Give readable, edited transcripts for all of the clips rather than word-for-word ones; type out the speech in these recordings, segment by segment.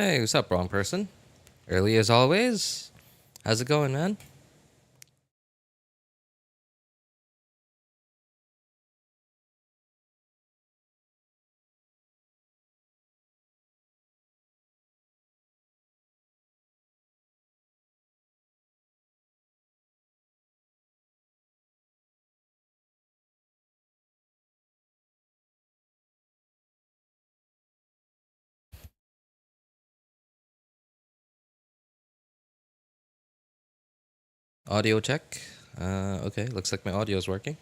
Hey, what's up, wrong person? Early as always. How's it going, man? Audio check. Okay, looks like my audio is working.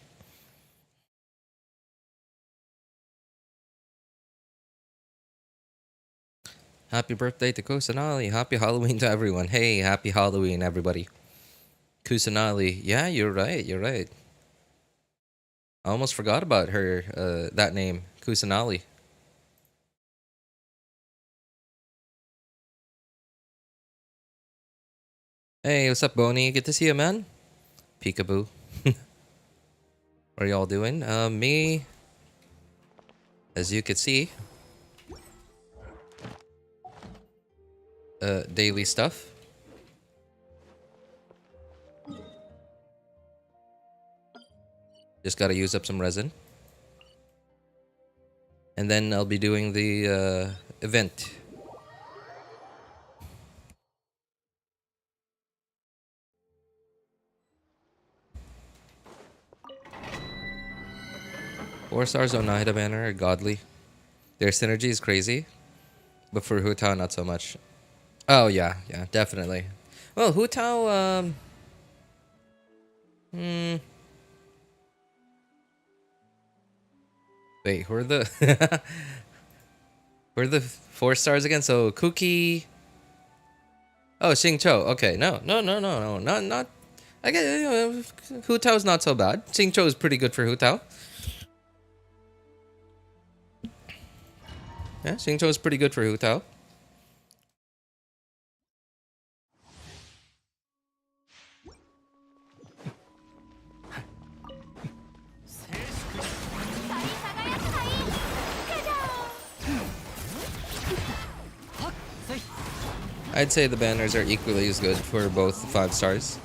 Happy birthday to Kusanali. Happy Halloween to everyone. Hey, happy Halloween, everybody. Kusanali. Yeah, you're right. You're right. I almost forgot about her, that name, Kusanali. Hey, what's up, Boney? Good to see you, man. Peekaboo. What are y'all doing? Me, as you could see, daily stuff. Just gotta use up some resin. And then I'll be doing the event. Four stars on Nahida banner are godly. Their synergy is crazy. But for Hutao, not so much. Oh, yeah, definitely. Well, Hutao, wait, who are the... who are the 4 stars again? So, Kuki... Oh, Xingqiu. Okay, no. Not... I get Hutao's not so bad. Xingqiu is pretty good for Hutao. Yeah, Xingqiu is pretty good for Hutao. I'd say the banners are equally as good for both 5 stars.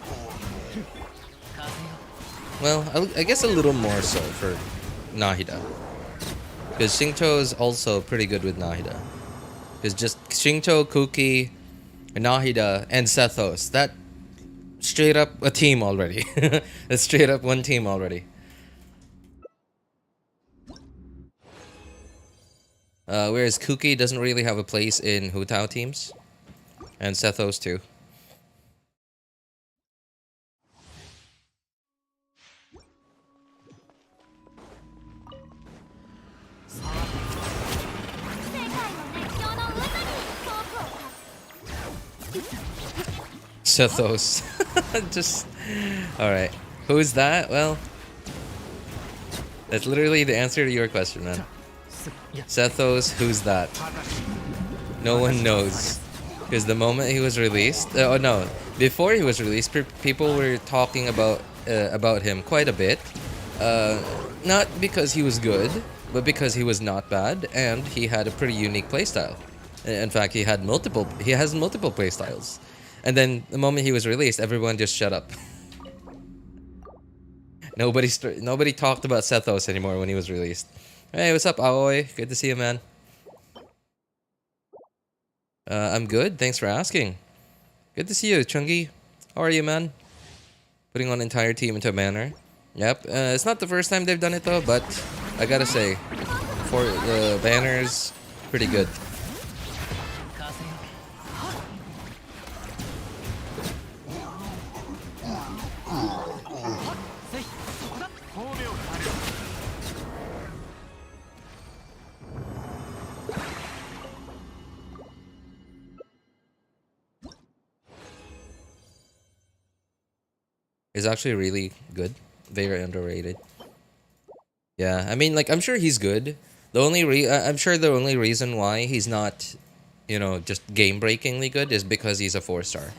Well, I guess a little more so for Nahida. Because Xingqiu is also pretty good with Nahida. Because just Xingqiu, Kuki, Nahida, and Sethos. That straight up a team already. That's straight up one team already. Whereas Kuki doesn't really have a place in Hutao teams. And Sethos too. Sethos. Just... Alright. Who's that? Well... That's literally the answer to your question, man. Sethos, who's that? No one knows. Because the moment he was released... oh no. Before he was released, people were talking about him quite a bit. Not because he was good, but because he was not bad, and he had a pretty unique playstyle. In fact, he has multiple playstyles. And then the moment he was released, everyone just shut up. Nobody talked about Sethos anymore when he was released. Hey, what's up, Aoi? Good to see you, man. I'm good. Thanks for asking. Good to see you, Chungi. How are you, man? Putting on entire team into a banner. Yep. It's not the first time they've done it though, but I gotta say, for the banners, pretty good. Is actually really good. Very underrated. Yeah, I mean, like, I'm sure he's good. I'm sure the only reason why he's not, you know, just game-breakingly good is because he's a 4-star.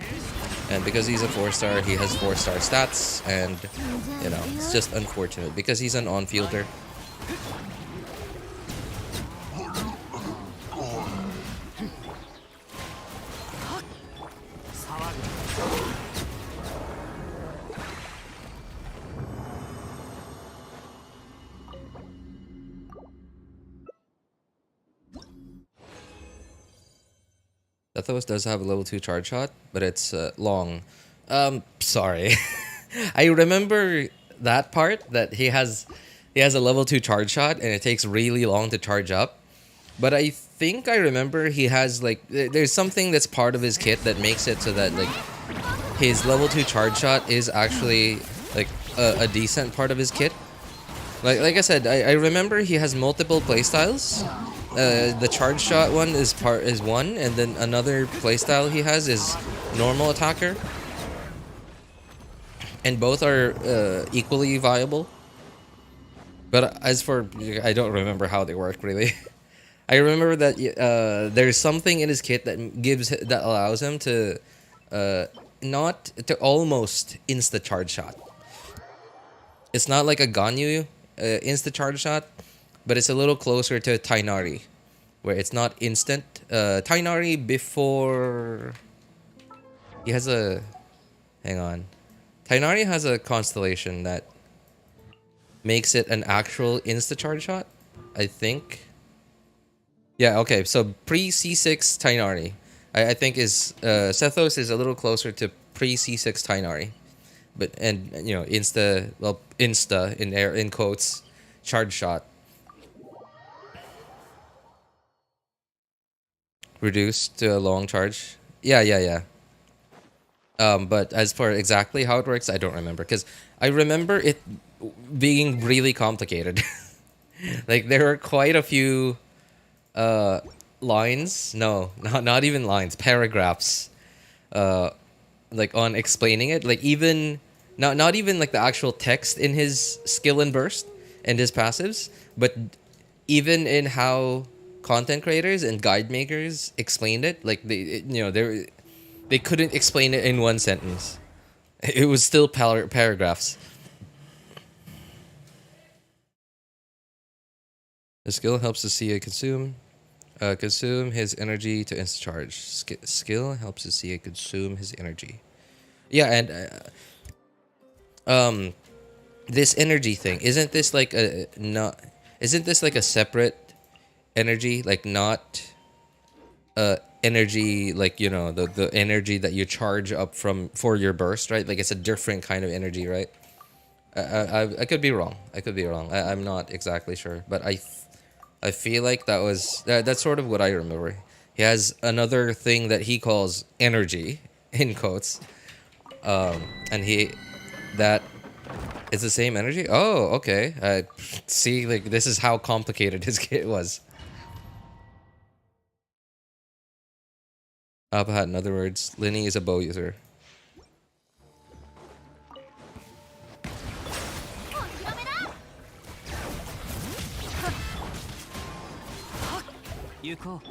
And because he's a 4-star, he has 4-star stats, and, you know, it's just unfortunate because he's an on-fielder. Sethos does have a level 2 charge shot, but it's long. Sorry. I remember that part, that he has a level 2 charge shot and it takes really long to charge up. But I think I remember he has like, there's something that's part of his kit that makes it so that like his level 2 charge shot is actually like a decent part of his kit. Like I said, I remember he has multiple playstyles. The charge shot one is one, and then another playstyle he has is normal attacker. And both are equally viable. But as for, I don't remember how they work really. I remember that there's something in his kit that allows him to almost insta charge shot. It's not like a Ganyu insta charge shot, but it's a little closer to Tainari, where it's not instant. Tainari before he has a, hang on. Tainari has a constellation that makes it an actual insta charge shot, I think. Yeah, okay, so pre C6 Tainari, I think is Sethos is a little closer to pre C6 Tainari, but you know, insta in quotes charge shot. Reduced to a long charge. Yeah. But as for exactly how it works, I don't remember, because I remember it being really complicated. Like there are quite a few lines, not even lines, paragraphs like on explaining it, like even not even like the actual text in his skill and burst and his passives, but even in how content creators and guide makers explained it, like they couldn't explain it in one sentence. It was still paragraphs. The skill helps the CA consume his energy to insta charge. Skill helps the CA consume his energy. Yeah, and this energy thing, isn't this like a separate energy, like not energy, like, you know, the energy that you charge up for your burst, right? Like it's a different kind of energy, right? I could be wrong. I'm not exactly sure, but I feel like that's sort of what I remember. He has another thing that he calls energy in quotes, and that it's the same energy. Oh, okay. See, like this is how complicated his kit was. Apahat, in other words, Linny is a bow user. Oh.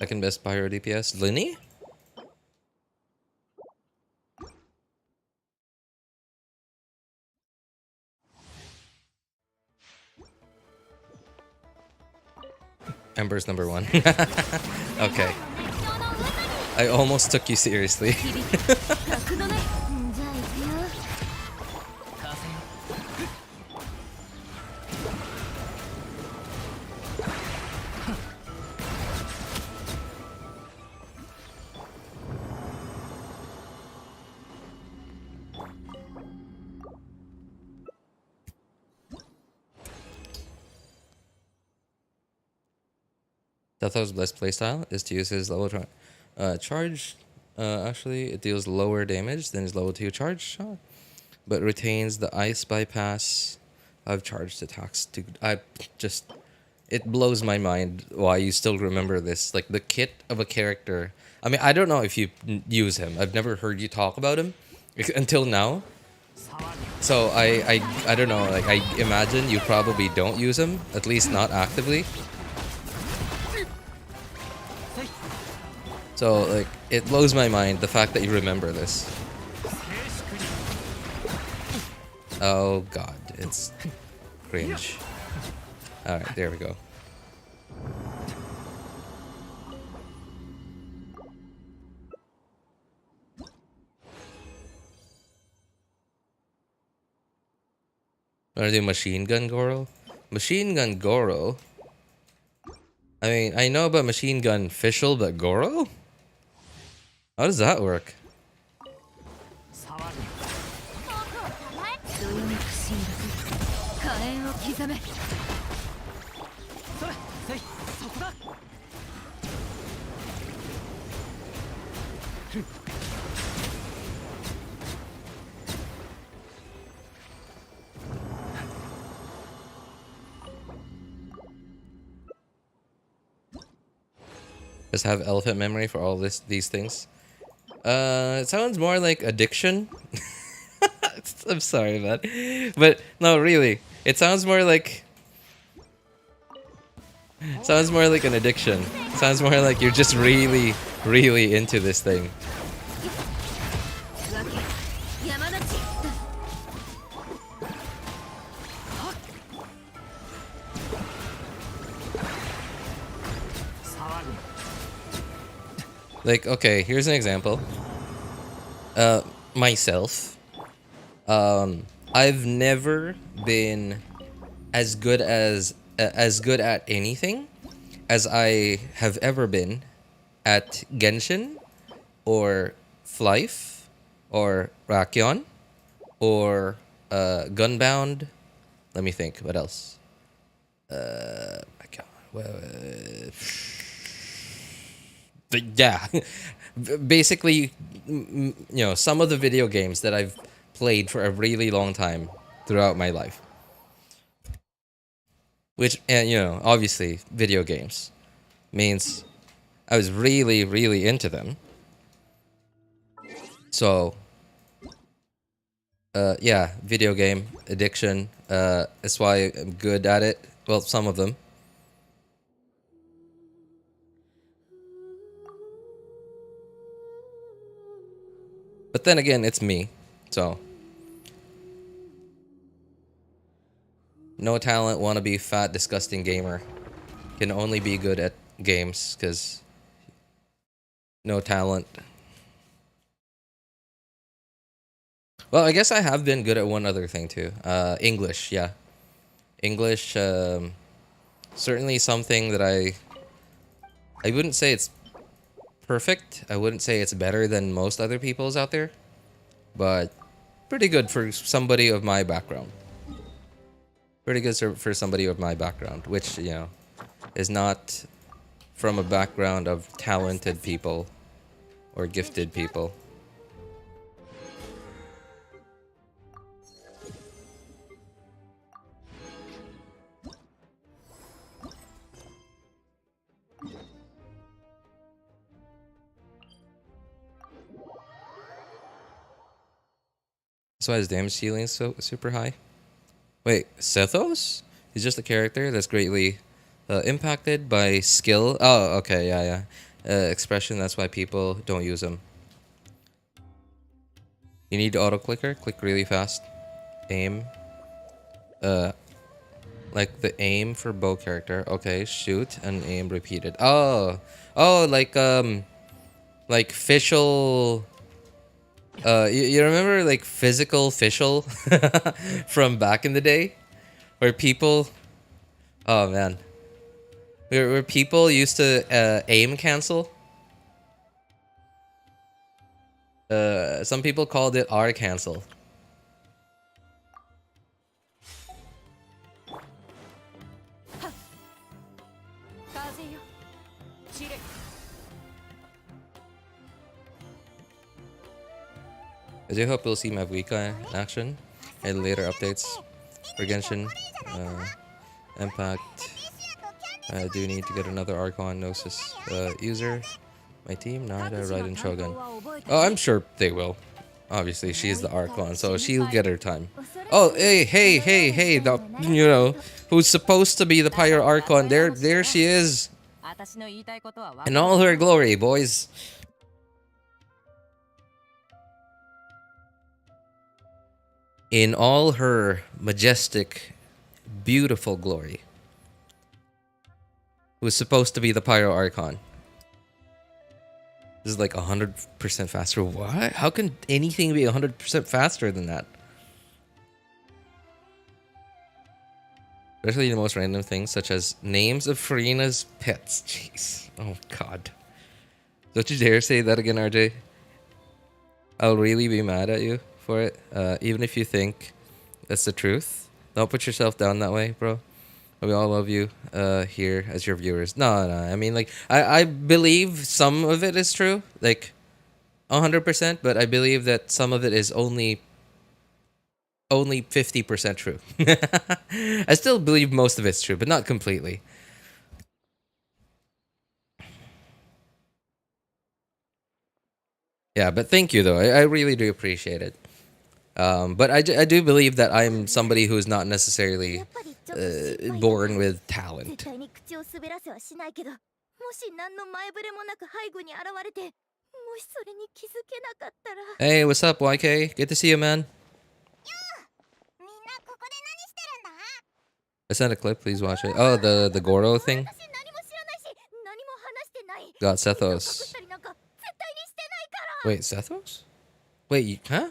Second best pyro DPS, Linny? Ember's number 1. Okay. I almost took you seriously. Sethos' best playstyle is to use his level charge. Actually, it deals lower damage than his level 2 charge shot, but retains the ice bypass of charged attacks. It blows my mind why you still remember this. Like the kit of a character. I mean, I don't know if you use him. I've never heard you talk about him until now. So I don't know. Like I imagine you probably don't use him, at least not actively. So, like, it blows my mind, the fact that you remember this. Oh god, it's cringe. Alright, there we go. Wanna do Machine Gun Goro? Machine Gun Goro? I mean, I know about Machine Gun Fischl, but Goro? How does that work? Just have elephant memory for all these things. It sounds more like addiction. I'm sorry, man, but no, really, it sounds more like an addiction. It sounds more like you're just really, really into this thing. Like, okay, here's an example. Myself. I've never been as good at anything as I have ever been at Genshin or Flife or Rakion or Gunbound. Let me think. What else? Yeah, basically, you know, some of the video games that I've played for a really long time throughout my life. Which, and you know, obviously, video games means I was really, really into them. So, yeah, video game addiction. That's why I'm good at it. Well, some of them. But then again, it's me, so. No talent, wannabe, fat, disgusting gamer. Can only be good at games, because no talent. Well, I guess I have been good at one other thing too. English, yeah. English, certainly something that I wouldn't say it's perfect. I wouldn't say it's better than most other people's out there, but pretty good for somebody of my background. Pretty good for somebody of my background, which, you know, is not from a background of talented people or gifted people. That's why his damage ceiling is so super high. Wait, Sethos? He's just a character that's greatly impacted by skill. Oh, okay, yeah. Expression, that's why people don't use him. You need auto clicker, click really fast. Aim. Like the aim for bow character. Okay, shoot and aim repeated. Oh, like Fischl. You remember like physical Fischl from back in the day, where people, oh man, where people used to aim cancel. Some people called it R cancel. I do hope we'll see Mavuika in action in later updates for Genshin Impact. I do need to get another Archon Gnosis user. My team, Nahida, Raiden, Shogun. Oh, I'm sure they will. Obviously, she's the Archon, so she'll get her time. Oh, hey, the, you know, who's supposed to be the Pyro Archon. There she is. In all her glory, boys. In all her majestic beautiful glory. It was supposed to be the Pyro Archon. This is like 100% faster. What? How can anything be 100% faster than that? Especially the most random things, such as names of Farina's pets. Jeez. Oh, God. Don't you dare say that again, RJ. I'll really be mad at you for it. Even if you think that's the truth. Don't put yourself down that way, bro. We all love you here as your viewers. No. I mean, like, I believe some of it is true. Like, 100%. But I believe that some of it is only 50% true. I still believe most of it's true, but not completely. Yeah, but thank you though. I really do appreciate it. But I do believe that I'm somebody who is not necessarily born with talent. Hey, what's up, YK? Good to see you, man. I sent a clip, please watch it. Oh, the Goro thing? Got Sethos. Wait, Sethos? Wait, huh?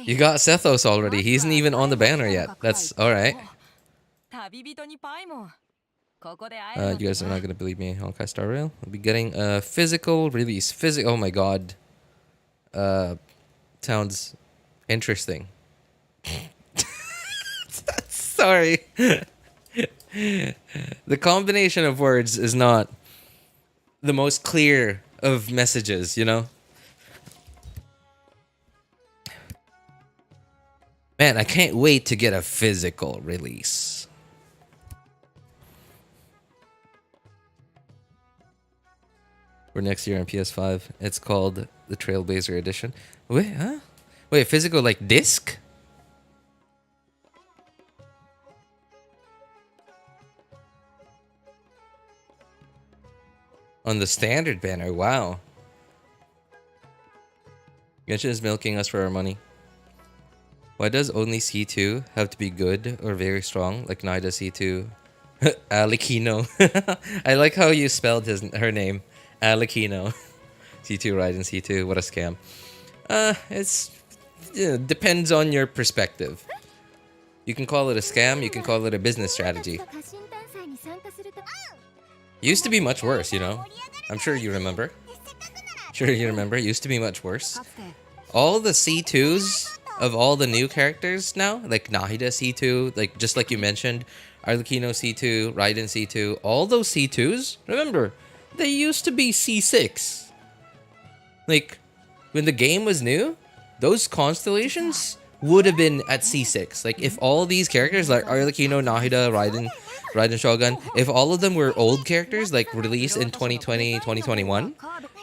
You got Sethos already. He isn't even on the banner yet. That's alright. You guys are not gonna believe me. Honkai Star Rail. I'll be getting a physical release. Oh my god. Sounds interesting. Sorry. The combination of words is not the most clear of messages, you know? Man, I can't wait to get a physical release. For next year on PS5. It's called the Trailblazer Edition. Wait, huh? Wait, physical like disc? On the standard banner, wow. Genshin is milking us for our money. Why does only C2 have to be good or very strong, like Nahida C2? Alikino. I like how you spelled her name. Alikino. C2 Raiden C2, what a scam. Depends on your perspective. You can call it a scam, you can call it a business strategy. Used to be much worse, you know? I'm sure you remember. It used to be much worse. All the C2s of all the new characters now, like Nahida C2, like just like you mentioned, Arlecchino C2, Raiden C2, all those C2s, remember, they used to be C6. Like, when the game was new, those constellations would have been at C6. Like, if all these characters, like Arlecchino, Nahida, Raiden Shogun, if all of them were old characters, like released in 2020, 2021,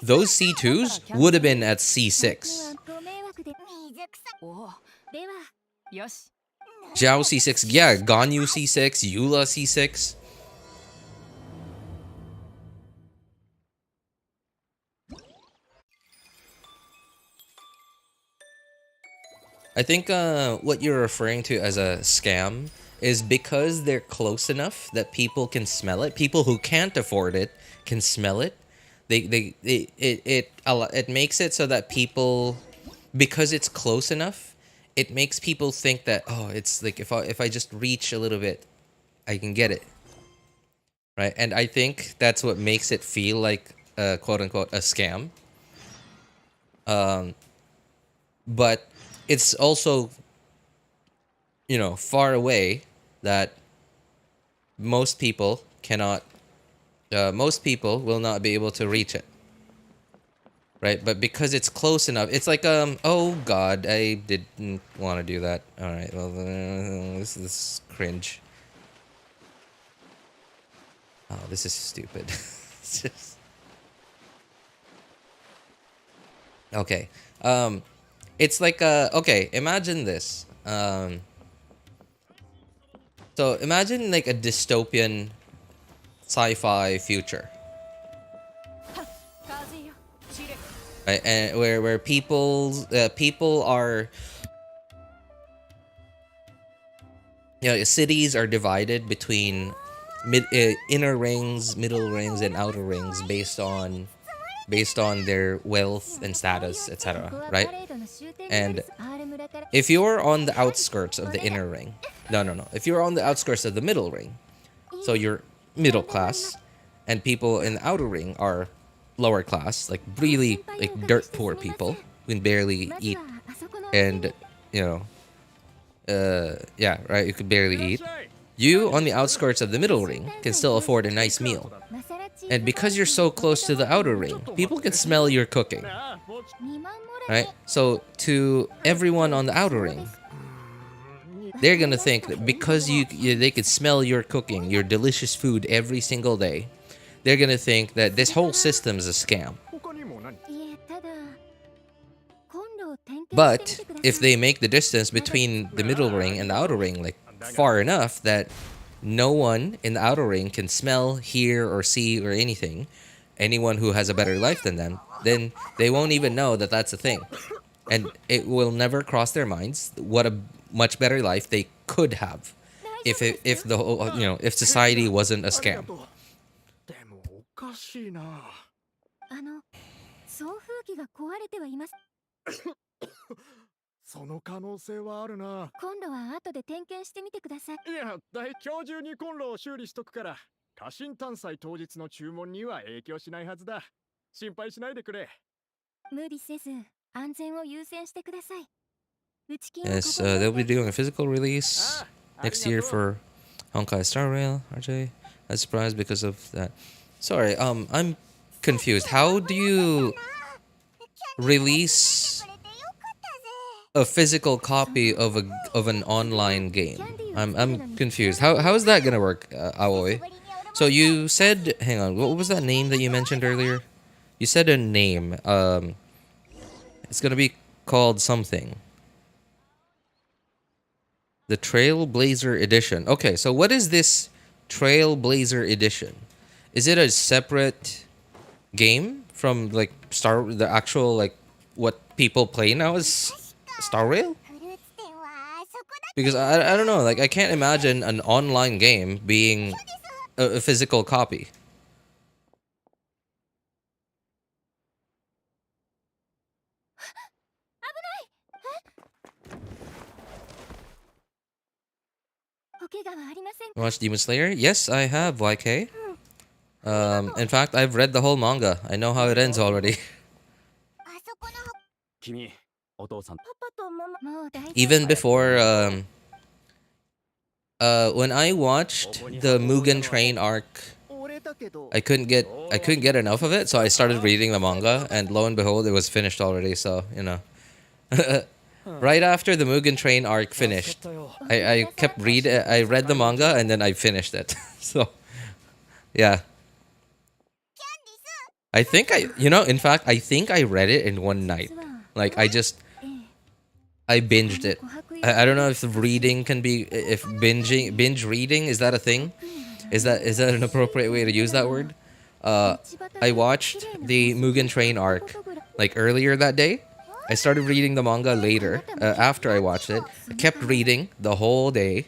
those C2s would have been at C6. Zhao C6, yeah, Ganyu C6, Eula C6. I think what you're referring to as a scam is because they're close enough that people can smell it. People who can't afford it can smell it. It makes it so that people, because it's close enough, it makes people think that, oh, it's like if I just reach a little bit, I can get it, right? And I think that's what makes it feel like quote unquote a scam. But it's also, you know, far away that most people cannot, most people will not be able to reach it. Right? But because it's close enough, it's like, oh god, I didn't want to do that. Alright, well, this is cringe. Oh, this is stupid. It's just... Okay. It's like, okay, imagine this. So imagine like a dystopian sci-fi future. Right? And where people are Yeah, cities are divided between inner rings, middle rings, and outer rings based on their wealth and status, etc. Right? And if you're on the outskirts of the inner ring, no. If you're on the outskirts of the middle ring, so you're middle class, and people in the outer ring are lower class, like really like dirt poor people who can barely eat, and you know, yeah, right. You could barely eat. You on the outskirts of the middle ring can still afford a nice meal, and because you're so close to the outer ring, people can smell your cooking, right? So to everyone on the outer ring, they're gonna think that because they could smell your cooking, your delicious food every single day, they're gonna think that this whole system is a scam. But if they make the distance between the middle ring and the outer ring like far enough that no one in the outer ring can smell, hear, or see or anyone who has a better life than them, then they won't even know that that's a thing. And it will never cross their minds what a much better life they could have if the whole, if society wasn't a scam. その可能性はあるな。今度は後で点検してみてください。いや、今日中にコンロを修理しとくから、過信探査当日の注文には影響しないはずだ。心配しないでくれ。無理せず、安全を優先してください。Yes, they'll be doing a physical release next year for Honkai Star Rail, RJ. I'm surprised because of that. Sorry, I'm confused. How do you release a physical copy of an online game? I'm confused. How is that gonna work, Aoi? So you said, hang on, what was that name that you mentioned earlier? You said a name. It's gonna be called something. The Trailblazer Edition. Okay, so what is this Trailblazer Edition? Is it a separate game from like the actual like what people play now is Star Rail? Because I don't know, like I can't imagine an online game being a physical copy. Watch Demon Slayer? Yes, I have, YK. In fact, I've read the whole manga. I know how it ends already. Even before, when I watched the Mugen Train arc, I couldn't get enough of it, so I started reading the manga, and lo and behold, it was finished already. So you know, right after the Mugen Train arc finished, I read the manga, and then I finished it. So, yeah. I think in fact, I think I read it in one night. Like I binged it. I don't know if reading can be, if binge reading, is that a thing? Is that an appropriate way to use that word? I watched the Mugen Train arc like earlier that day. I started reading the manga later after I watched it. I kept reading the whole day,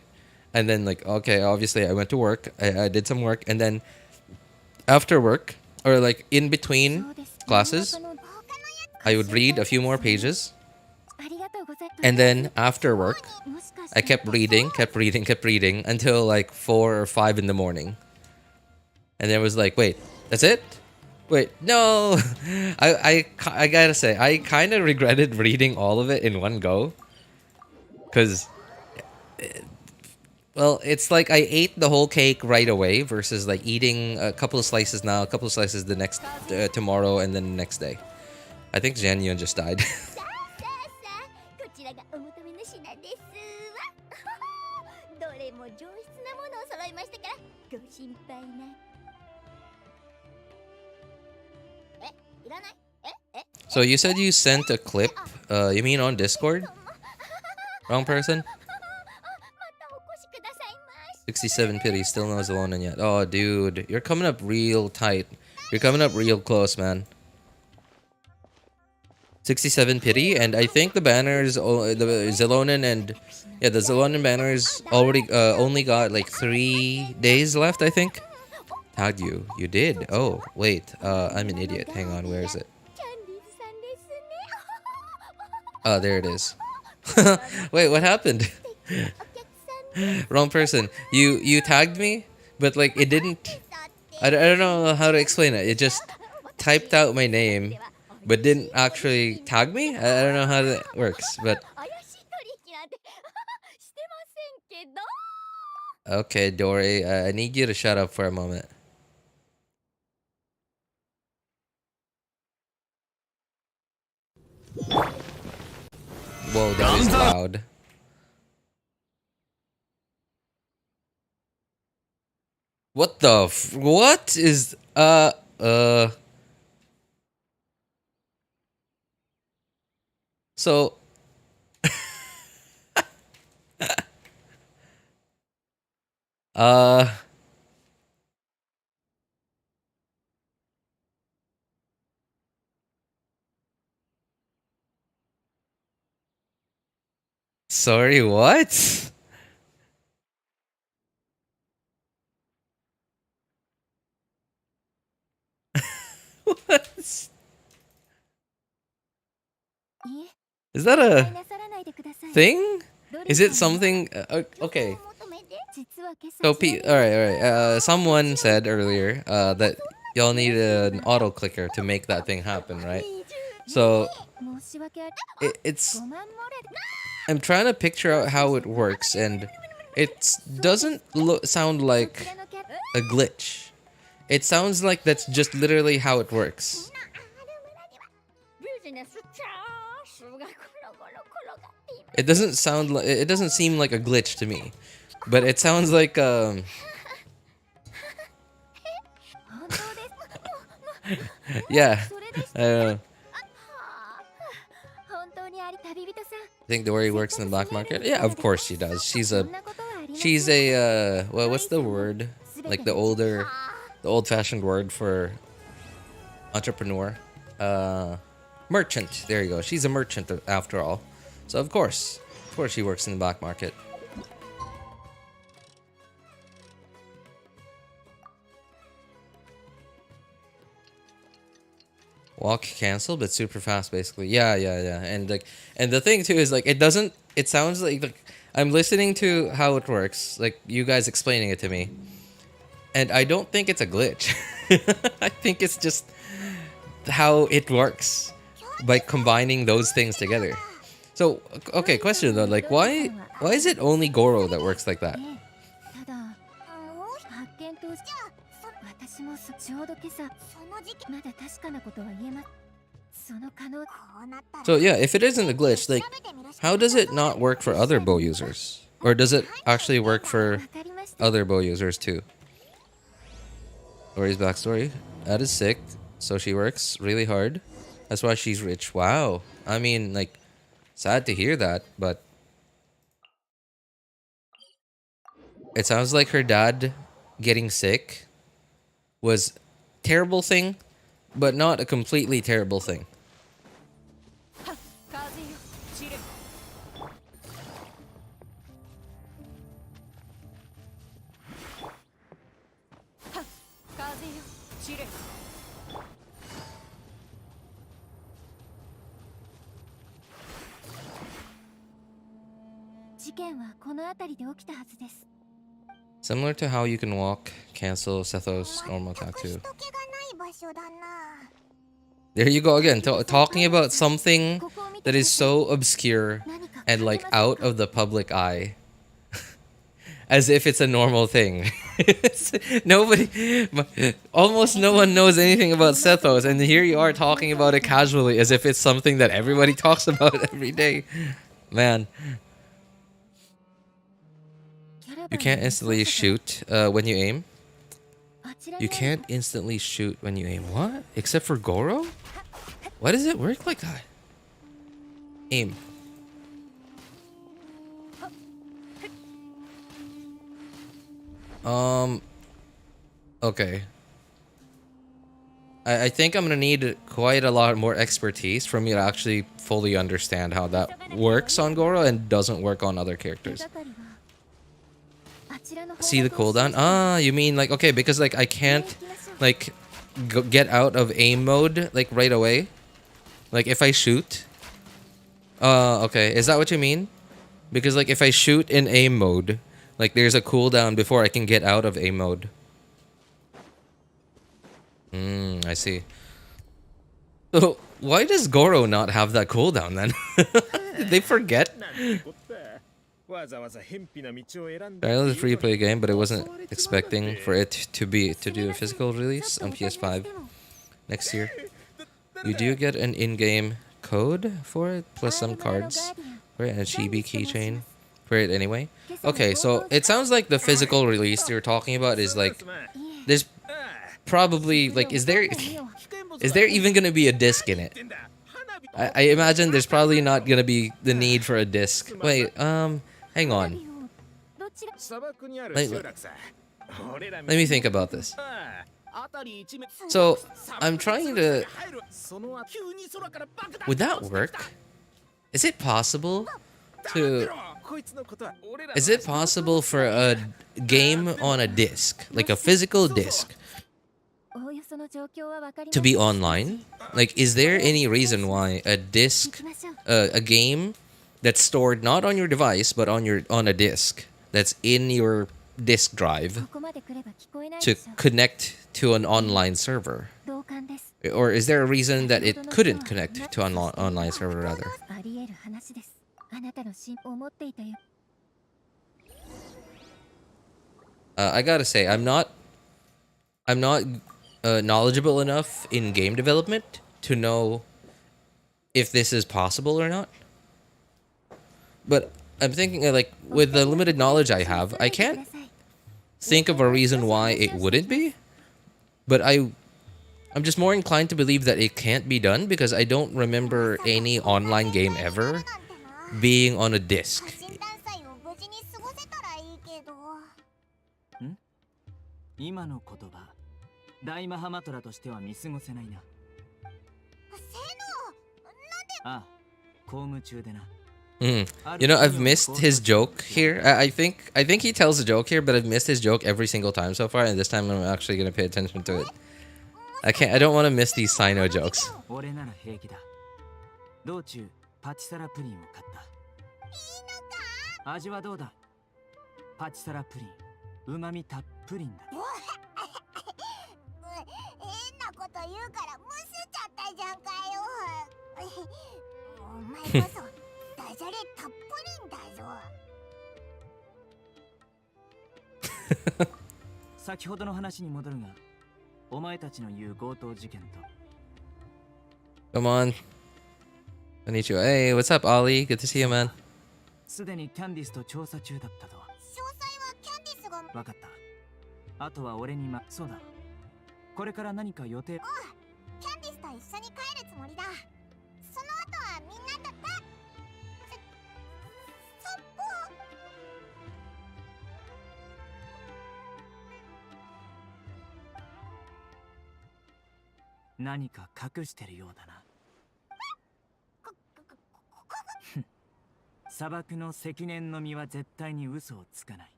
and then like okay, obviously I went to work. I did some work, and then after work or like in between classes, I would read a few more pages. And then after work, I kept reading until like 4 or 5 in the morning. And then it was like, wait, that's it? Wait, no. I gotta say, I kind of regretted reading all of it in one go. Because, well, it's like I ate the whole cake right away versus like eating a couple of slices now, a couple of slices the next tomorrow, and then the next day. I think Zhanyun just died. So you said you sent a clip? You mean on Discord? Wrong person? 67 pity, still no Xilonen yet. Oh, dude, you're coming up real tight. You're coming up real close, man. 67 pity, and I think the banners, the Xilonen and the Xilonen banners already only got like 3 days left. I think. Tagged you. You did. Oh wait. I'm an idiot. Hang on. Where is it? Oh, there it is. Wait, what happened? Wrong person. You tagged me, but like it didn't. I don't know how to explain it. It just typed out my name, but didn't actually tag me. I don't know how that works, but okay, Dori. I need you to shut up for a moment. Whoa, that is loud. What the what is so uh sorry, what? What? Is that a thing? Is it something? Okay. So, all right. Someone said earlier that y'all need an auto clicker to make that thing happen, right? So, it's. I'm trying to picture out how it works, and it doesn't sound like a glitch. It sounds like that's just literally how it works. It doesn't sound like it doesn't seem like a glitch to me, but it sounds like yeah. I don't know. I think Dori works in the black market. Yeah, of course she does. She's a well, what's the word? Like the old-fashioned word for entrepreneur. Merchant. There you go. She's a merchant after all. So of course she works in the black market. Walk cancel, but super fast, basically. Yeah. And like, and the thing too is like, it sounds like I'm listening to how it works, like you guys explaining it to me, and I don't think it's a glitch. I think it's just how it works by combining those things together. So, okay, question though, like why is it only Goro that works like that? So yeah, if it isn't a glitch, like how does it not work for other bow users? Or does it actually work for other bow users too? Dori's backstory. That is sick. So she works really hard. That's why she's rich. Wow. I mean, like, sad to hear that, but it sounds like her dad getting sick was a terrible thing, but not a completely terrible thing. Similar to how you can walk, cancel, Sethos, normal attack too. There you go again, talking about something that is so obscure and like out of the public eye. As if it's a normal thing. Almost no one knows anything about Sethos, and here you are talking about it casually as if it's something that everybody talks about every day. Man. You can't instantly shoot when you aim? You can't instantly shoot when you aim. What? Except for Goro? Why does it work like that? Aim. Okay. I think I'm gonna need quite a lot more expertise for me to actually fully understand how that works on Goro and doesn't work on other characters. See the cooldown? Ah, you mean like, okay, because like I can't like get out of aim mode like right away. Like if I shoot. Okay, is that what you mean? Because like if I shoot in aim mode, like there's a cooldown before I can get out of aim mode. I see. So why does Goro not have that cooldown then? Did they forget? I know it's a free play game, but I wasn't expecting for it to do a physical release on PS5 next year. You do get an in-game code for it, plus some cards for it, and a chibi keychain for it anyway. Okay, so it sounds like the physical release you're talking about is like, there's probably like, is there even gonna be a disc in it? I imagine there's probably not gonna be the need for a disc. Wait, hang on. Let me think about this. So, I'm trying to... Would that work? Is it possible to... Is it possible for a game on a disc, like a physical disc, to be online? Like, is there any reason why a disc, a game that's stored not on your device but on a disc that's in your disk drive to connect to an online server? Or is there a reason that it couldn't connect to an online server rather? I gotta say, I'm not knowledgeable enough in game development to know if this is possible or not. But I'm thinking, like, with the limited knowledge I have, I can't think of a reason why it wouldn't be. But I'm just more inclined to believe that it can't be done because I don't remember any online game ever being on a disc. You know, I've missed his joke here. I think he tells a joke here, but I've missed his joke every single time so far, and this time I'm actually gonna pay attention to it. I don't want to miss these Sino jokes. Come on. Konnichiwa. Hey, what's up, Ollie? Good to see you, man.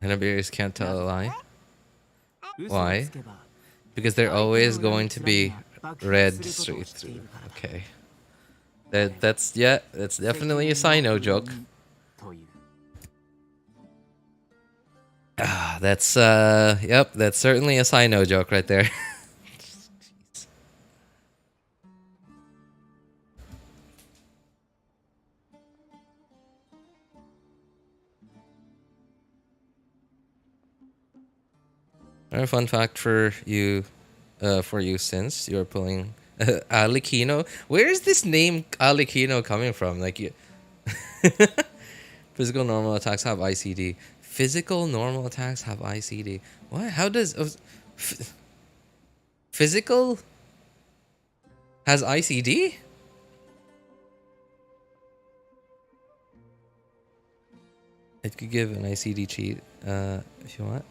Hanabiris can't tell a lie. Why? Because they're always going to be read straight through. Okay. That's definitely a Sino joke. Ah, that's yep, that's certainly a Sino joke right there. A fun fact for you since you're pulling Alikino. Where is this name Alikino coming from? Like, you physical normal attacks have ICD. Physical normal attacks have ICD. What? How does physical has ICD? It could give an ICD cheat if you want.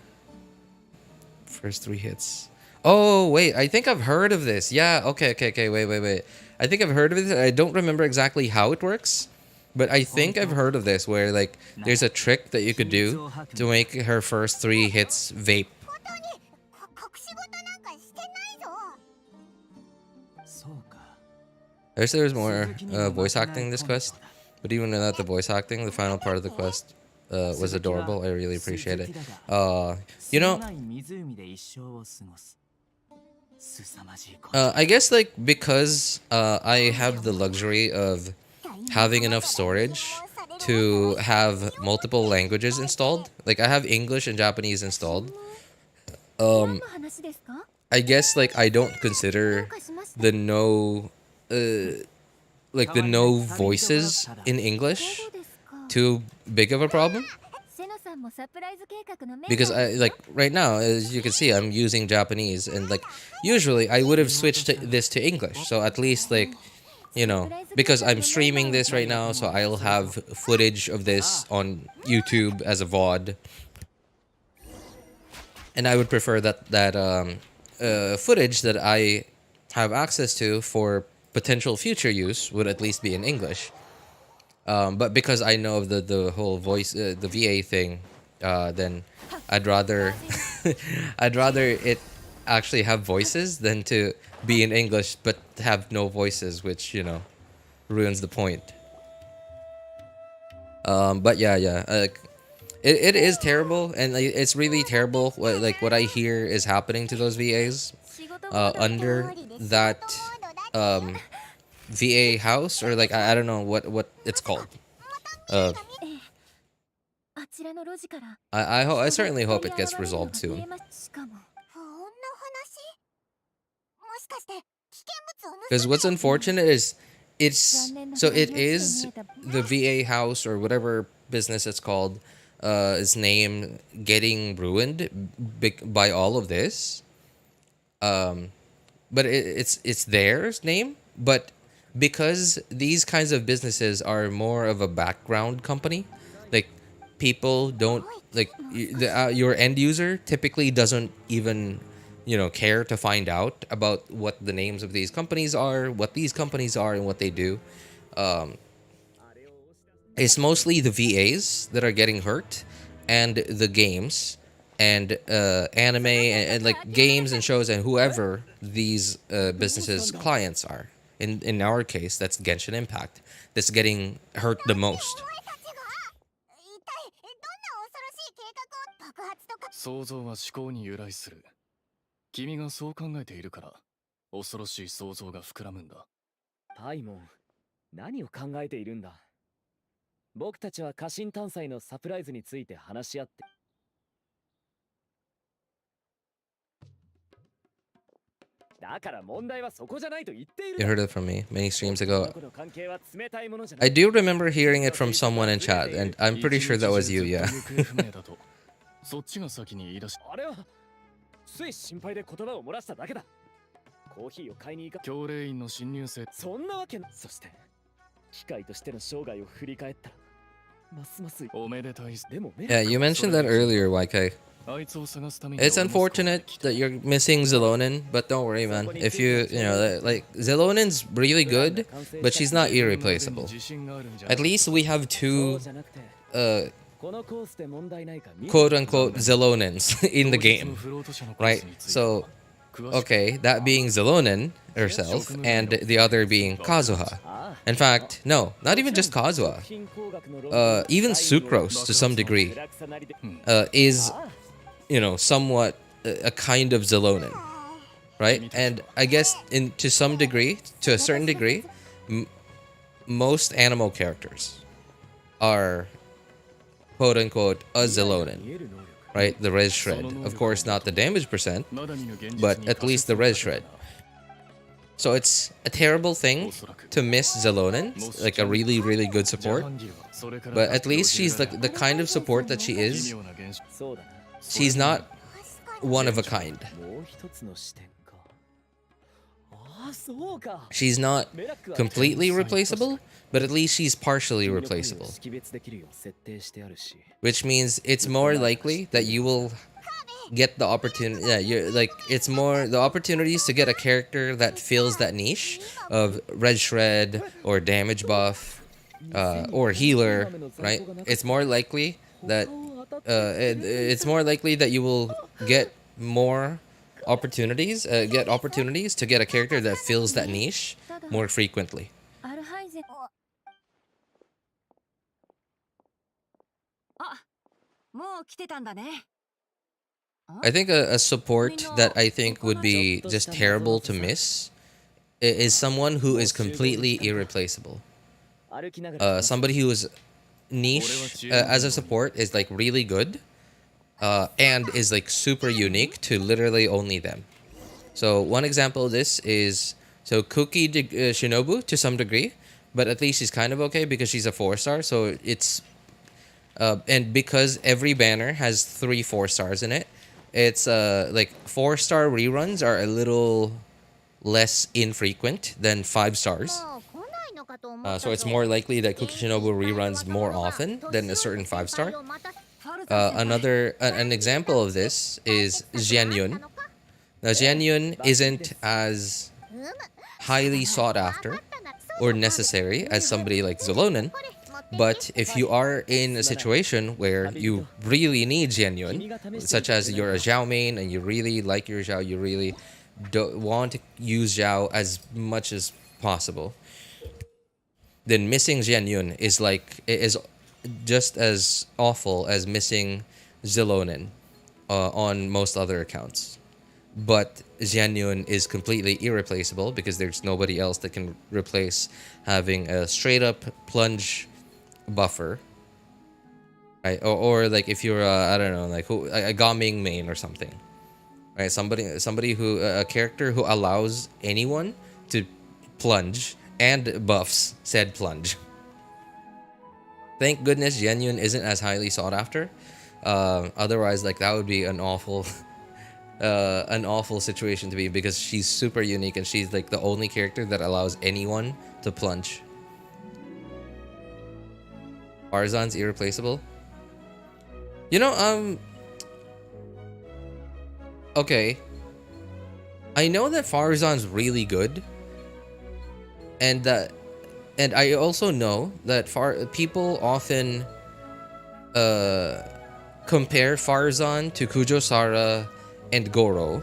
First 3 hits. Oh, wait, I think I've heard of this. Yeah, okay, wait. I think I've heard of this. I don't remember exactly how it works, but I think I've heard of this where, like, there's a trick that you could do to make her first 3 hits vape. I wish there was more voice acting in this quest, but even without the voice acting, the final part of the quest was adorable. I really appreciate it. You know, I guess, like, because I have the luxury of having enough storage to have multiple languages installed. Like, I have English and Japanese installed. I guess, like, I don't consider the no voices in English too big of a problem. Because right now, as you can see, I'm using Japanese, and, like, usually I would have switched this to English. So at least, like, you know, because I'm streaming this right now, so I'll have footage of this on YouTube as a VOD. And I would prefer that footage that I have access to for potential future use would at least be in English. But because I know of the whole voice, the VA thing, then I'd rather I'd rather it actually have voices than to be in English but have no voices, which, you know, ruins the point. But yeah, it is terrible, and, like, it's really terrible what I hear is happening to those VAs under that VA house, or, like, I don't know what it's called. I certainly hope it gets resolved soon. Because what's unfortunate is it is the VA house or whatever business it's called, its name getting ruined by all of this. But it's their name, but because these kinds of businesses are more of a background company, like, people don't, like, your end user typically doesn't even, you know, care to find out about what the names of these companies are, what these companies are, and what they do. It's mostly the VAs that are getting hurt, and the games, and anime, and like games and shows, and whoever these businesses' clients are. In our case, that's Genshin Impact that's getting hurt the most. 想像は思考に由来する。君がそう考えているから、恐ろしい想像が膨らむんだ。パイモン、何を考えているんだ。僕たちは家臣探査のサプライズについて話し合って。You heard it from me many streams ago. I do remember hearing it from someone in chat, and I'm pretty sure that was you, yeah. そっちが先に言い出し。あれはつい心配で言葉を漏らしただけだ。コーヒーを買いに行か。教令員の侵入性。そんなわけな。そして機械としての生涯を振り返ったら、ますますおめでたい。でも。Yeah, you mentioned that earlier, YK. It's unfortunate that you're missing Xilonen, but don't worry, man. If you know, like, Xilonen's really good, but she's not irreplaceable. At least we have 2 quote-unquote Xilonens in the game, right? So, okay, that being Xilonen herself, and the other being Kazuha. In fact, no, not even just Kazuha. Even Sucrose, to some degree, is, you know, somewhat a kind of Xilonen, right? And I guess to a certain degree, most animal characters are quote-unquote a Xilonen, right? The res shred. Of course, not the damage percent, but at least the res shred. So it's a terrible thing to miss Xilonen, like a really, really good support. But at least she's the kind of support that she is. She's not one of a kind. She's not completely replaceable, but at least she's partially replaceable. Which means it's more likely that you will get the opportunity. Yeah, you're like it's more the opportunities to get a character that fills that niche of red shred or damage buff, or healer, right? It's more likely that it's more likely that you will get more opportunities, get opportunities to get a character that fills that niche more frequently. I think a support that I think would be just terrible to miss is someone who is completely irreplaceable. Somebody who is niche as a support is like really good, and is like super unique to literally only them. So one example of this is Kuki Shinobu to some degree, but at least she's kind of okay because she's a 4-star. So it's and because every banner has 3 4-stars in it, it's like 4-star reruns are a little less infrequent than 5 stars. So it's more likely that Kuki Shinobu reruns more often than a certain 5-star. An example of this is Xianyun. Now Xianyun isn't as highly sought after or necessary as somebody like Xilonen, but if you are in a situation where you really need Xianyun, such as you're a Xiao main and you really like your Xiao, you really want to use Xiao as much as possible, then missing Xianyun is just as awful as missing Xilonen on most other accounts. But Xianyun is completely irreplaceable because there's nobody else that can replace having a straight up plunge buffer, right? Or like if you're I don't know, like a Gaming main or something, right? Somebody who a character who allows anyone to plunge and buffs said plunge. Thank goodness Xianyun isn't as highly sought after. Otherwise, like that would be an awful situation to be, because she's super unique and she's like the only character that allows anyone to plunge. Farzan's irreplaceable. You know, okay. I know that Farzan's really good, and I also know that people often compare Farzan to Kujosara and Goro,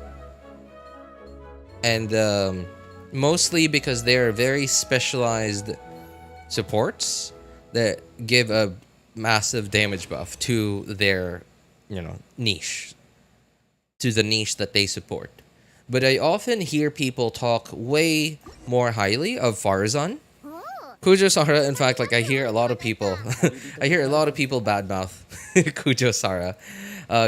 and mostly because they're very specialized supports that give a massive damage buff to their, niche, to the niche that they support. But I often hear people talk way more highly of Farzan. Kujosara, in fact, like I hear a lot of people badmouth Kujosara.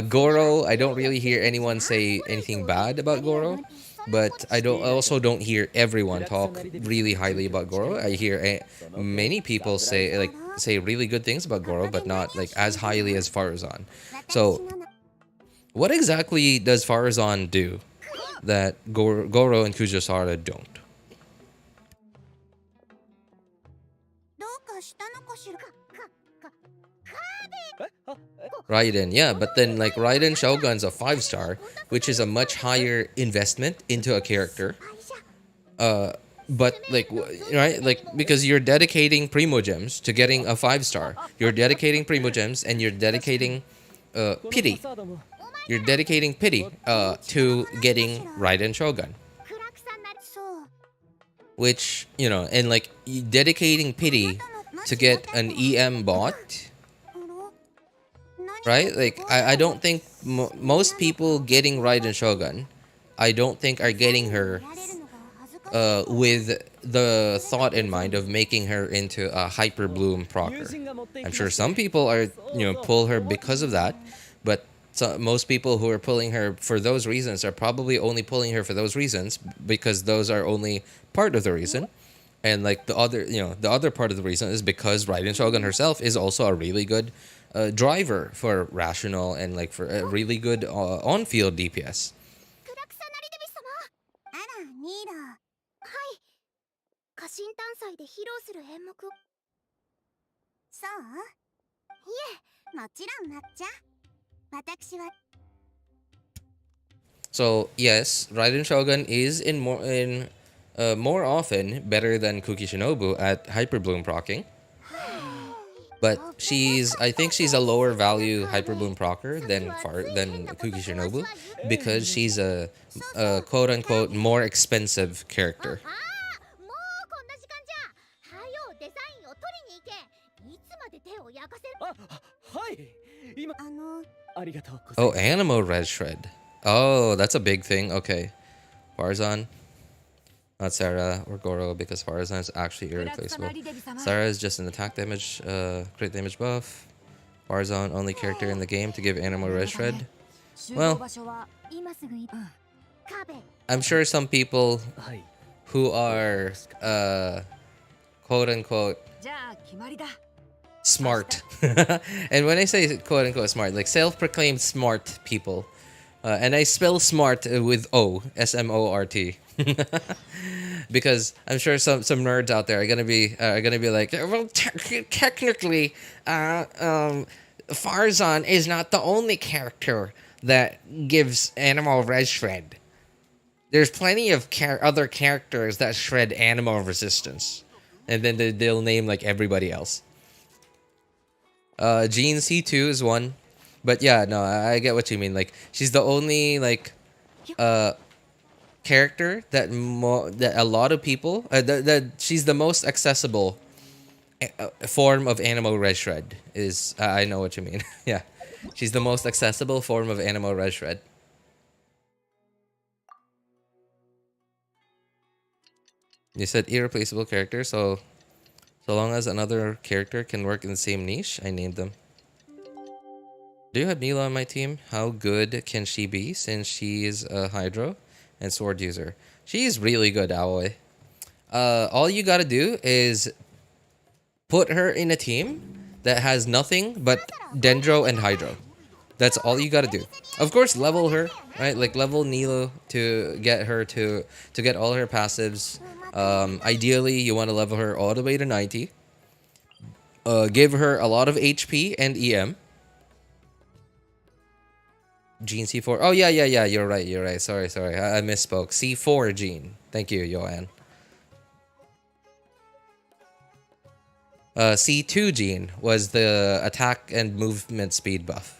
Goro, I don't really hear anyone say anything bad about Goro, but I also don't hear everyone talk really highly about Goro. I hear many people say really good things about Goro, but not like as highly as Farzan. So, what exactly does Farzan do that Goro and Kujosara don't? Raiden, yeah, but then like Raiden Shogun's a 5-star, which is a much higher investment into a character. But like, right, like because you're dedicating Primogems to getting a 5-star. You're dedicating Primogems and you're dedicating pity. You're dedicating pity to getting Raiden Shogun. Which, and like dedicating pity to get an EM bot, right? Like I don't think most people getting Raiden Shogun, I don't think are getting her with the thought in mind of making her into a Hyper Bloom procer. I'm sure some people are, pull her because of that, but most people who are pulling her for those reasons are probably only pulling her for those reasons because those are only part of the reason. And like the other part of the reason is because Raiden Shogun herself is also a really good driver for Rational and like for a really good on-field DPS. So yes, Raiden Shogun is more often better than Kuki Shinobu at Hyperbloom procking. But I think she's a lower value Hyperbloom procker than Kuki Shinobu because she's a quote unquote more expensive character. Oh, Animo Red Shred. Oh, that's a big thing. Okay. Farzan. Not Sarah or Goro because Farzan is actually irreplaceable. Sarah is just an attack damage, crit damage buff. Farzan, only character in the game to give Animo Red Shred. Well, I'm sure some people who are, quote unquote, smart. And when I say quote unquote smart, like self-proclaimed smart people. And I spell smart with O, S-M-O-R-T. Because I'm sure some nerds out there are gonna be like, well, technically, Farzan is not the only character that gives Animal Red Shred. There's plenty of other characters that shred animal resistance, and then they'll name like everybody else. Jean C2 is one, but yeah, no, I get what you mean. Like she's the only like character that a lot of people that she's the most accessible form of Animal Red Shred is. I know what you mean. Yeah, she's the most accessible form of Animal Red Shred. You said irreplaceable character, so long as another character can work in the same niche, I named them. Do you have Mila on my team? How good can she be since she's a Hydro and Sword user? She's really good, Aoi. All you gotta do is put her in a team that has nothing but Dendro and Hydro. That's all you gotta do. Of course, level her, right? Like level Nilo to get her to get all her passives. Ideally, you want to level her all the way to 90. Give her a lot of HP and EM. Jean C4. Oh, yeah. You're right. Sorry. I misspoke. C4 Jean. Thank you, Joanne. C2 Jean was the attack and movement speed buff.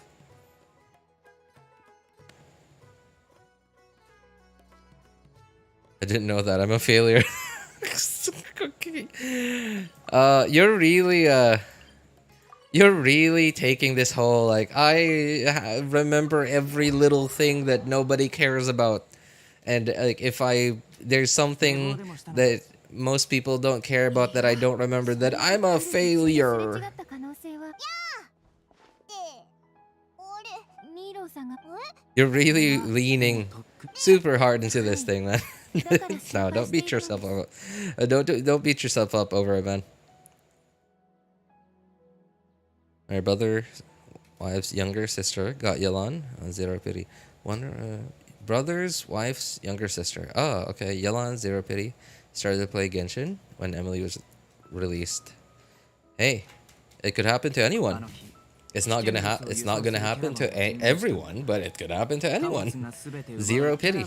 I didn't know that. I'm a failure. You're really taking this whole like I remember every little thing that nobody cares about, and like if there's something that most people don't care about that I don't remember, that I'm a failure. You're really leaning super hard into this thing, man. No, don't beat yourself up. Don't beat yourself up over it, man. My brother, wife's younger sister got Yelan on Zero Pity. Brother's wife's younger sister. Oh, okay. Yelan, Zero Pity. Started to play Genshin when Emily was released. Hey, it could happen to anyone. It's not gonna happen to everyone, but it could happen to anyone. Zero Pity.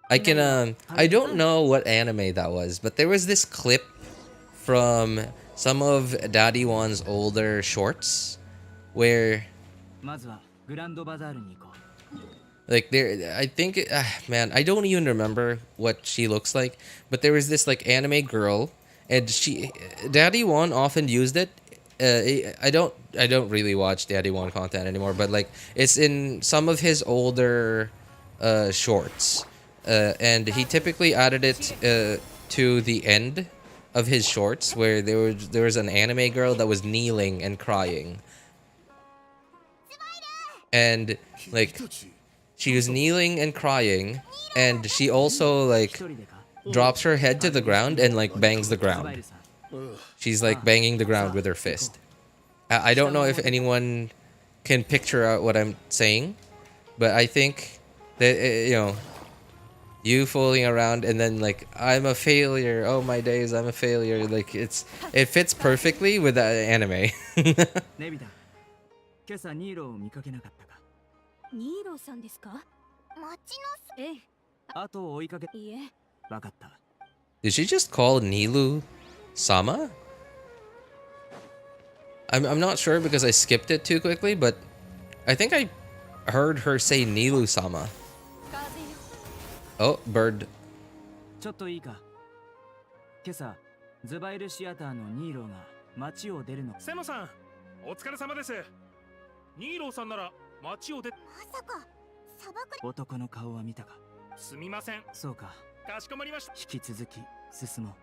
I don't know what anime that was, but there was this clip from some of Daddy Wan's older shorts where like I think man, I don't even remember what she looks like, but there was this like anime girl, and Daddy Wan often used it. I don't really watch Daddy Wan content anymore, but like it's in some of his older shorts, and he typically added it to the end of his shorts where there was an anime girl that was kneeling and crying, and like she was kneeling and crying, and she also like drops her head to the ground and like bangs the ground. She's like banging the ground with her fist. I don't know if anyone can picture out what I'm saying, but I think that you fooling around and then like I'm a failure. Oh my days, I'm a failure. Like it fits perfectly with that anime. 今朝ニーロを見かけなかったか。ニーローさんですか？町のええ。後を追いかけ。いいえ。わかった。 Did she just call Nilu Sama? I'm not sure because I skipped it too quickly, but I think I heard her say Nilu Sama. Oh, bird. ちょっといいか。今朝ズバイルシアターのニーローが街を出るの。セモさん、お疲れ様です。ニーローさんなら街を出。まさか砂漠。男の顔は見たか。すみません。そうか。かしこまりました。引き続き進もう。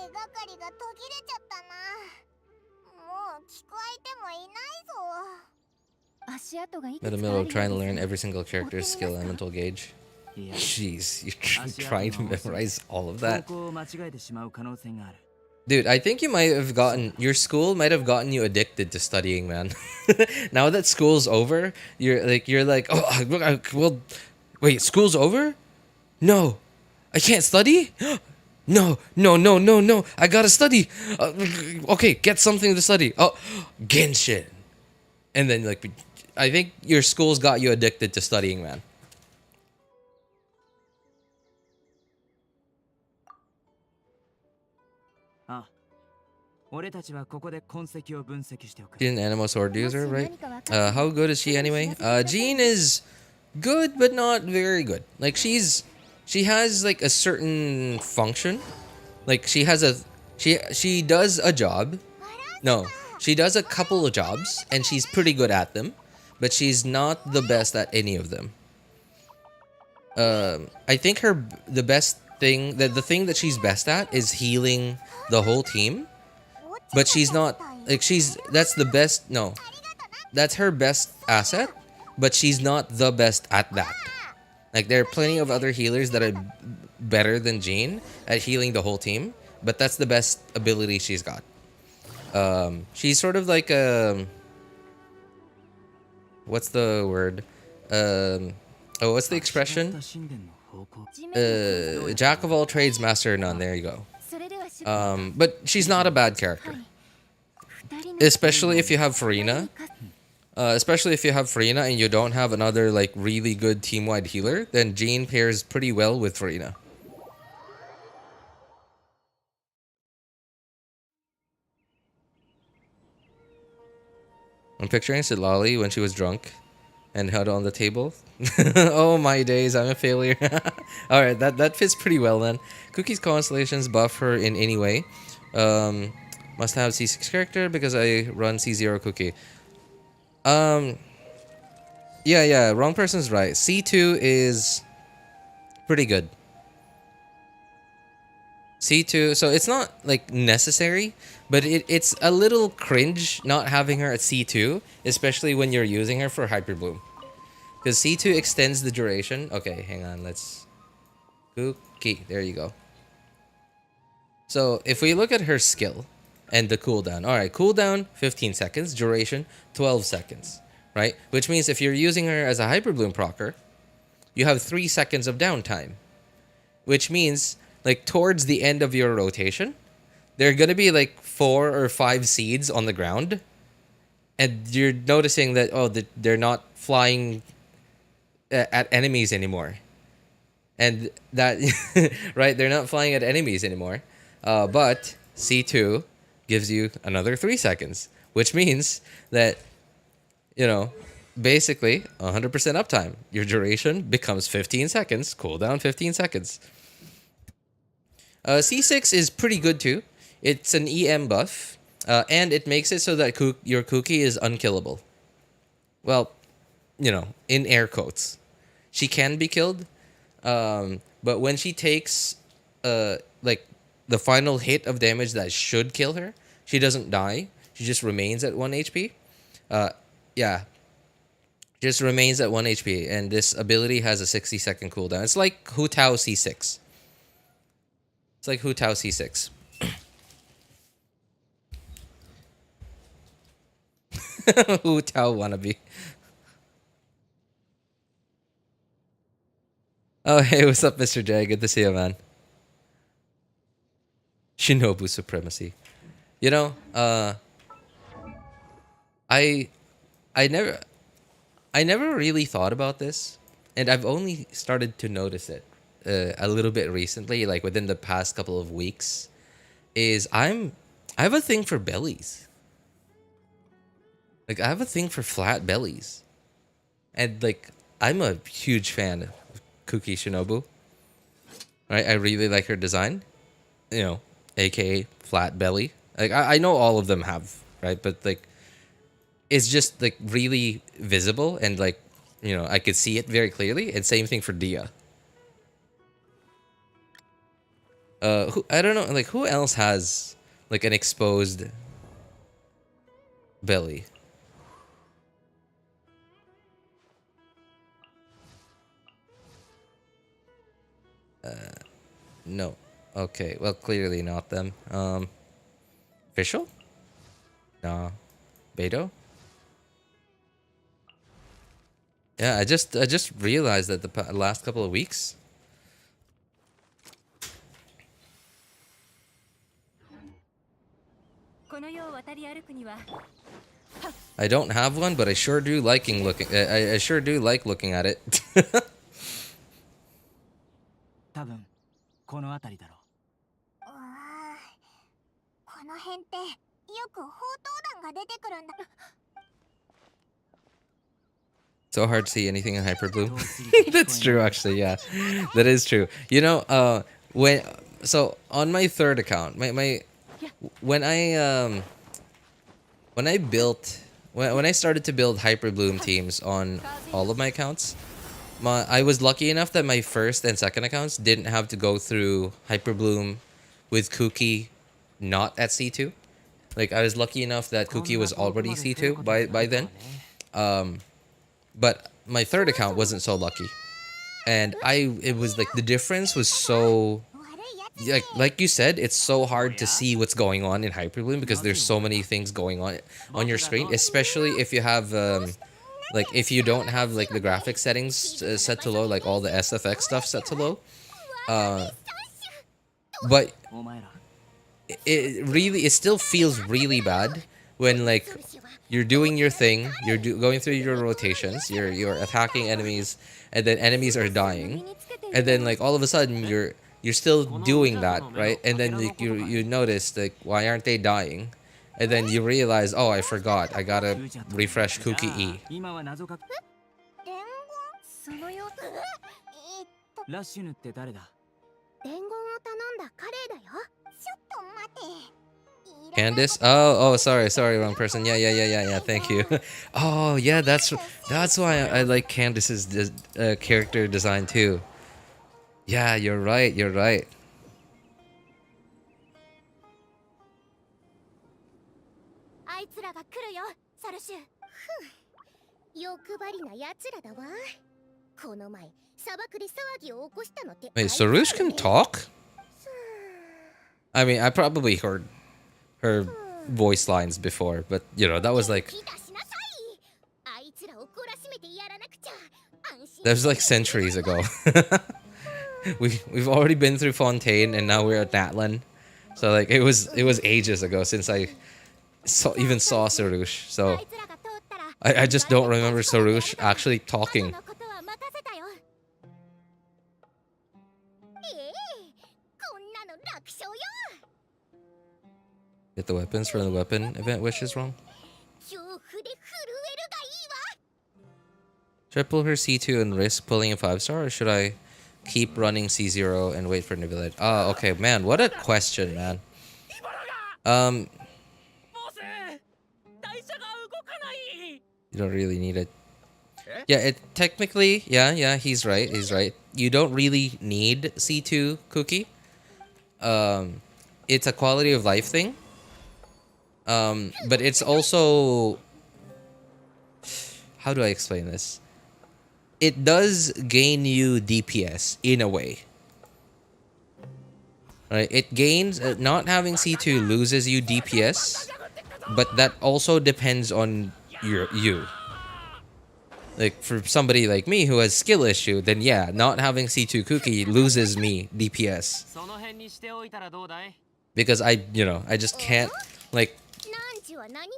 手がかりが途切れちゃったな。もう聞く相手もいないぞ。足跡がいくつかあ In る the よ middle う of です。 trying to learn every single character's skill elemental gauge. Jeez, you're trying to memorize all of that. 方向を間違えてしまう可能性がある。 Dude, I think you might have gotten your school might have gotten you addicted to studying, man. Now that school's over, you're like, oh, well, wait, school's over? No, I can't study. No, no, no, no, no. I gotta study. Okay, get something to study. Oh, Genshin. And then like, I think your school's got you addicted to studying, man. あ、俺たちはここで痕跡を分析しておく。 She's an Anemo sword user, right? How good is she anyway? Jean is good, but not very good. Like she has like a certain function. Like she does a job. No, she does a couple of jobs, and she's pretty good at them, but she's not the best at any of them. I think the best thing the thing that she's best at is healing the whole team. But she's not like that's the best. No, that's her best asset, but she's not the best at that. Like there are plenty of other healers that are better than Jean at healing the whole team, but that's the best ability she's got. She's sort of like what's the word? What's the expression? Jack of all trades, master of none. There you go. But she's not a bad character. Especially if you have Farina. Especially if you have Farina and you don't have another like really good team-wide healer, then Jean pairs pretty well with Farina. I'm picturing Sitlali when she was drunk and held on the table. Oh my days, I'm a failure. Alright, that fits pretty well then. Kuki's constellations buff her in any way. Must have C6 character because I run C0 Kuki. Yeah, wrong person's right. C2 is pretty good. C2, so it's not like necessary, but it's a little cringe not having her at C2, especially when you're using her for Hyper Bloom. Because C2 extends the duration. Okay, hang on, let's... Kuki, there you go. So, if we look at her skill and the cooldown. Alright, cooldown, 15 seconds. Duration, 12 seconds. Right? Which means if you're using her as a Hyper Bloom procer, you have 3 seconds of downtime. Which means, like, towards the end of your rotation, there are going to be, like, 4 or 5 seeds on the ground. And you're noticing that, oh, they're not flying at enemies anymore. And that, right, they're not flying at enemies anymore. But C2 gives you another 3 seconds, which means that, you know, basically 100% uptime. Your duration becomes 15 seconds, cooldown 15 seconds. C6 is pretty good too. It's an EM buff, and it makes it so that your Kuki is unkillable. Well, you know, in air quotes. She can be killed, but when she takes, like, the final hit of damage that should kill her, she doesn't die. She just remains at 1 HP. Yeah. Just remains at 1 HP, and this ability has a 60-second cooldown. It's like Hutao C6. It's like Hutao C6. Hutao wannabe. Oh, hey, what's up, Mr. J? Good to see you, man. Shinobu supremacy. You know, I never really thought about this, and I've only started to notice it a little bit recently, like within the past couple of weeks. I have a thing for bellies. Like, I have a thing for flat bellies, and like I'm a huge fan of Kuki Shinobu. Right, I really like her design. You know, aka flat belly. Like I know all of them have, right, but like it's just like really visible, and like, you know, I could see it very clearly. And same thing for Dia. I don't know, like, who else has like an exposed belly? No. Okay, well, clearly not them. Official? No. Beto? Yeah, I just realized that the last couple of weeks. I don't have one, but I sure do liking looking. I sure do like looking at it. 多分この辺りだろう。この辺ってよく砲塔弾が出てくるんだ。So hard to see anything in hyper blue. That's true, actually. Yeah, that is true. You know, on my third account, when I started to build hyper bloom teams on all of my accounts, I was lucky enough that my first and second accounts didn't have to go through hyper bloom with Kuki not at C2. Like, I was lucky enough that Kuki was already C2 by then. But my third account wasn't so lucky, and it was like the difference was so, like you said, it's so hard to see what's going on in Hyperbloom because there's so many things going on your screen, especially if you have like, if you don't have like the graphic settings set to low, like all the SFX stuff set to low. But it still feels really bad when, like, you're doing your thing, you're going through your rotations, you're attacking enemies, and then enemies are dying, and then like all of a sudden you're still doing that, right? And then like, you notice, like, why aren't they dying? And then you realize, oh, I forgot, I gotta refresh Kuki E. ラッシュヌって誰だ？伝言を頼んだカレーだよ。ちょっと待て。 Candace? Oh, sorry, wrong person. Yeah. Thank you. Oh, yeah, that's why I like Candace's character design too. Yeah, you're right. あいつらが来るよ、サルシュ。欲張りな奴らだわ。この前、砂漠で騒ぎを起こしたのって。Wait, Sarush can talk? I mean, I probably heard her voice lines before, but you know, that was like centuries ago. We've already been through Fontaine, and now we're at Natlan, so like it was ages ago since I even saw Sarush. So I just don't remember Sarush actually talking. Get the weapons from the weapon event wishes wrong. Should I pull her C2 and risk pulling a 5-star, or should I keep running C0 and wait for Nivelate? Oh, okay, man, what a question, man. You don't really need it. Yeah, it technically, yeah, he's right. You don't really need C2 Kuki. It's a quality of life thing. But it's also, how do I explain this? It does gain you DPS in a way. Right? It gains not having C2 loses you DPS, but that also depends on you. Like for somebody like me who has skill issue, then yeah, not having C2 Kuki loses me DPS. Because I just can't, like,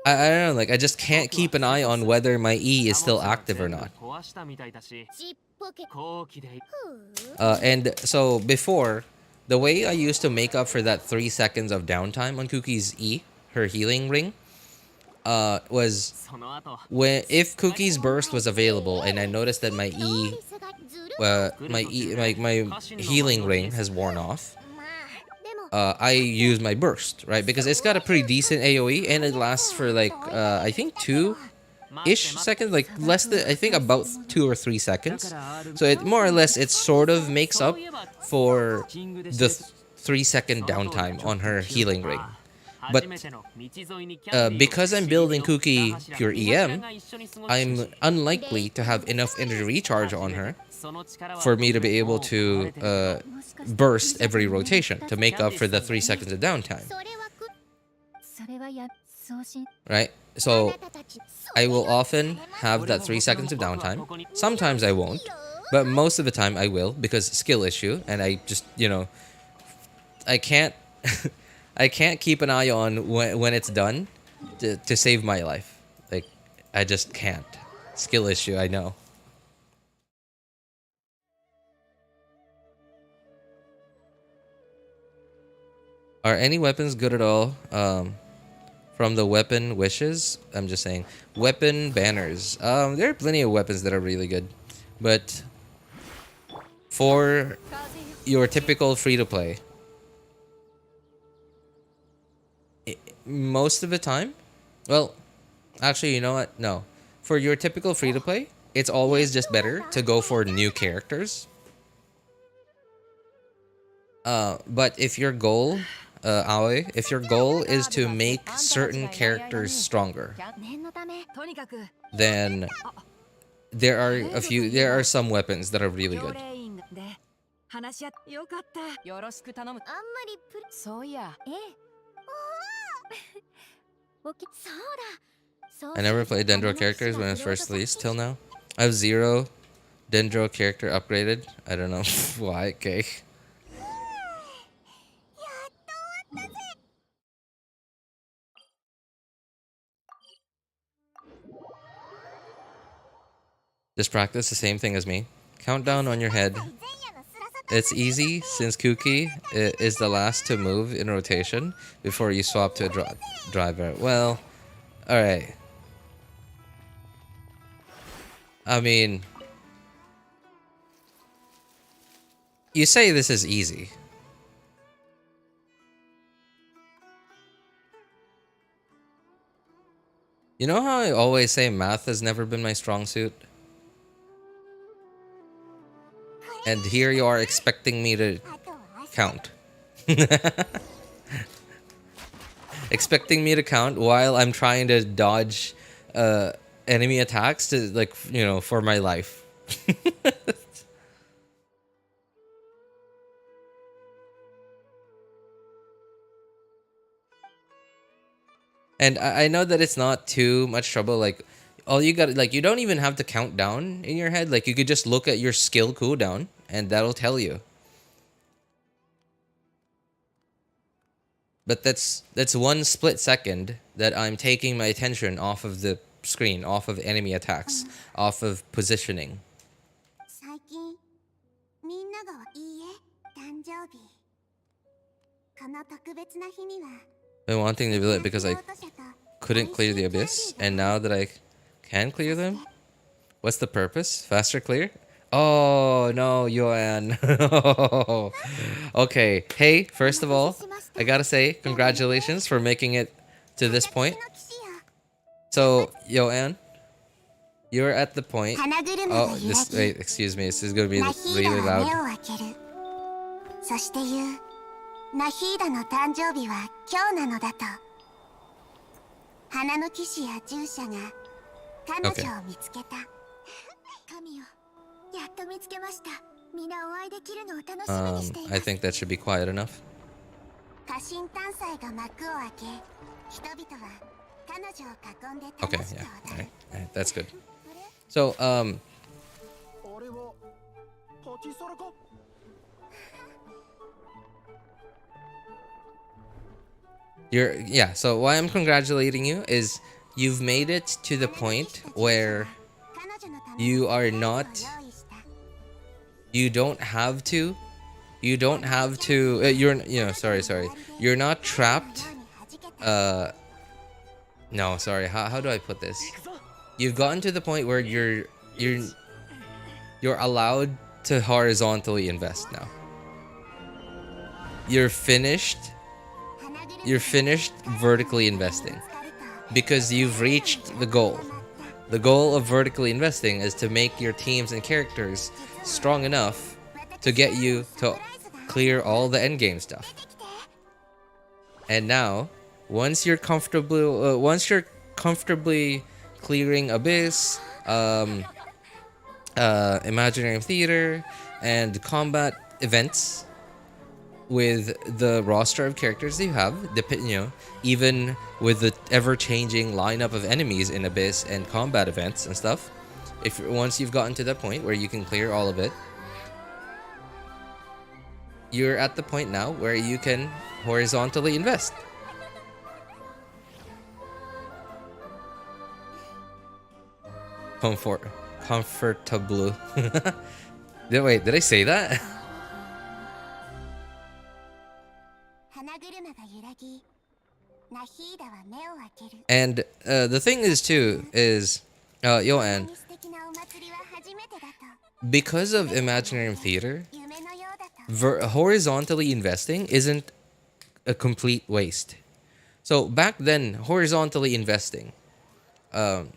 I don't know, like I just can't keep an eye on whether my E is still active or not. And so before, the way I used to make up for that 3 seconds of downtime on Kuki's E, her healing ring, was if Kuki's burst was available and I noticed that my my healing ring has worn off, I use my burst, right? Because it's got a pretty decent AoE and it lasts for like I think 2-ish seconds, like less than, I think about 2 or 3 seconds. So it more or less it sort of makes up for the 3-second downtime on her healing ring. But because I'm building Kuki pure EM, I'm unlikely to have enough energy recharge on her for me to be able to burst every rotation to make up for the 3 seconds of downtime. Right? So I will often have that 3 seconds of downtime. Sometimes I won't, but most of the time I will because skill issue, and I just, I can't I can't keep an eye on when it's done to save my life. Like, I just can't. Skill issue, I know. Are any weapons good at all? From the weapon wishes? I'm just saying. Weapon banners. There are plenty of weapons that are really good. But for your typical free-to-play, most of the time, well, actually, you know what? No. For your typical free-to-play, it's always just better to go for new characters. But if your goal, Aoi, if your goal is to make certain characters stronger, then there are some weapons that are really good. I never played Dendro characters when it was first released till now. I have 0 Dendro character upgraded. I don't know why, okay. Just practice the same thing as me. Countdown on your head. It's easy since Kuki is the last to move in rotation before you swap to a driver. Well, alright. I mean, you say this is easy. You know how I always say math has never been my strong suit? And here you are expecting me to count. Expecting me to count while I'm trying to dodge enemy attacks to, like, for my life. And I know that it's not too much trouble. Like, all you got, like, you don't even have to count down in your head. Like, you could just look at your skill cooldown, and that'll tell you. But that's 1 split second that I'm taking my attention off of the screen, off of enemy attacks, off of positioning. Been wanting to do it because I couldn't clear the abyss, and now that I can clear them, what's the purpose? Faster clear? Oh no, Yoan. Okay, hey, first of all, I gotta say congratulations for making it to this point. So, Yoan, you're at the point. Oh, wait, excuse me, this is gonna be really loud. ナヒーダの誕生日は今日なのだと。花の騎士や従者が Okay. I think that should be quiet enough. Okay, yeah. Alright, that's good. So, so why I'm congratulating you is you've made it to the point where you are not, you don't have to, you're not trapped, no, sorry, how do I put this? You've gotten to the point where you're allowed to horizontally invest now. You're finished vertically investing because you've reached the goal. The goal of vertically investing is to make your teams and characters strong enough to get you to clear all the endgame stuff. And now, once you're comfortably clearing Abyss, Imaginarium Theater, and combat events with the roster of characters that you have, even with the ever-changing lineup of enemies in Abyss and combat events and stuff, once you've gotten to that point where you can clear all of it, you're at the point now where you can horizontally invest. Comfortable. Wait, did I say that? And the thing is too is Yoan, because of Imaginarium Theater, horizontally investing isn't a complete waste. So back then, horizontally investing, what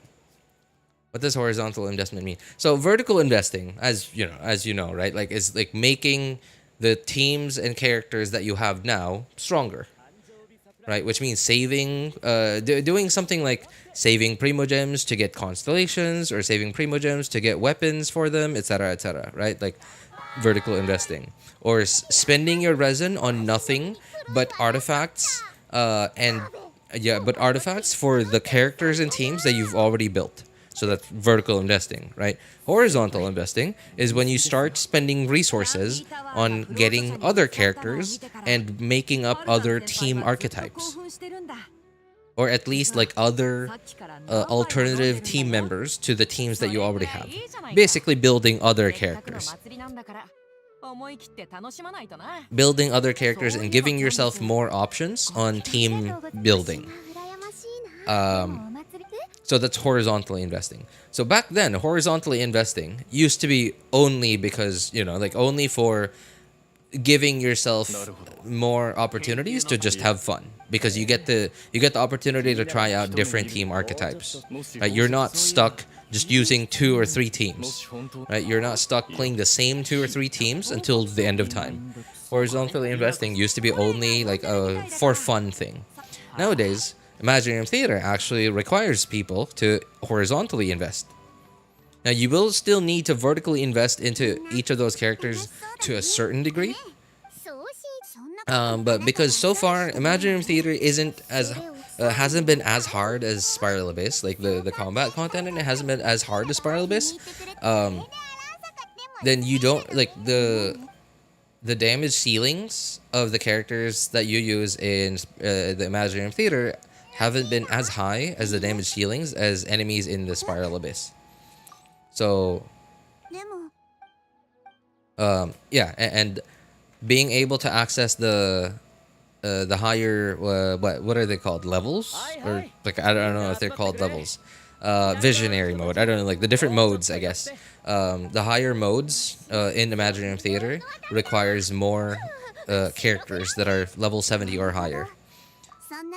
does horizontal investment mean? So vertical investing, as you know, right? Like, is like making the teams and characters that you have now stronger, right? Which means saving, doing something like saving Primogems to get constellations, or saving Primogems to get weapons for them, etc., right? Like vertical investing, or spending your resin on nothing but artifacts, but artifacts for the characters and teams that you've already built. So that's vertical investing, right? Horizontal investing is when you start spending resources on getting other characters and making up other team archetypes. Or at least like other alternative team members to the teams that you already have. Basically building other characters. Building other characters and giving yourself more options on team building. So that's horizontally investing. So back then, horizontally investing used to be only because, only for giving yourself more opportunities to just have fun, because you get the opportunity to try out different team archetypes. Right? You're not stuck just using 2 or 3 teams. Right? You're not stuck playing the same 2 or 3 teams until the end of time. Horizontally investing used to be only like a for fun thing. Nowadays, Imaginarium Theater actually requires people to horizontally invest. Now, you will still need to vertically invest into each of those characters to a certain degree. But because so far, Imaginarium Theater hasn't been as hard as Spiral Abyss, like the combat content, and it hasn't been as hard as Spiral Abyss. Then you don't, like, the damage ceilings of the characters that you use in the Imaginarium Theater haven't been as high as the damage ceilings as enemies in the Spiral Abyss. So, and being able to access the higher, what are they called? Levels? Or, like, I don't know if they're called levels. Visionary mode. I don't know, like, the different modes, I guess. The higher modes in Imaginarium Theater requires more characters that are level 70 or higher.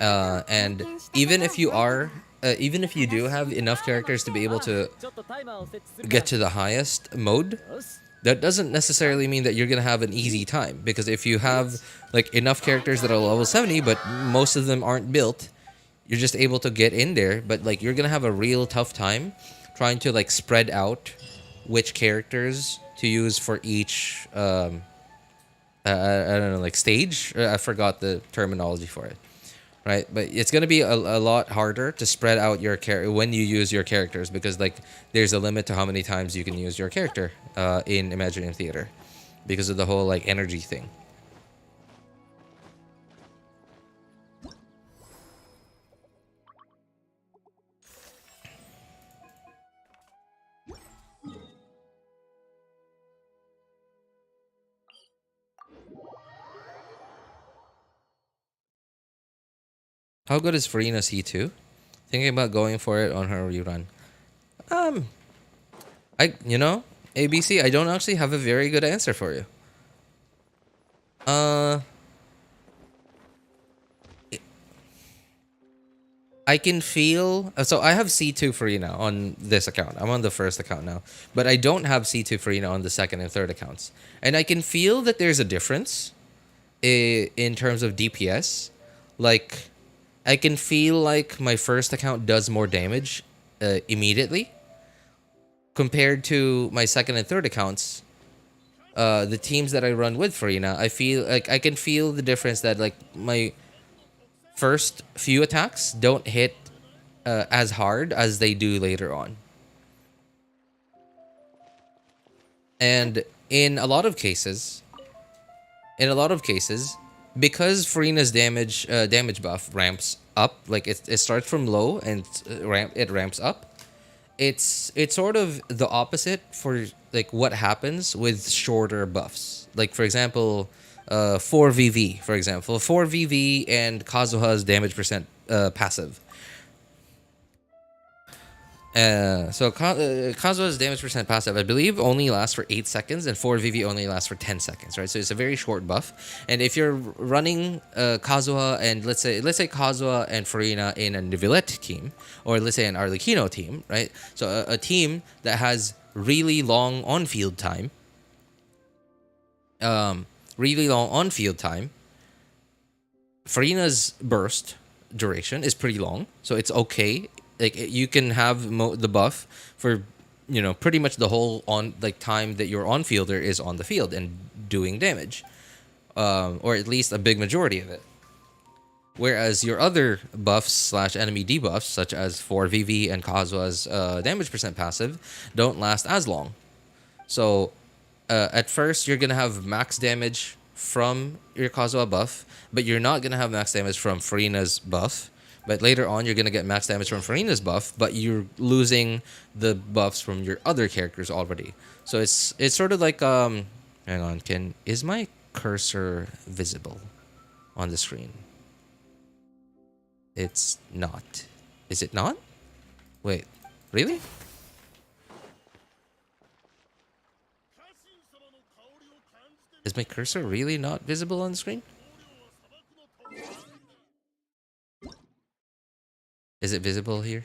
And even if you do have enough characters to be able to get to the highest mode, that doesn't necessarily mean that you're gonna have an easy time, because if you have like enough characters that are level 70 but most of them aren't built, you're just able to get in there, but like you're gonna have a real tough time trying to like spread out which characters to use for each I don't know, like stage. I forgot the terminology for it, right? But it's gonna be a lot harder to spread out your when you use your characters, because like there's a limit to how many times you can use your character in Imaginarium Theater, because of the whole like energy thing. How good is Farina C2? Thinking about going for it on her rerun. ABC, I don't actually have a very good answer for you. I can feel, so I have C2 Farina on this account. I'm on the first account now, but I don't have C2 Farina on the second and third accounts. And I can feel that there's a difference in terms of DPS. Like, I can feel like my first account does more damage immediately compared to my second and third accounts. The teams that I run with Farina, I feel like I can feel the difference that like my first few attacks don't hit as hard as they do later on. And in a lot of cases, because Farina's damage buff ramps up, like it starts from low and it ramps up. It's sort of the opposite for like what happens with shorter buffs. Like for example, 4VV, for example, 4VV and Kazuha's damage percent passive. So Kazuha's damage percent passive, I believe, only lasts for 8 seconds, and 4VV only lasts for 10 seconds, right? So it's a very short buff. And if you're running Kazuha and let's say Kazuha and Farina in a Neuvillette team, or let's say an Arlecchino team, right? So a team that has really long on-field time, Farina's burst duration is pretty long, so it's okay. Like you can have the buff for, pretty much the whole time that your on-fielder is on the field and doing damage, or at least a big majority of it. Whereas your other buffs / enemy debuffs, such as 4VV and Kazuha's damage percent passive, don't last as long. So at first you're gonna have max damage from your Kazuha buff, but you're not gonna have max damage from Farina's buff. But later on, you're gonna get max damage from Farina's buff, but you're losing the buffs from your other characters already. So it's sort of like hang on, is my cursor visible on the screen? It's not. Is it not? Wait, really? Is my cursor really not visible on the screen? Is it visible here?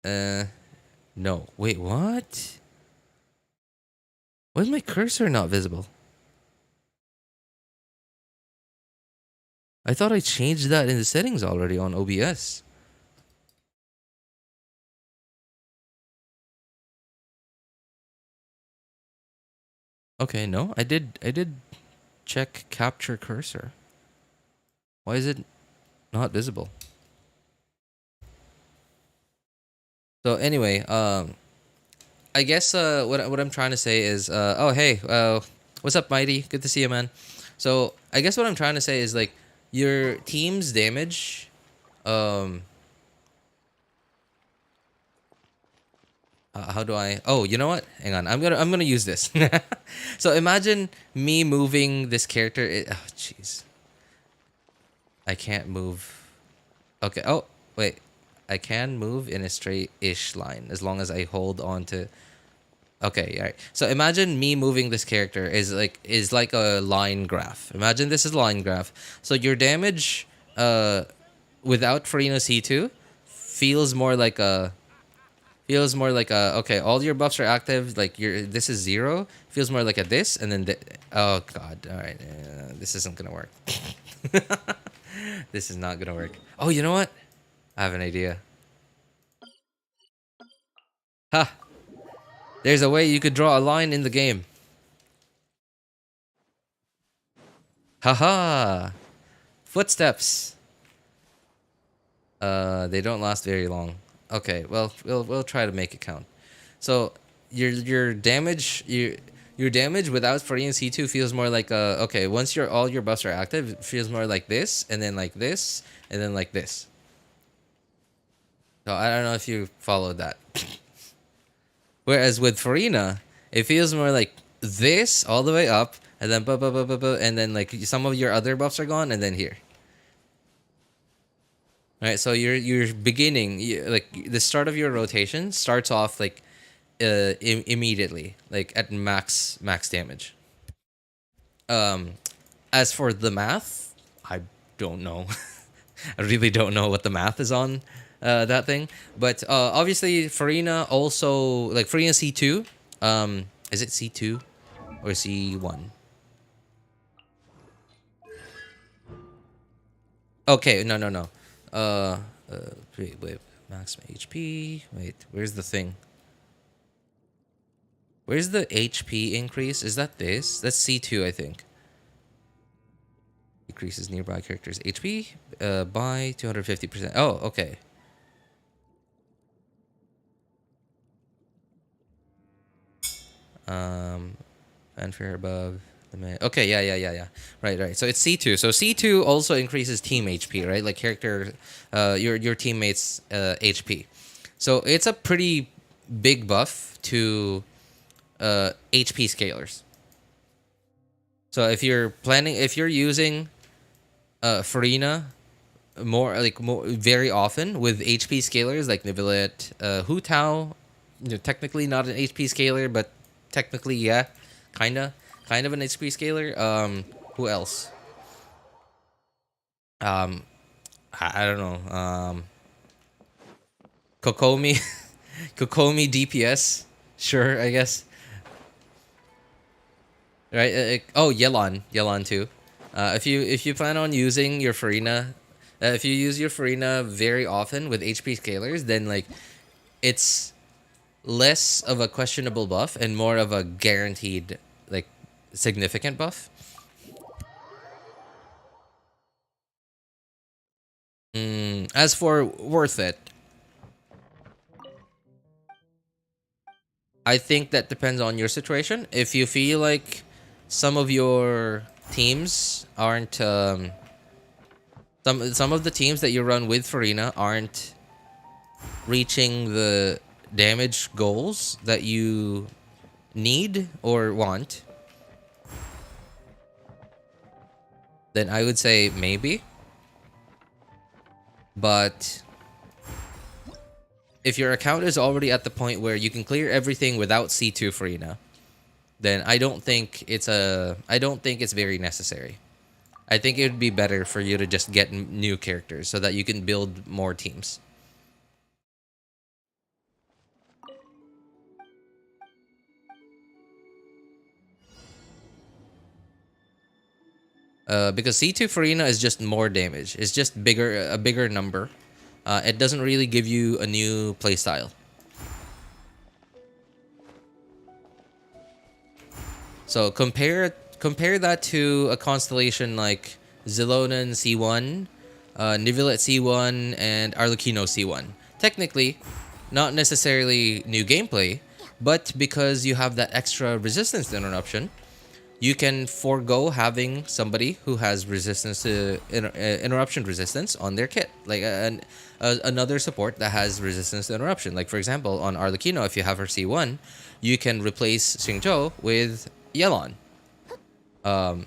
No. Wait, what? Why is my cursor not visible? I thought I changed that in the settings already on OBS. Okay, no, I did check capture cursor. Why is it not visible? So anyway, I guess what I'm trying to say is oh hey, what's up, Mighty? Good to see you, man. So I guess what I'm trying to say is like your team's damage, how do I? Oh, you know what? Hang on, I'm gonna use this. So imagine me moving this character. Oh jeez, I can't move. Okay. Oh wait. I can move in a straight-ish line as long as I hold on to. Okay, all right. So imagine me moving this character is like a line graph. Imagine this is a line graph. So your damage, without Farina C2, feels more like a. Okay, all your buffs are active. Like this is 0. Feels more like a this, and then oh god, all right, this isn't gonna work. This is not gonna work. Oh, you know what? I have an idea. Ha! There's a way you could draw a line in the game. Haha! Footsteps. They don't last very long. Okay, well, we'll try to make it count. So your damage your damage without Free and C2 feels more like okay, once all your buffs are active, it feels more like this, and then like this, and then like this. So I don't know if you followed that. Whereas with Farina, it feels more like this all the way up, and then and then like some of your other buffs are gone, and then here. Right, so you're beginning like the start of your rotation starts off like immediately, like at max damage. As for the math, I don't know. I really don't know what the math is on that thing. But obviously Farina also like Farina C2. Is it C2 or C1? Okay, no. Wait, max HP. Wait, where's the thing? Where's the HP increase? Is that this? That's C2, I think. Increases nearby characters' HP by 250%. Oh, okay. Fanfare above limit. Okay, yeah. Right. So it's C2. So C2 also increases team HP, right? Like character, your teammates' HP. So it's a pretty big buff to HP scalers. So if you're using Farina more very often with HP scalers like Nivellet, Hutao, technically not an HP scaler, but technically yeah, kind of an HP scaler. Who else? I don't know. Kokomi, Kokomi DPS. Sure, I guess. Right. Oh, Yelan too. If you plan on using your Farina, if you use your Farina very often with HP scalers, then like it's less of a questionable buff and more of a guaranteed like significant buff. As for worth it, I think that depends on your situation. If you feel like some of your teams aren't some of the teams that you run with Farina aren't reaching the damage goals that you need or want, then I would say maybe. But if your account is already at the point where you can clear everything without C2 Farina, then I don't think it's very necessary. I think it would be better for you to just get new characters so that you can build more teams. Because C2 Farina is just more damage. It's just a bigger number. It doesn't really give you a new playstyle. So compare that to a constellation like Xilonen C1, Nivellet C1, and Arlecchino C1. Technically, not necessarily new gameplay, but because you have that extra resistance to interruption, you can forego having somebody who has resistance to interruption resistance on their kit, like another support that has resistance to interruption. Like for example, on Arlecchino, if you have her C1, you can replace Xingqiu with Yelan. On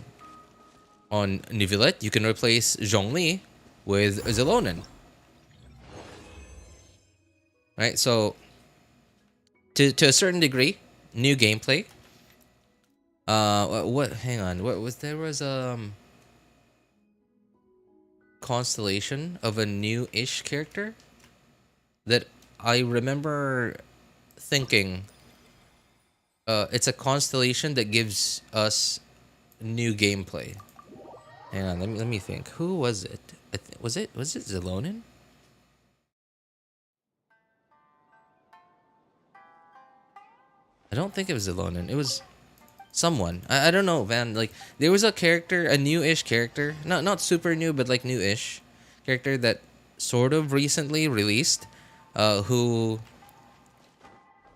Nivellet, you can replace Zhongli with Xilonen. Right, so to a certain degree, new gameplay. What? Hang on. What was there? Was constellation of a new-ish character that I remember thinking. It's a constellation that gives us new gameplay. Hang on. Let me think. Who was it? Was it Xilonen? I don't think it was Xilonen. It was someone. I don't know, man. Like there was a character, a new-ish character, not super new, but like new-ish character that sort of recently released, who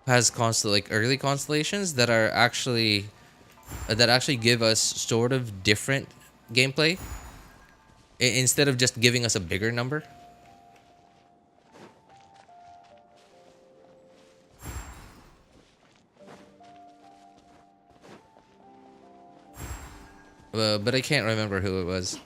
has like early constellations that are actually that actually give us sort of different gameplay instead of just giving us a bigger number. But I can't remember who it was.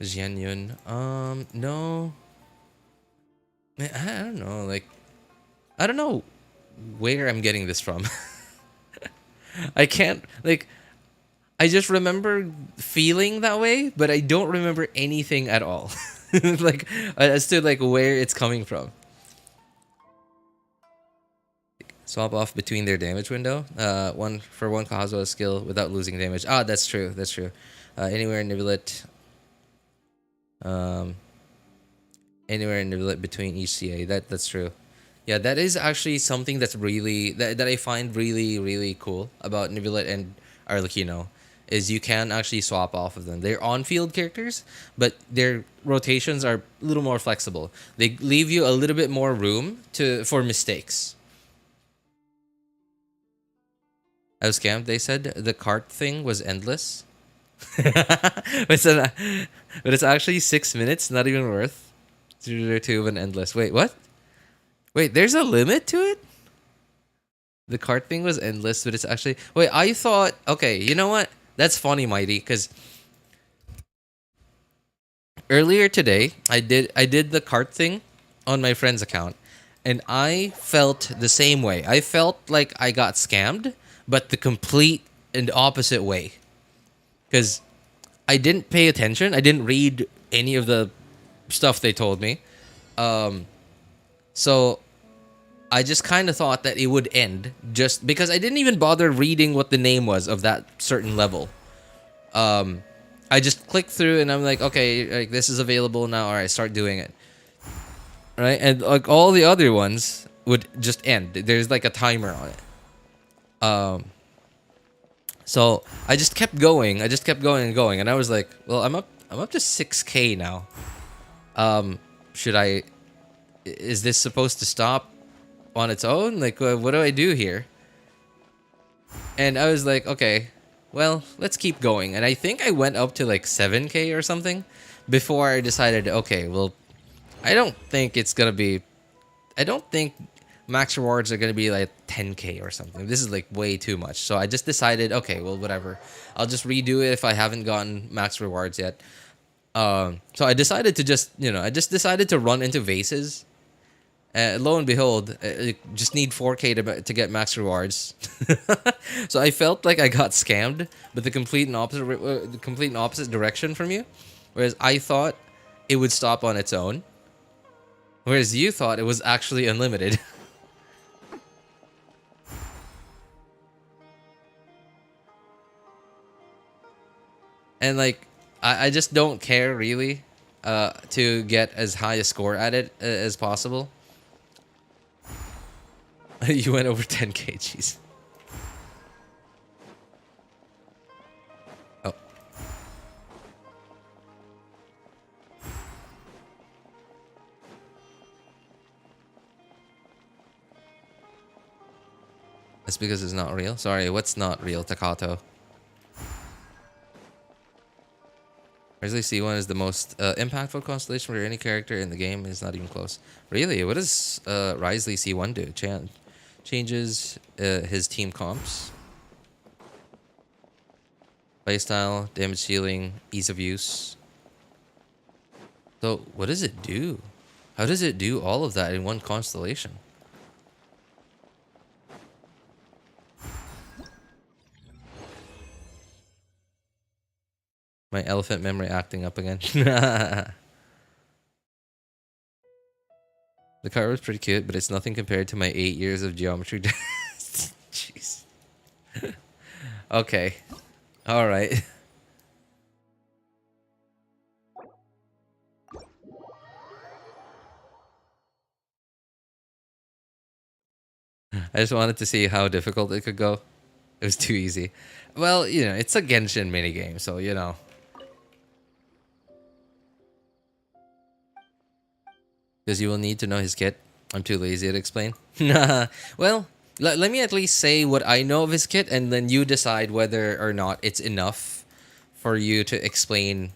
Jianyun. No. Man, I don't know. Like, I don't know where I'm getting this from. I can't, like, I just remember feeling that way, but I don't remember anything at all. Like, as to, like, where it's coming from. Swap off between their damage window. One Kazuha skill without losing damage. Ah, that's true. That's true. Anywhere Nivelet. Anywhere Nivelet between each CA. That's true. Yeah, that is actually something that's really that I find really cool about Nivelet and Arlecchino, is you can actually swap off of them. They're on-field characters, but their rotations are a little more flexible. They leave you a little bit more room for mistakes. I was scammed. They said the cart thing was endless. but it's actually 6 minutes, not even worth. 2 of an endless. Wait, what? Wait, there's a limit to it? The cart thing was endless, but it's actually... Wait, I thought... Okay, you know what? That's funny, Mighty, because... Earlier today, I did the cart thing on my friend's account, and I felt the same way. I felt like I got scammed, but the complete and opposite way. Because I didn't pay attention. I didn't read any of the stuff they told me. So I just kind of thought that it would end just because I didn't even bother reading what the name was of that certain level. I just clicked through and I'm like, okay, like, this is available now. All right, start doing it. Right? And like all the other ones would just end. There's like a timer on it. So I just kept going. I just kept going and going, and I was like, well, I'm up to 6K now. Should I? Is this supposed to stop on its own? Like, what do I do here? And I was like, okay, well, let's keep going. And I think I went up to like 7K or something before I decided, okay, well, I don't think max rewards are going to be like 10K or something. This is like way too much. So I just decided, okay, well, whatever. I'll just redo it if I haven't gotten max rewards yet. So I decided to just run into vases. Lo and behold, just need 4K to get max rewards. So I felt like I got scammed, but the complete and opposite direction from you. Whereas I thought it would stop on its own. Whereas you thought it was actually unlimited. And like, I just don't care really to get as high a score at it as possible. You went over 10K, jeez. Oh. That's because it's not real? Sorry, what's not real, Takato? Grizzly C1 is the most impactful constellation for any character in the game. Is not even close. Really? What does Risley C1 do? Changes his team comps. Playstyle, damage healing, ease of use. So, what does it do? How does it do all of that in one constellation? My elephant memory acting up again. The car was pretty cute, but it's nothing compared to my 8 years of geometry. Jeez. Okay. All right. I just wanted to see how difficult it could go. It was too easy. Well, you know, it's a Genshin minigame, so you know. Because you will need to know his kit. I'm too lazy to explain. Well, let me at least say what I know of his kit, and then you decide whether or not it's enough for you to explain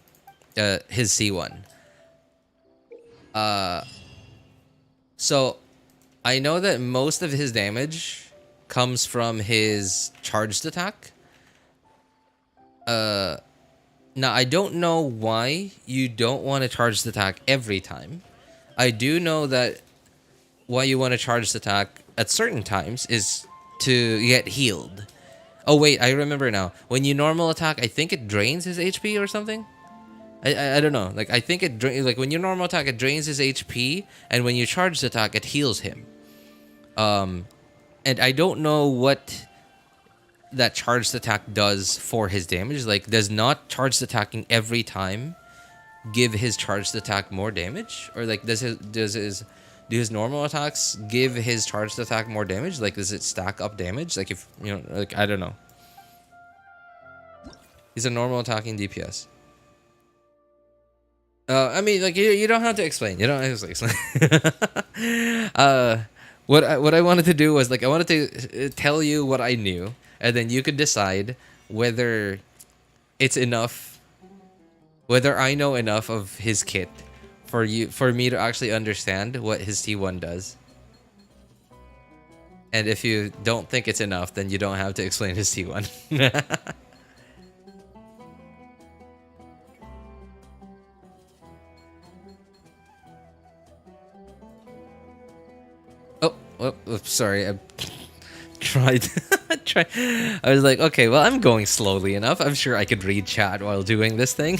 his C1. So, I know that most of his damage comes from his charged attack. Now, I don't know why you don't want to charge the attack every time. I do know that why you want to charge the attack at certain times is to get healed. Oh wait, I remember now. When you normal attack, I think it drains his HP or something. I don't know. Like I think it like when you normal attack, it drains his HP, and when you charge the attack, it heals him. And I don't know what that charged attack does for his damage. Like, does not charged attacking every time give his charged attack more damage, or like do his normal attacks give his charged attack more damage? Like, does it stack up damage? Like, if you know, like, I don't know. He's a normal attacking DPS. I mean, like, you don't have to explain. You don't have to explain. What I wanted to do was, like, I wanted to tell you what I knew, and then you could decide whether it's enough, whether I know enough of his kit for me to actually understand what his T1 does. And if you don't think it's enough, then you don't have to explain his T1. Oh, sorry. I tried. I was like, okay, well, I'm going slowly enough. I'm sure I could read chat while doing this thing.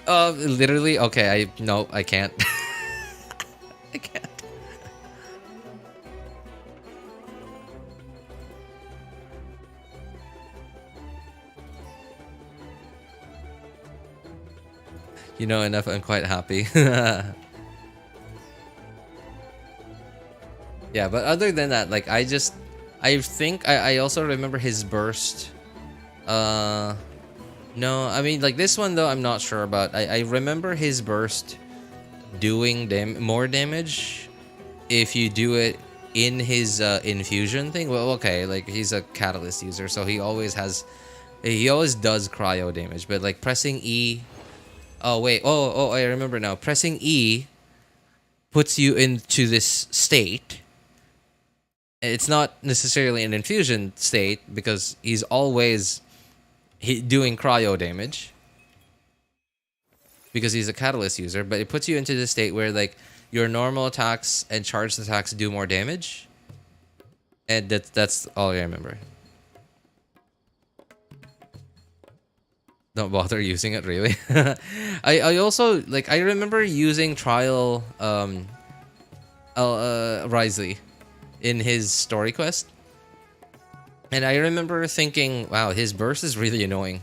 Literally? Okay, no, I can't. I can't. You know enough, I'm quite happy. Yeah, but other than that, like, I think I also remember his burst. No, I mean, like, this one, though, I'm not sure about. I remember his burst doing more damage if you do it in his infusion thing. Well, okay, like, he's a catalyst user, so he always does cryo damage, but, like, pressing E... Oh, wait, oh, I remember now. Pressing E puts you into this state. It's not necessarily an infusion state because he's always doing cryo damage because he's a catalyst user, but it puts you into the state where, like, your normal attacks and charged attacks do more damage, and that's all I remember. Don't bother using it, really. I also, like, I remember using trial Risley in his story quest, and I remember thinking, wow, his burst is really annoying.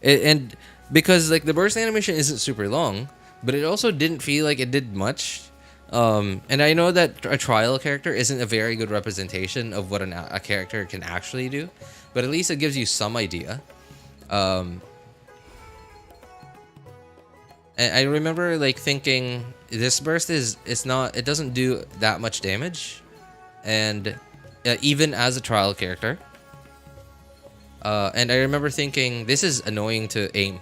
And because, like, the burst animation isn't super long, but it also didn't feel like it did much. And I know that a trial character isn't a very good representation of what a character can actually do, but at least it gives you some idea. And I remember, like, thinking this burst it doesn't do that much damage, and even as a trial character. And I remember thinking, this is annoying to aim.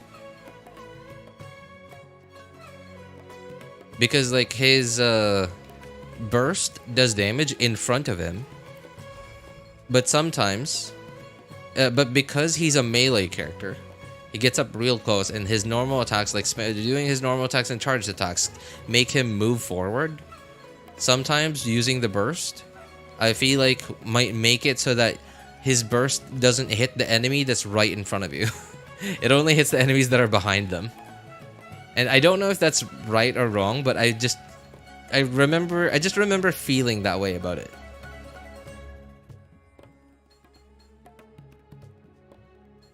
Because, like, his burst does damage in front of him. But sometimes... but because he's a melee character, he gets up real close, and his normal attacks, like doing his normal attacks and charged attacks, make him move forward. Sometimes using the burst, I feel like, might make it so that his burst doesn't hit the enemy that's right in front of you. It only hits the enemies that are behind them. And I don't know if that's right or wrong, but I I just remember feeling that way about it.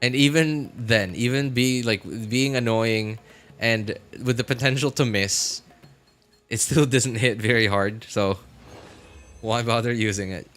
And even then, even being annoying and with the potential to miss, it still doesn't hit very hard, so why bother using it?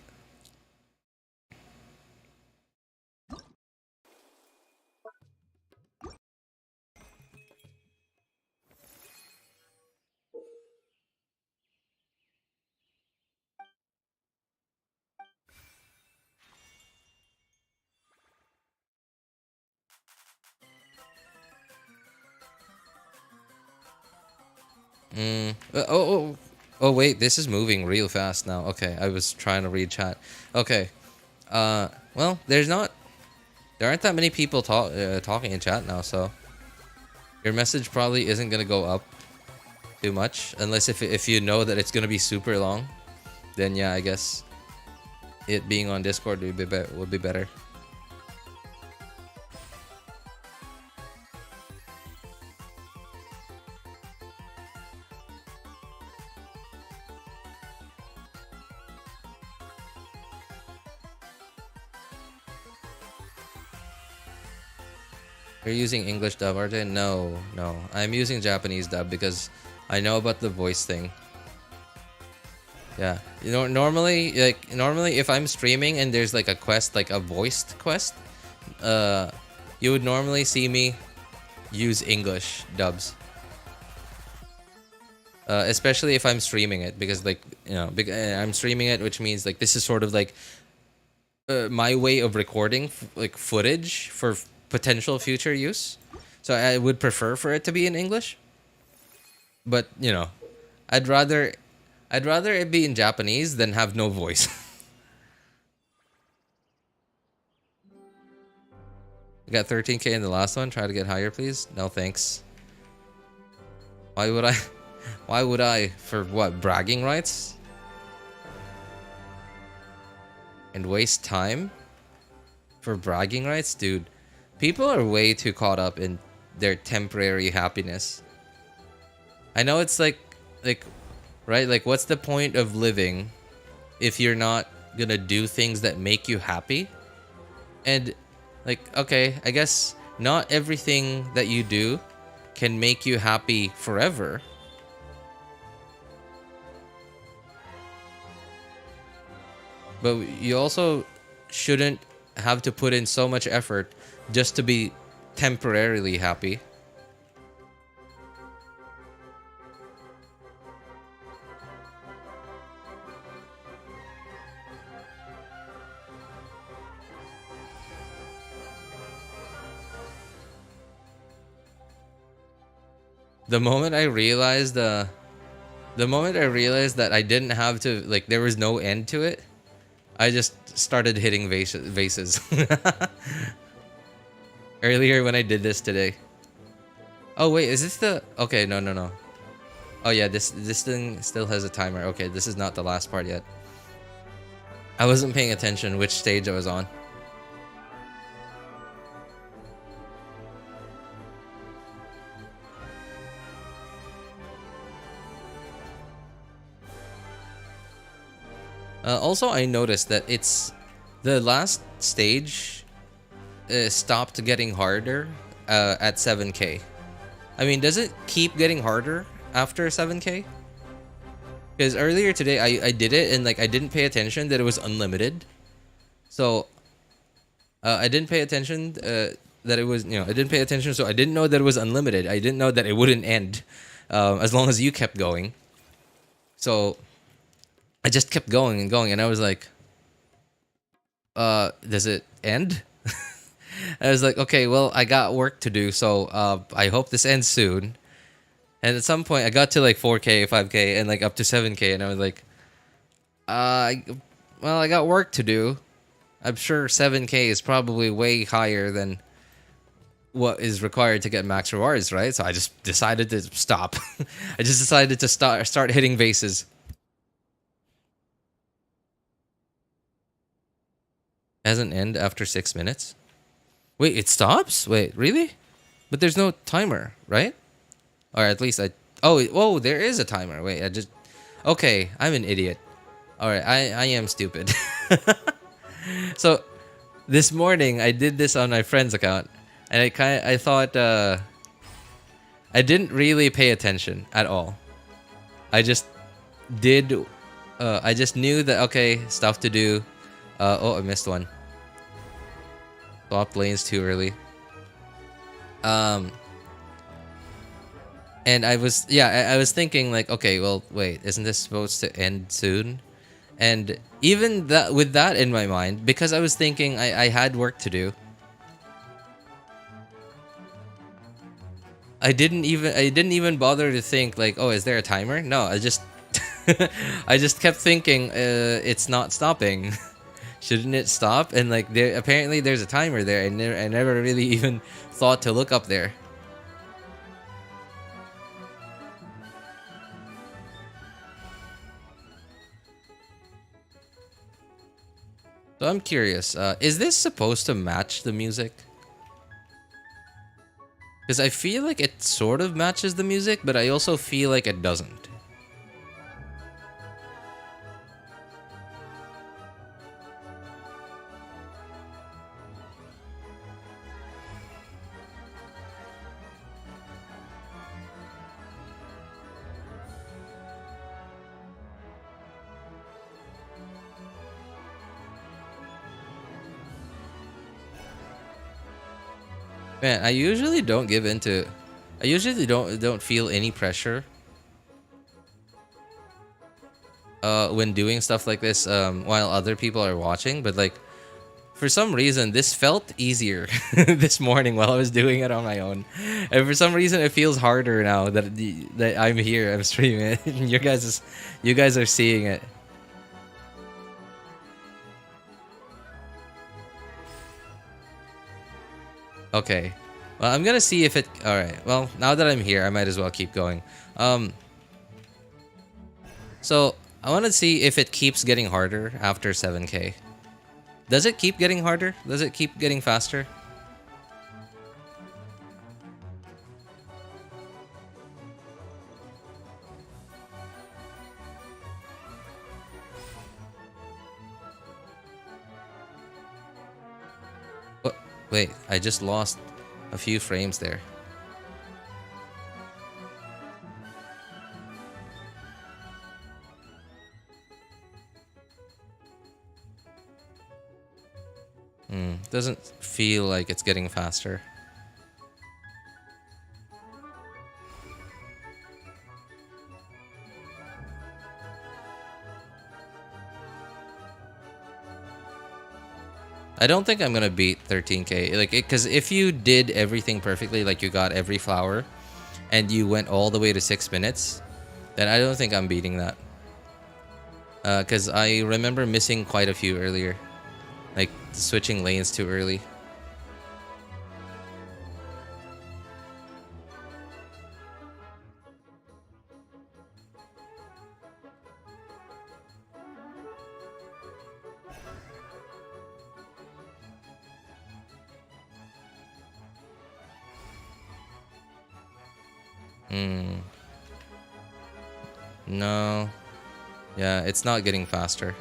Oh wait, this is moving real fast now. Okay, I was trying to read chat. Okay. Well, there aren't that many people talking in chat now, so your message probably isn't gonna go up too much, unless if you know that it's gonna be super long. Then yeah, I guess it being on Discord would be better. You're using English dub, RJ? No. I'm using Japanese dub because I know about the voice thing. Yeah. You know, normally if I'm streaming and there's like a quest, like a voiced quest, you would normally see me use English dubs. Especially if I'm streaming it, because I'm streaming it, which means like this is sort of like my way of recording like footage for potential future use, so I would prefer for it to be in English, but I'd rather it be in Japanese than have no voice. You got 13k in the last one. Try to get higher, please. No thanks. Why would I for what, bragging rights and waste time for bragging rights, dude? People are way too caught up in their temporary happiness. I know it's like, right? Like, what's the point of living if you're not gonna do things that make you happy? And, like, okay, I guess not everything that you do can make you happy forever. But you also shouldn't have to put in so much effort just to be temporarily happy. The moment I realized that I didn't have to, like, there was no end to it, I just started hitting vases. Earlier when I did this today. Oh wait, is this the... Okay, no. Oh yeah, this thing still has a timer. Okay, this is not the last part yet. I wasn't paying attention which stage I was on. Also, I noticed that the last stage stopped getting harder at 7k. I mean, does it keep getting harder after 7k? Because earlier today I did it and like I didn't pay attention that it was unlimited. So I didn't pay attention that it was, I didn't pay attention, so I didn't know that it was unlimited. I didn't know that it wouldn't end as long as you kept going. So I just kept going and going, and I was like, does it end? I was like, okay, well, I got work to do, so I hope this ends soon. And at some point, I got to like 4k, 5k, and like up to 7k, and I was like, well, I got work to do. I'm sure 7k is probably way higher than what is required to get max rewards, right? So I just decided to stop. I just decided to start hitting vases. Hasn't end after 6 minutes? Wait, it stops? Wait, really? But there's no timer, right? Or at least whoa, there is a timer. Wait, Okay, I'm an idiot. Alright, I am stupid. So, this morning, I did this on my friend's account. And I thought, I didn't really pay attention at all. I just did, I just knew that, okay, stuff to do. Oh, I missed one. Swapped lanes too early. And I was thinking like, okay, well, wait, isn't this supposed to end soon? And even that, with that in my mind, because I was thinking I had work to do, I didn't even bother to think like, oh, is there a timer? No, I just I just kept thinking, it's not stopping. Shouldn't it stop? And like, apparently there's a timer there, and I never really even thought to look up there. So I'm curious, is this supposed to match the music? Because I feel like it sort of matches the music, but I also feel like it doesn't. Man, I usually don't give into. I usually don't feel any pressure. When doing stuff like this, while other people are watching, but like, for some reason, this felt easier this morning while I was doing it on my own, and for some reason, it feels harder now that I'm here, I'm streaming it, and you guys are seeing it. Okay, well, I'm gonna see if it. All right. Well, now that I'm here, I might as well keep going. So I want to see if it keeps getting harder after 7K. Does it keep getting harder? Does it keep getting faster? What? Wait, I just lost a few frames there. Doesn't feel like it's getting faster. I don't think I'm gonna beat 13K, like, because if you did everything perfectly, like you got every flower and you went all the way to 6 minutes, then I don't think I'm beating that. Because I remember missing quite a few earlier, like switching lanes too early. No. Yeah, it's not getting faster.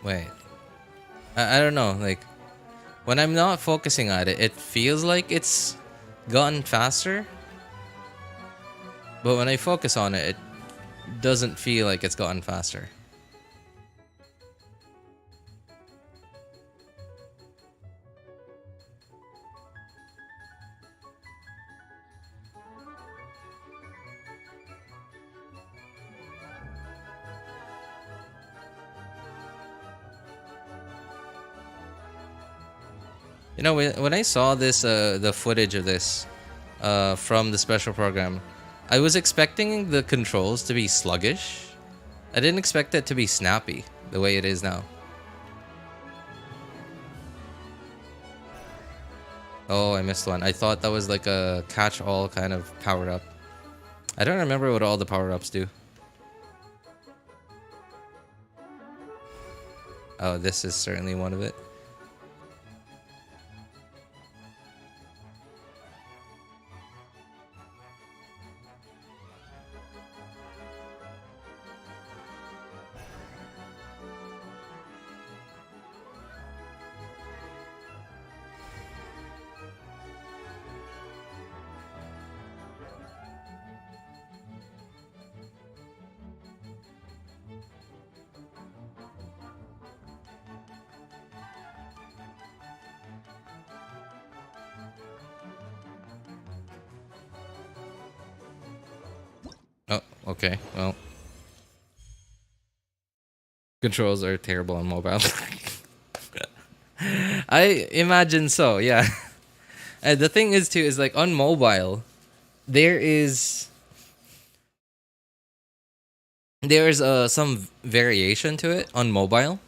Wait. I don't know, like, when I'm not focusing on it, it feels like it's gotten faster. But when I focus on it, it doesn't feel like it's gotten faster. You know, when I saw this, the footage of this, from the special program, I was expecting the controls to be sluggish, I didn't expect it to be snappy the way it is now. Oh, I missed one. I thought that was like a catch-all kind of power-up. I don't remember what all the power-ups do. Oh, this is certainly one of it. Oh, okay. Well, controls are terrible on mobile. I imagine so, yeah. And the thing is too is like on mobile, there's some variation to it on mobile,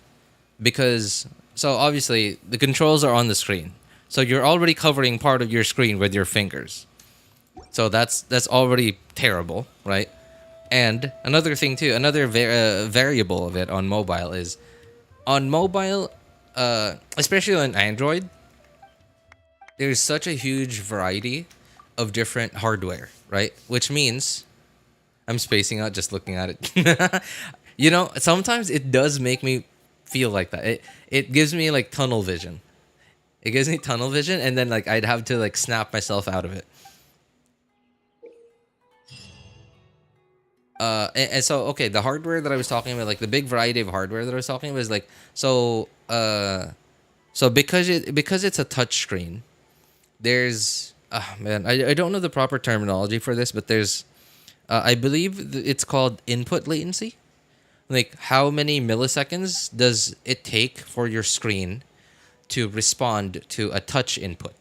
because so obviously the controls are on the screen, so you're already covering part of your screen with your fingers. So that's already terrible, right? And another thing too, another variable of it on mobile is, on mobile, especially on Android, there's such a huge variety of different hardware, right? Which means, I'm spacing out just looking at it. You know, sometimes it does make me feel like that. It gives me like tunnel vision. It gives me tunnel vision, and then like I'd have to like snap myself out of it. And so okay, the hardware that I was talking about, like the big variety of hardware that I was talking about, is like so because it's a touch screen, there's man, I don't know the proper terminology for this, but there's I believe it's called input latency. Like how many milliseconds does it take for your screen to respond to a touch input?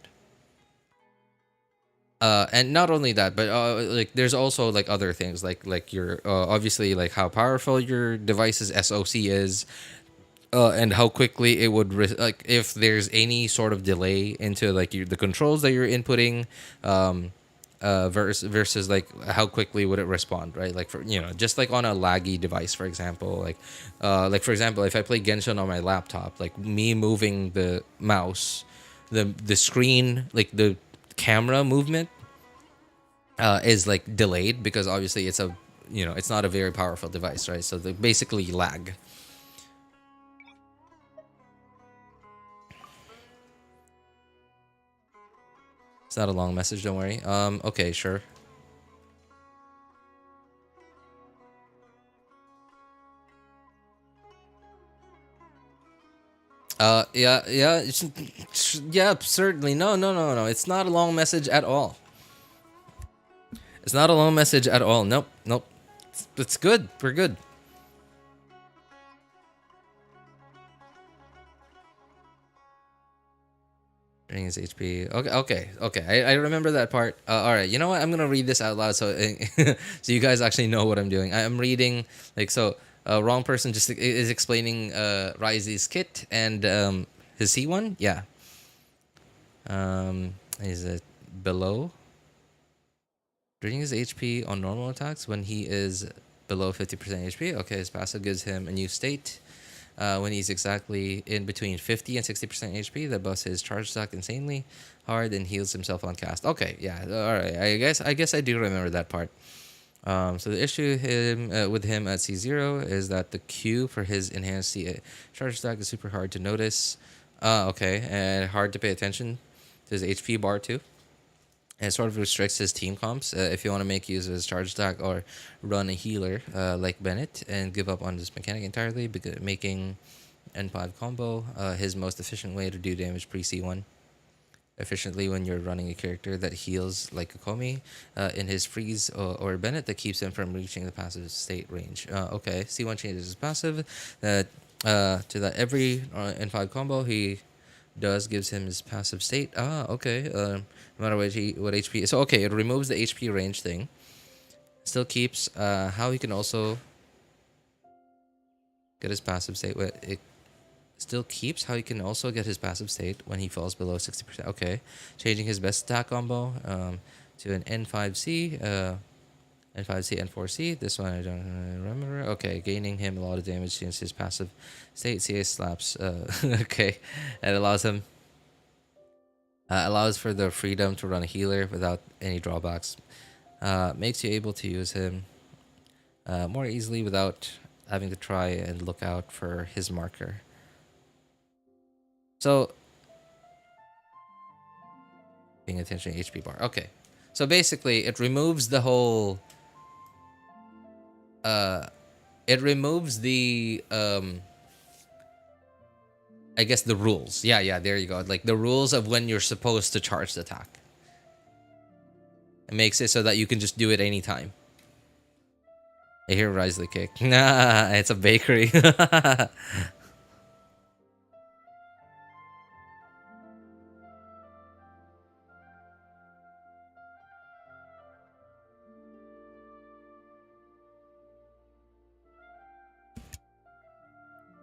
And not only that, but like there's also like other things like your obviously like how powerful your device's SoC is, and how quickly it would like if there's any sort of delay into like the controls that you're inputting, versus like how quickly would it respond, right? Like for, you know, just like on a laggy device, for example, like for example, if I play Genshin on my laptop, like me moving the mouse, the screen, like the camera movement is like delayed, because obviously it's a, you know, it's not a very powerful device, right? So they basically lag. It's not a long message, don't worry. Okay, sure. Yeah, yeah, certainly. No. It's not a long message at all. It's not a long message at all. Nope. It's good. We're good. Draining his HP. Okay. I remember that part. All right. You know what? I'm gonna read this out loud so so you guys actually know what I'm doing. I'm reading like so. Wrong person just is explaining Ryze's kit and his C1. Yeah. Is it below? Draining his HP on normal attacks when he is below 50% HP. Okay, his passive gives him a new state. When he's exactly in between 50 and 60% HP, that buffs his charge attack insanely hard and heals himself on cast. Okay, yeah, all right. I guess I do remember that part. So the issue with him at C0 is that the Q for his enhanced charge attack is super hard to notice. Okay, and hard to pay attention to his HP bar too. And it sort of restricts his team comps if you want to make use of his charge attack or run a healer like Bennett and give up on this mechanic entirely, making N5 combo his most efficient way to do damage pre-C1 efficiently when you're running a character that heals like a Komi in his freeze or Bennett that keeps him from reaching the passive state range. Okay, C1 changes his passive to that every N5 combo he does gives him his passive state. Okay. No matter what HP. So okay, it removes the HP range thing. Still keeps how he can also Get his passive state. It still keeps how he can also get his passive state when he falls below 60%. Okay. Changing his best attack combo to an N5C. N5C, N4C. This one I don't remember. Okay. Gaining him a lot of damage since his passive state. CA slaps. Okay. It allows him. Allows for the freedom to run a healer without any drawbacks. Makes you able to use him more easily without having to try and look out for his marker. So, paying attention to HP bar. Okay. So basically, it removes the whole... it removes the... I guess the rules. Yeah, there you go. Like the rules of when you're supposed to charge the attack. It makes it so that you can just do it anytime. I hear Risley kick. Nah, it's a bakery.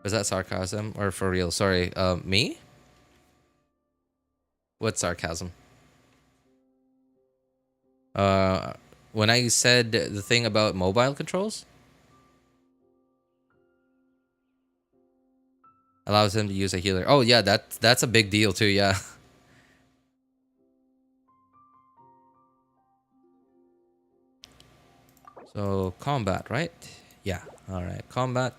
Was that sarcasm or for real? Sorry, me? What sarcasm? When I said the thing about mobile controls? Allows him to use a healer. Oh yeah, that's a big deal too, yeah. So, combat, right? Yeah, alright, combat.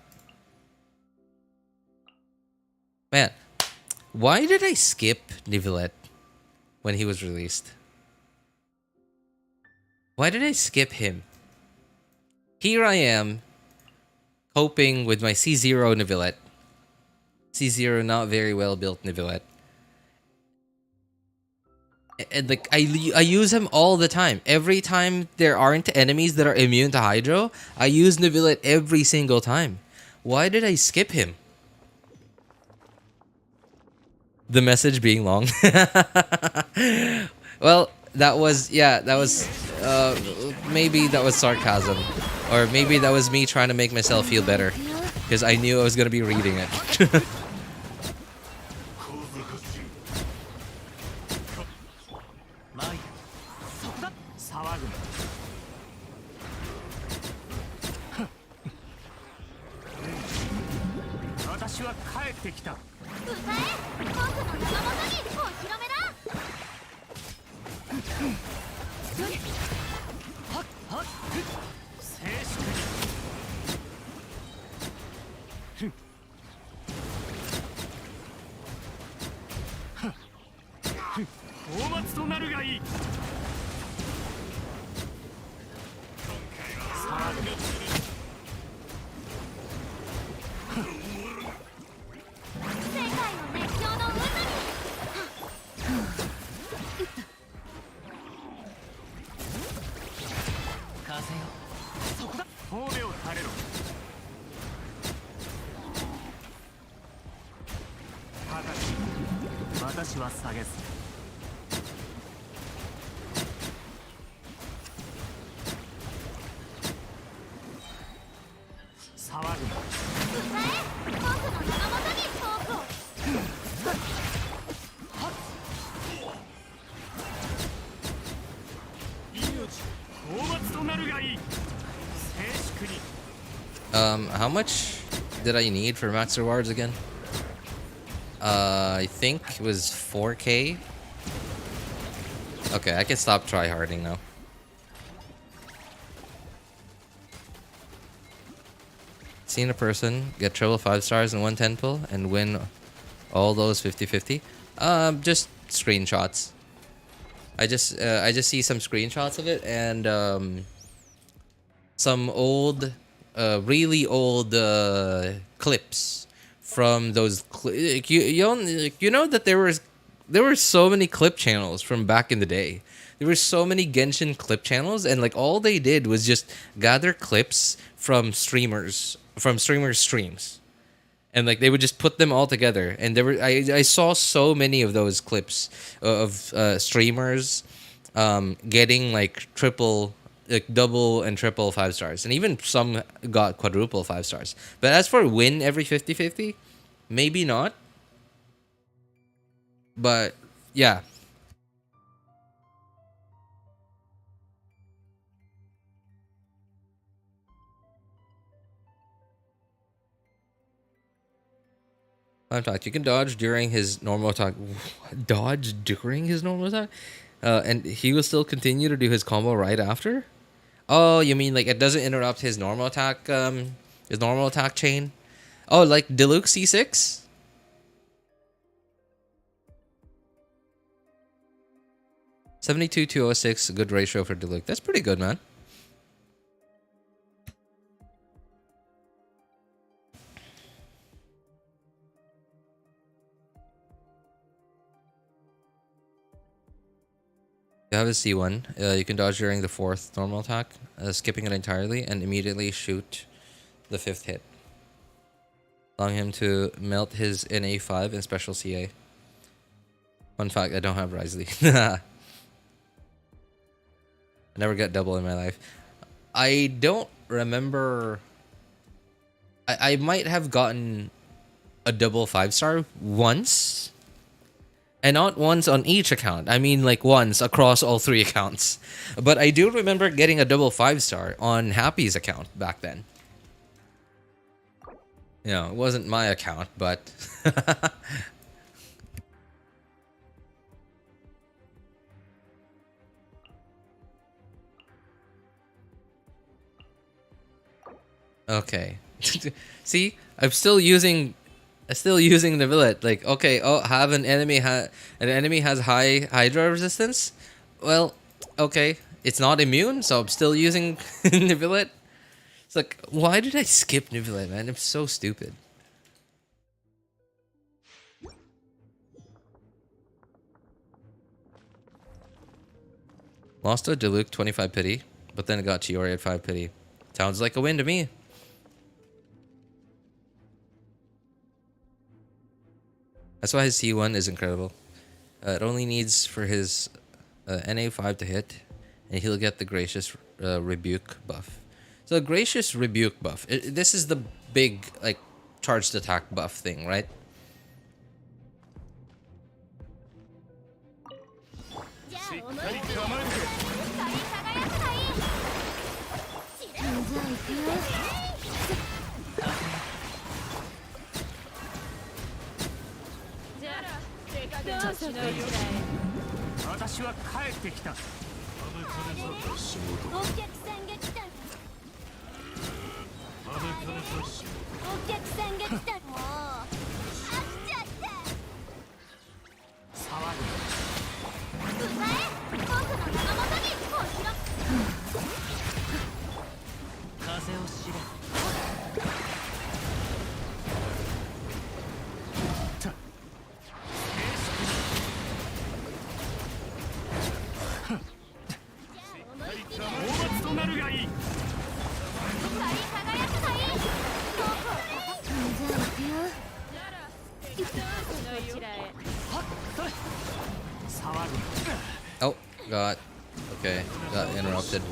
Man, why did I skip Nivelette when he was released? Why did I skip him? Here I am, coping with my C0 Nivelette. C0 not very well built Nivelette. And like I use him all the time. Every time there aren't enemies that are immune to Hydro, I use Nivelette every single time. Why did I skip him? The message being long. Well, that was maybe that was sarcasm, or maybe that was me trying to make myself feel better because I knew I was gonna be reading it. How much did I need for max rewards again? I think it was 4K. Okay, I can stop tryharding now. Seen a person get triple 5 stars in one 10 pull and win all those 50-50. Just screenshots. I just see some screenshots of it and some old, really old clips from those. You know that there were so many clip channels from back in the day. There were so many Genshin clip channels, and like all they did was just gather clips from streamers streams, and like they would just put them all together. And there were I saw so many of those clips of streamers getting like triple like double and triple 5 stars, and even some got quadruple 5 stars. But as for win every 50-50, maybe not. But yeah. Fun fact, you can dodge during his normal attack. Dodge during his normal attack? And he will still continue to do his combo right after? Oh, you mean like it doesn't interrupt his normal attack chain? Oh, like Diluc C6? (72-206), good ratio for Diluc. That's pretty good, man. You have a C1. You can dodge during the 4th normal attack, skipping it entirely, and immediately shoot the 5th hit, allowing him to melt his NA5 and special CA. Fun fact, I don't have Risley. I never got double in my life. I don't remember. I might have gotten a double 5-star once. And not once on each account. I mean like once across all 3 accounts. But I do remember getting a double 5-star on Happy's account back then. You know, it wasn't my account, but... Okay. See? I'm still using the billet. Like, okay, oh, have an enemy has high Hydra resistance. Well, okay, it's not immune, so I'm still using Nibillet. It's like, why did I skip Nibillet, man? I'm so stupid. Lost to Diluc 25 pity, but then it got Chiori at 5 pity. Sounds like a win to me. That's why his C1 is incredible. It only needs for his NA5 to hit, and he'll get the Gracious Rebuke buff. So Gracious Rebuke buff. This is the big, like, charged attack buff thing, right? Oh, God. Okay, got interrupted.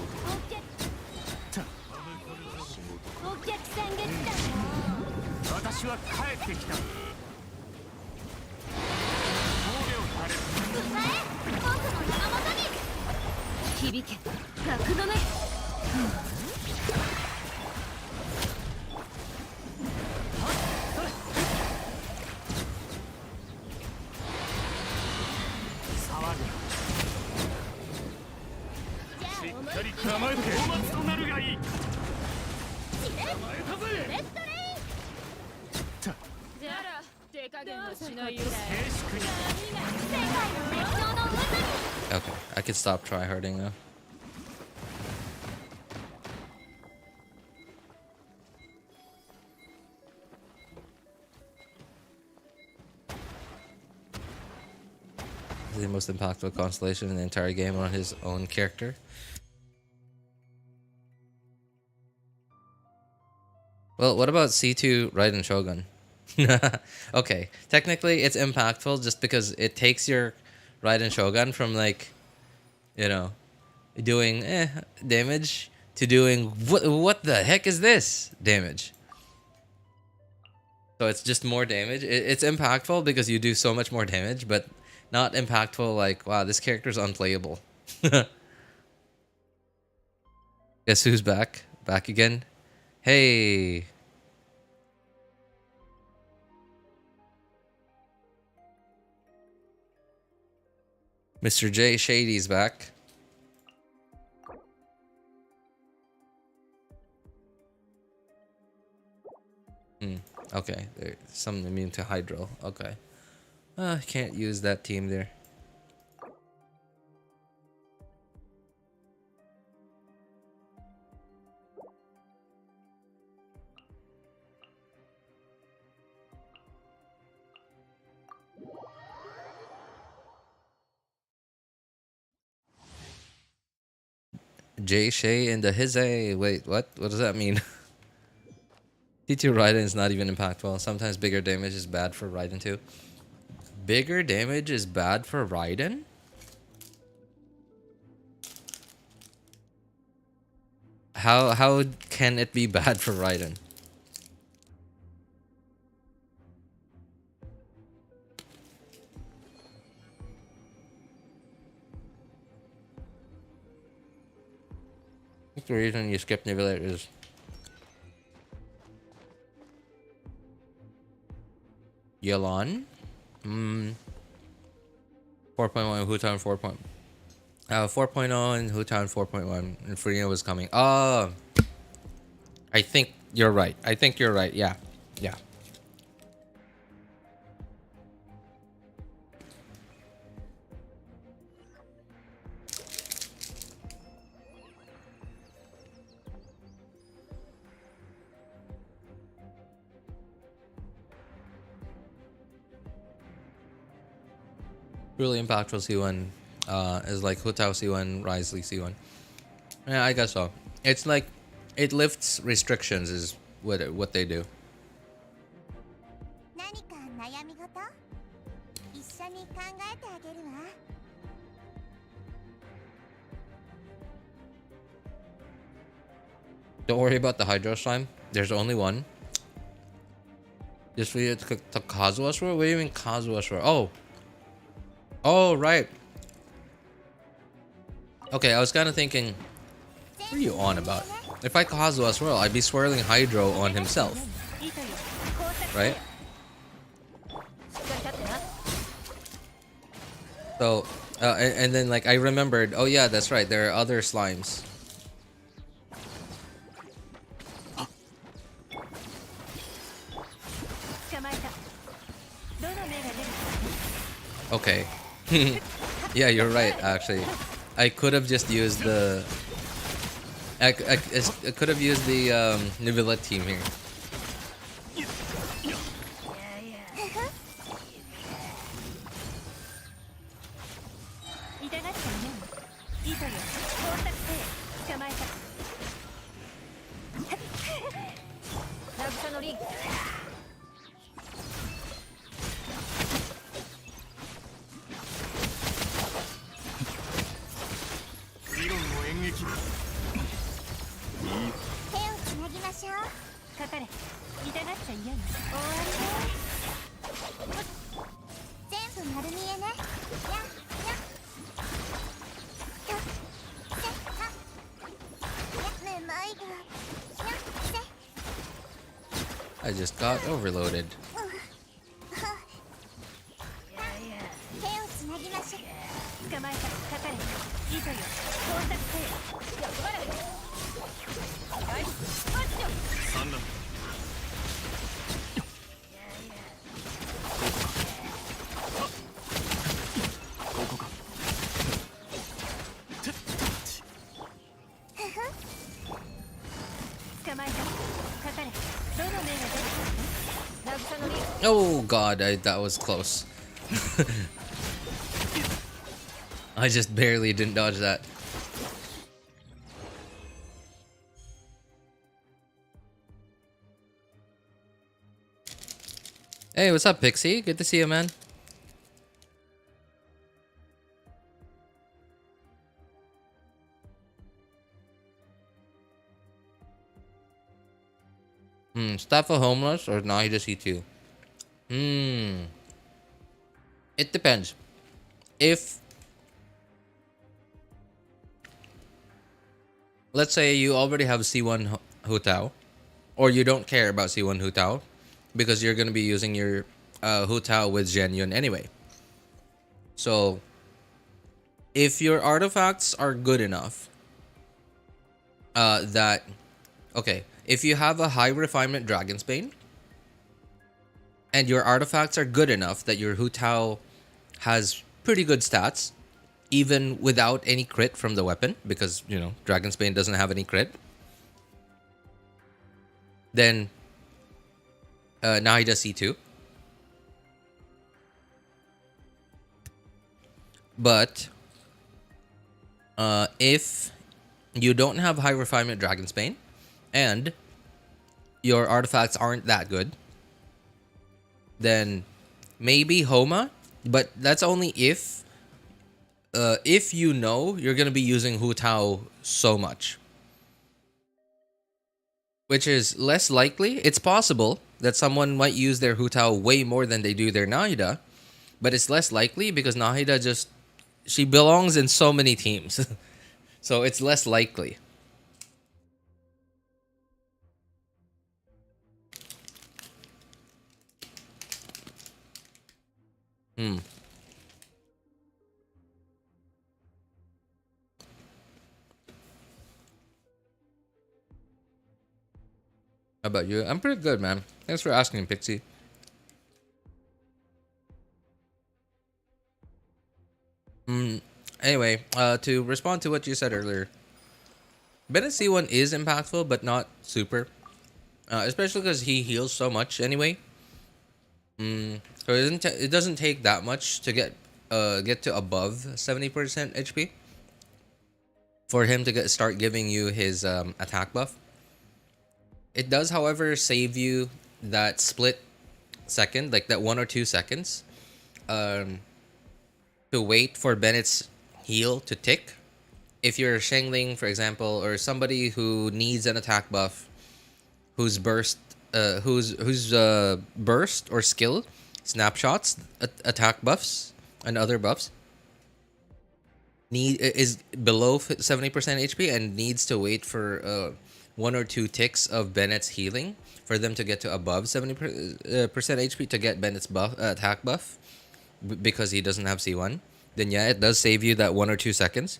Okay, I can stop tryharding now. This is the most impactful constellation in the entire game on his own character. Well, what about C2 Raiden Shogun? Okay, technically it's impactful just because it takes your Raiden Shogun from, like, you know, doing damage to doing what the heck is this damage. So it's just more damage. It's impactful because you do so much more damage, but not impactful like, wow, this character's unplayable. Guess who's back? Back again? Hey. Mr. J Shady's back. Okay, there's some immune to Hydro. Okay. Can't use that team there. Jay Shay and the Hize. Wait, what? What does that mean? T2 Raiden is not even impactful. Sometimes bigger damage is bad for Raiden too. Bigger damage is bad for Raiden? How can it be bad for Raiden? The reason you skip Nivellate is Yelan? 4.1 Hutao 4.0 and Hutao 4.1 and Furina was coming. Oh, I think you're right. Yeah. Yeah. Really impactful C1 is like Hutao C1, Risley C1. Yeah, I guess so. It's like it lifts restrictions is what they do. Don't worry about the Hydro Slime. There's only one. Just for you to cook the Kazuha Sword? What do you mean Kazuha Sword? Oh, right. Okay, I was kind of thinking, what are you on about? If I Kazuha Swirl, I'd be swirling Hydro on himself. Right? So, and then like I remembered, oh yeah, that's right, there are other slimes. Okay. Yeah, you're right, actually. I could have just used the... I could have used the Nivellate team here. I just got overloaded. Oh god, that was close. I just barely didn't dodge that. Hey, what's up, Pixie? Good to see you, man. Staff of Homeless or Nahida C2? It depends. If, let's say you already have C1 Hutao, or you don't care about C1 Hutao, because you're going to be using your Hutao with Genyun anyway. So, if your artifacts are good enough, if you have a high refinement Dragon's Bane, and your artifacts are good enough that your Hutao has pretty good stats, even without any crit from the weapon, because, you know, Dragon's Bane doesn't have any crit, then Nahida C2. But if you don't have high refinement Dragon's Bane and your artifacts aren't that good, then maybe Homa, but that's only if you know you're going to be using Hutao so much. Which is less likely. It's possible that someone might use their Hutao way more than they do their Nahida, but it's less likely because Nahida she belongs in so many teams. So it's less likely. How about you? I'm pretty good, man. Thanks for asking, Pixie. Anyway, to respond to what you said earlier, Bennett C1 is impactful, but not super. Especially because he heals so much anyway. So it doesn't take that much to get to above 70% HP for him to start giving you his attack buff. It does, however, save you that split second, like that 1 or 2 seconds, to wait for Bennett's heal to tick. If you're Shengling, for example, or somebody who needs an attack buff, whose burst or skill snapshots attack buffs and other buffs is below 70% HP and needs to wait for 1 or 2 ticks of Bennett's healing for them to get to above 70% HP to get Bennett's attack buff, because he doesn't have C1, then yeah, it does save you that 1 or 2 seconds.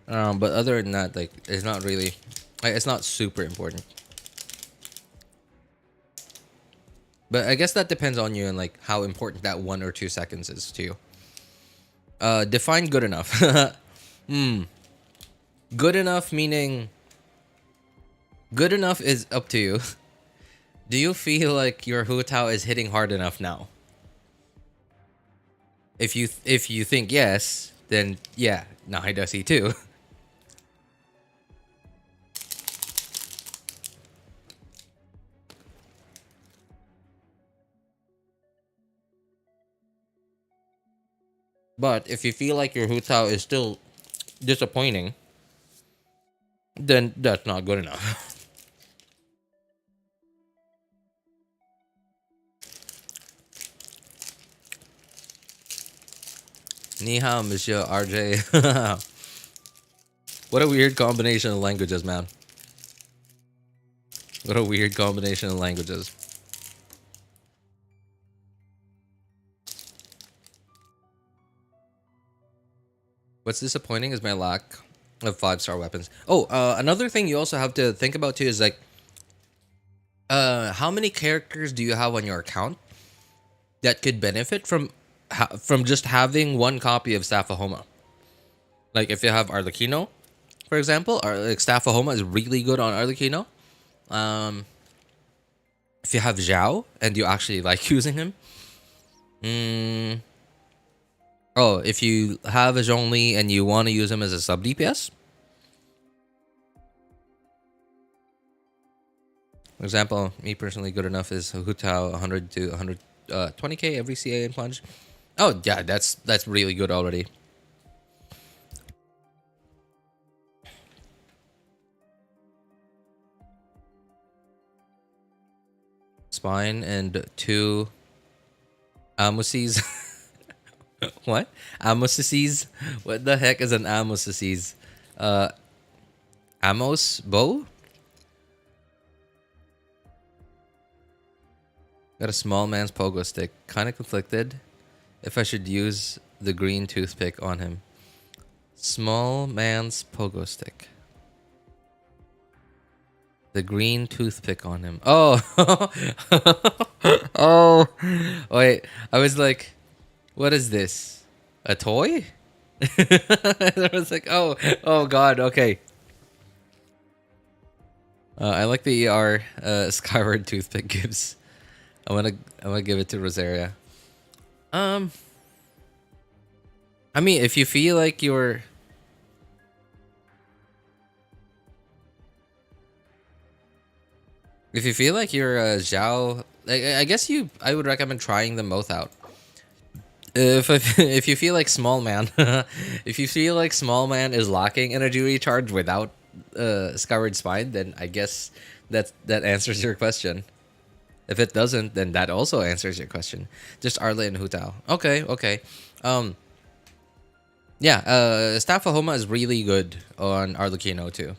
But other than that, like, it's not really, it's not super important. But I guess that depends on you and like how important that 1 or 2 seconds is to you. Define good enough. Good enough meaning, good enough is up to you. Do you feel like your Hutao is hitting hard enough now? If you think yes, then yeah, Nahida C2. But if you feel like your Hutao is still disappointing, then that's not good enough. Ni hao, Monsieur RJ. What a weird combination of languages, man. What a weird combination of languages. What's disappointing is my lack of 5-star weapons. Oh, another thing you also have to think about too is like, how many characters do you have on your account that could benefit from just having 1 copy of Staff of Homa? Like if you have Arlecchino, for example, or like Staff of Homa is really good on Arlecchino. If you have Zhao and you actually like using him. Oh, if you have a Zhongli and you want to use him as a sub DPS. For example, me personally, good enough is Hutao 100 to 120k every CA and plunge. Oh yeah, that's really good already. spine and 2 Amuses. What? Amosices? What the heck is an Amosices? Amos bow? Got a small man's pogo stick. Kind of conflicted if I should use the green toothpick on him. Small man's pogo stick. The green toothpick on him. Oh! Oh! Wait, I was like, what is this? A toy? I was like, oh god, okay. I like the ER Skyward toothpick gives. I wanna give it to Rosaria. I mean, if you feel like you're Zhao, I guess I would recommend trying them both out. If you feel like small man, if you feel like small man is lacking energy recharge without Skyward Spine, then I guess that answers your question. If it doesn't, then that also answers your question. Just Arle and Hutao. Okay. Yeah, Staff of Homa is really good on Arlecchino too.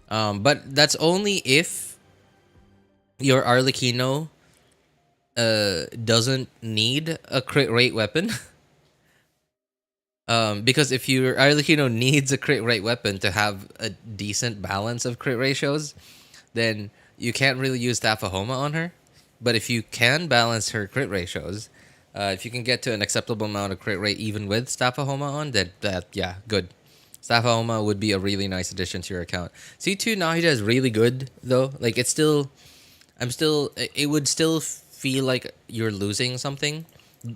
But that's only if your Arlecchino doesn't need a crit rate weapon. Because if your Arlecchino needs a crit rate weapon to have a decent balance of crit ratios, then you can't really use Staff of Homa on her. But if you can balance her crit ratios, if you can get to an acceptable amount of crit rate even with Staff of Homa on, then yeah, good. Staff of Homa would be a really nice addition to your account. C2 Nahida is really good though. Like it would still feel like you're losing something,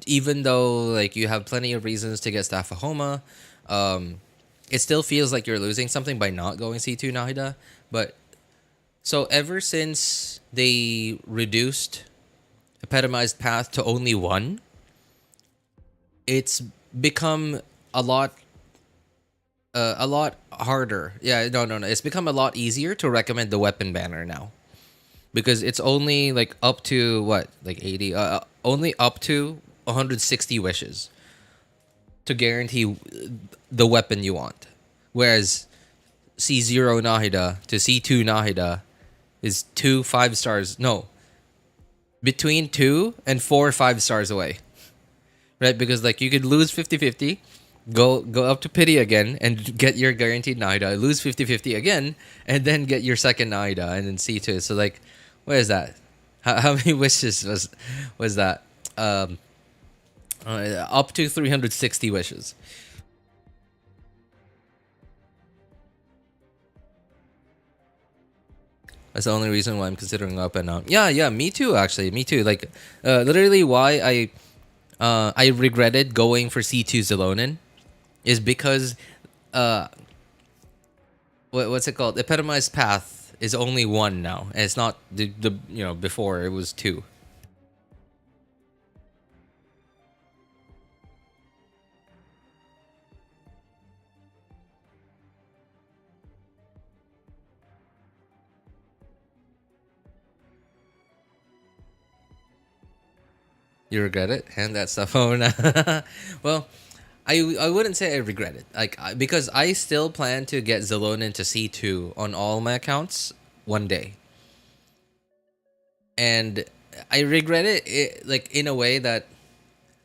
even though like you have plenty of reasons to get Staff of Homa. It still feels like you're losing something by not going C2 Nahida. But so ever since they reduced Epitomized Path to only 1, it's become a lot harder. Yeah, no. It's become a lot easier to recommend the weapon banner now. Because it's only like up to what? Like 80? Only up to 160 wishes to guarantee the weapon you want. Whereas C0 Nahida to C2 Nahida is 2 5-stars. No. Between 2 and 4 5-stars away. Right? Because like you could lose 50-50, go up to Pity again and get your guaranteed Nahida, lose 50-50 again, and then get your second Nahida and then C2. So like, what is that? How many wishes was that? Up to 360 wishes. That's the only reason why I'm considering up and out. Yeah, me too. Actually, me too. Like, literally, why I regretted going for C2 Xilonen is because what's it called? Epitomized Path is only 1 now, and it's not the before it was 2. You regret it? Hand that stuff over. Well, I wouldn't say I regret it. Like because I still plan to get Xilonen to C2 on all my accounts one day. And I regret it like in a way that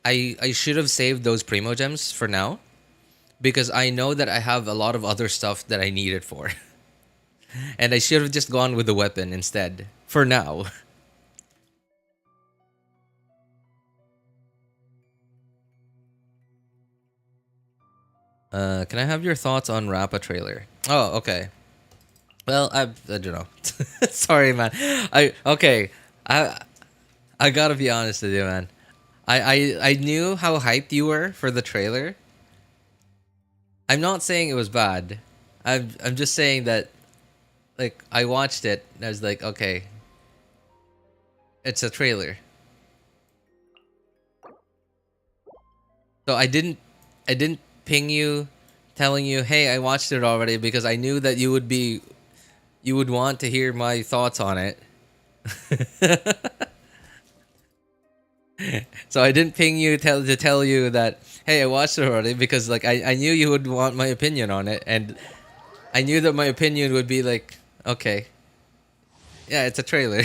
I should have saved those Primogems for now, because I know that I have a lot of other stuff that I need it for. And I should have just gone with the weapon instead for now. Can I have your thoughts on Rappa trailer? Oh, okay. Well, I don't know. Sorry, man. I gotta be honest with you, man. I knew how hyped you were for the trailer. I'm not saying it was bad. I'm just saying that, like, I watched it and I was like, okay, it's a trailer. So I didn't ping you telling you, hey, I watched it already, because I knew that you would want to hear my thoughts on it. So I didn't ping you to tell you that, hey, I watched it already, because like I knew you would want my opinion on it, and I knew that my opinion would be like, okay, yeah, it's a trailer.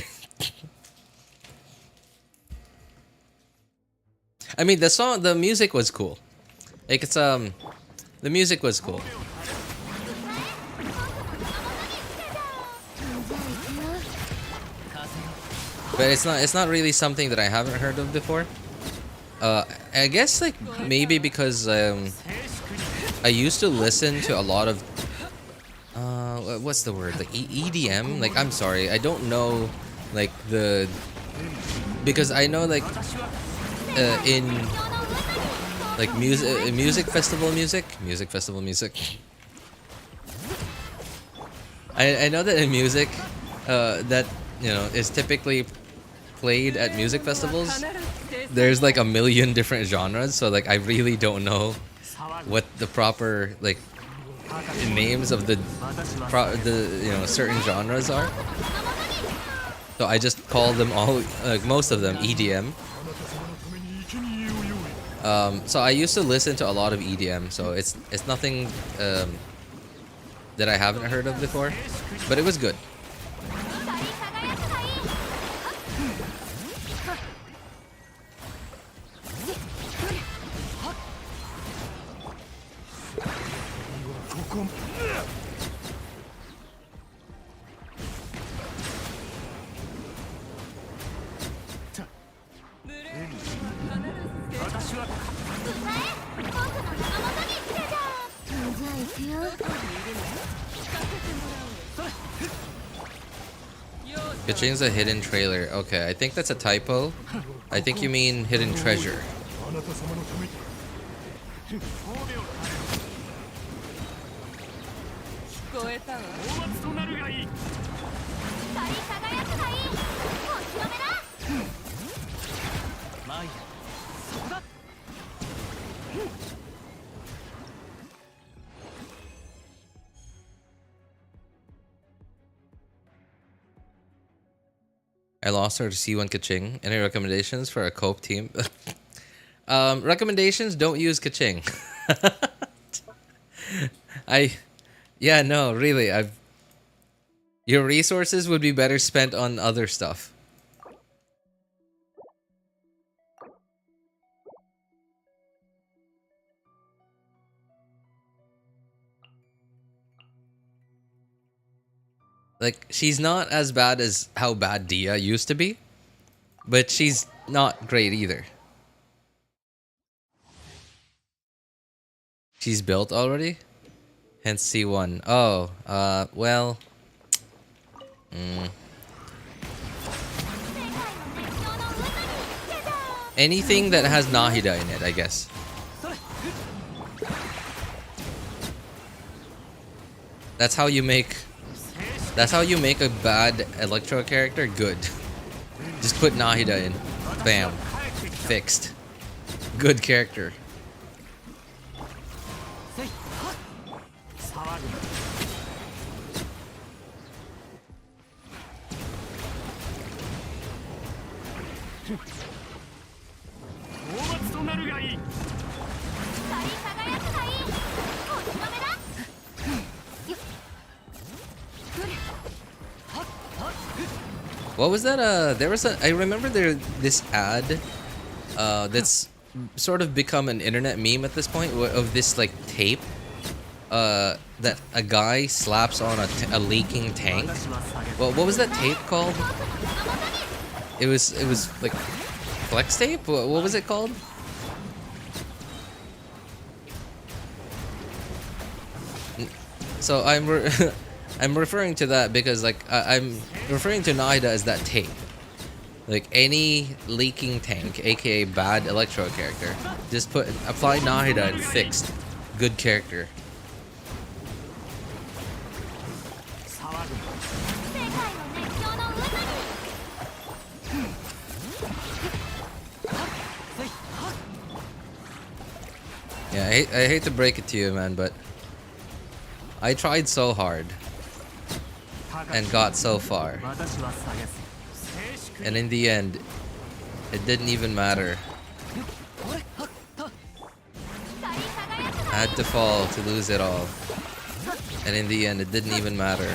I mean, the music was cool. Like the music was cool. But it's not really something that I haven't heard of before. I guess like maybe because I used to listen to a lot of what's the word, like EDM. Like, I'm sorry, I don't know like because I know like in like music festival music. I know that in music that is typically played at music festivals, there's like a million different genres, so like I really don't know what the proper like names of the certain genres are. So I just call them all, like most of them, EDM. So I used to listen to a lot of EDM, so it's nothing that I haven't heard of before, but it was good. Kachin's a hidden trailer. Okay, I think that's a typo. I think you mean hidden treasure. I lost her to C1 Kaching. Any recommendations for a cope team? Recommendations, don't use Kaching. Yeah, no, really, your resources would be better spent on other stuff. Like, she's not as bad as how bad Dia used to be, but she's not great either. She's built already? Hence C1. Oh, well... Anything that has Nahida in it, I guess. That's how you make a bad Electro character good. Just put Nahida in. Bam. Fixed. Good character. What was that? I remember this ad that's sort of become an internet meme at this point, of this like tape that a guy slaps on a leaking tank. Well, what was that tape called? It was like flex tape? What was it called? So I'm referring to that because like I'm referring to Nahida as that tape. Like any leaking tank, aka bad Electro character, just apply Nahida and fixed. Good character. Yeah, I hate to break it to you, man, but I tried so hard and got so far, and in the end, it didn't even matter I had to fall to lose it all. And in the end, it didn't even matter.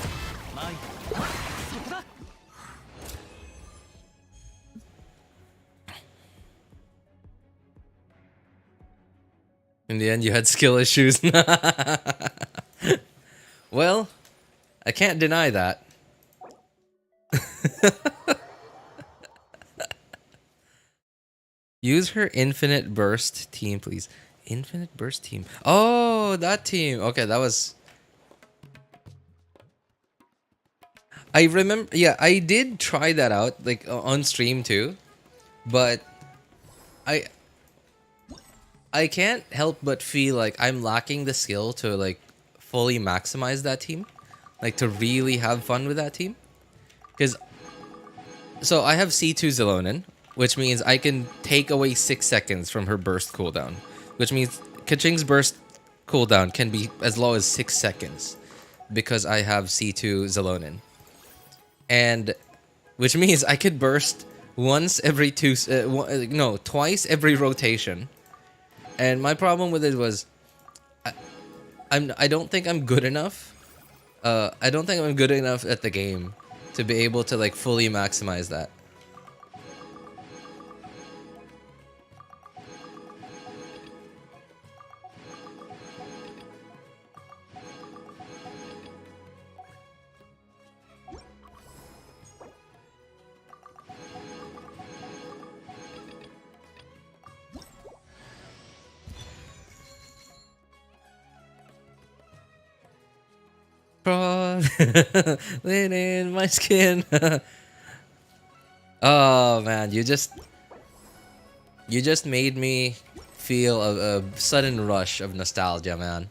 In the end, you had skill issues. Well, I can't deny that. Use her infinite burst team, please. Infinite burst team. Oh, that team. Okay, that was... I remember... Yeah, I did try that out, like, on stream too. But... I can't help but feel like I'm lacking the skill to, like, fully maximize that team. Like, to really have fun with that team. Because... So, I have C2 Xilonen, which means I can take away 6 seconds from her burst cooldown. Which means Kaching's burst cooldown can be as low as 6 seconds. Because I have C2 Xilonen. And... Which means I could burst once every twice every rotation. And my problem with it was... I don't think I'm good enough. I don't think I'm good enough at the game to be able to, like, fully maximize that. Crawling in my skin. Oh man, you just made me feel a sudden rush of nostalgia, man.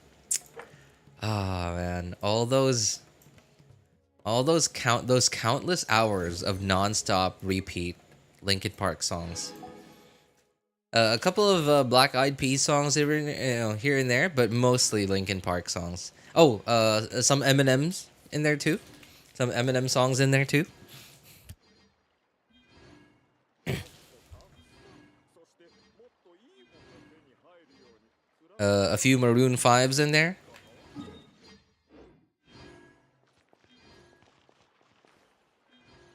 Ah man, all those countless hours of non-stop repeat Linkin Park songs. A couple of Black Eyed Peas songs here and there, but mostly Linkin Park songs. Oh, some Eminem's in there too. Some Eminem songs in there too. A few Maroon 5s in there.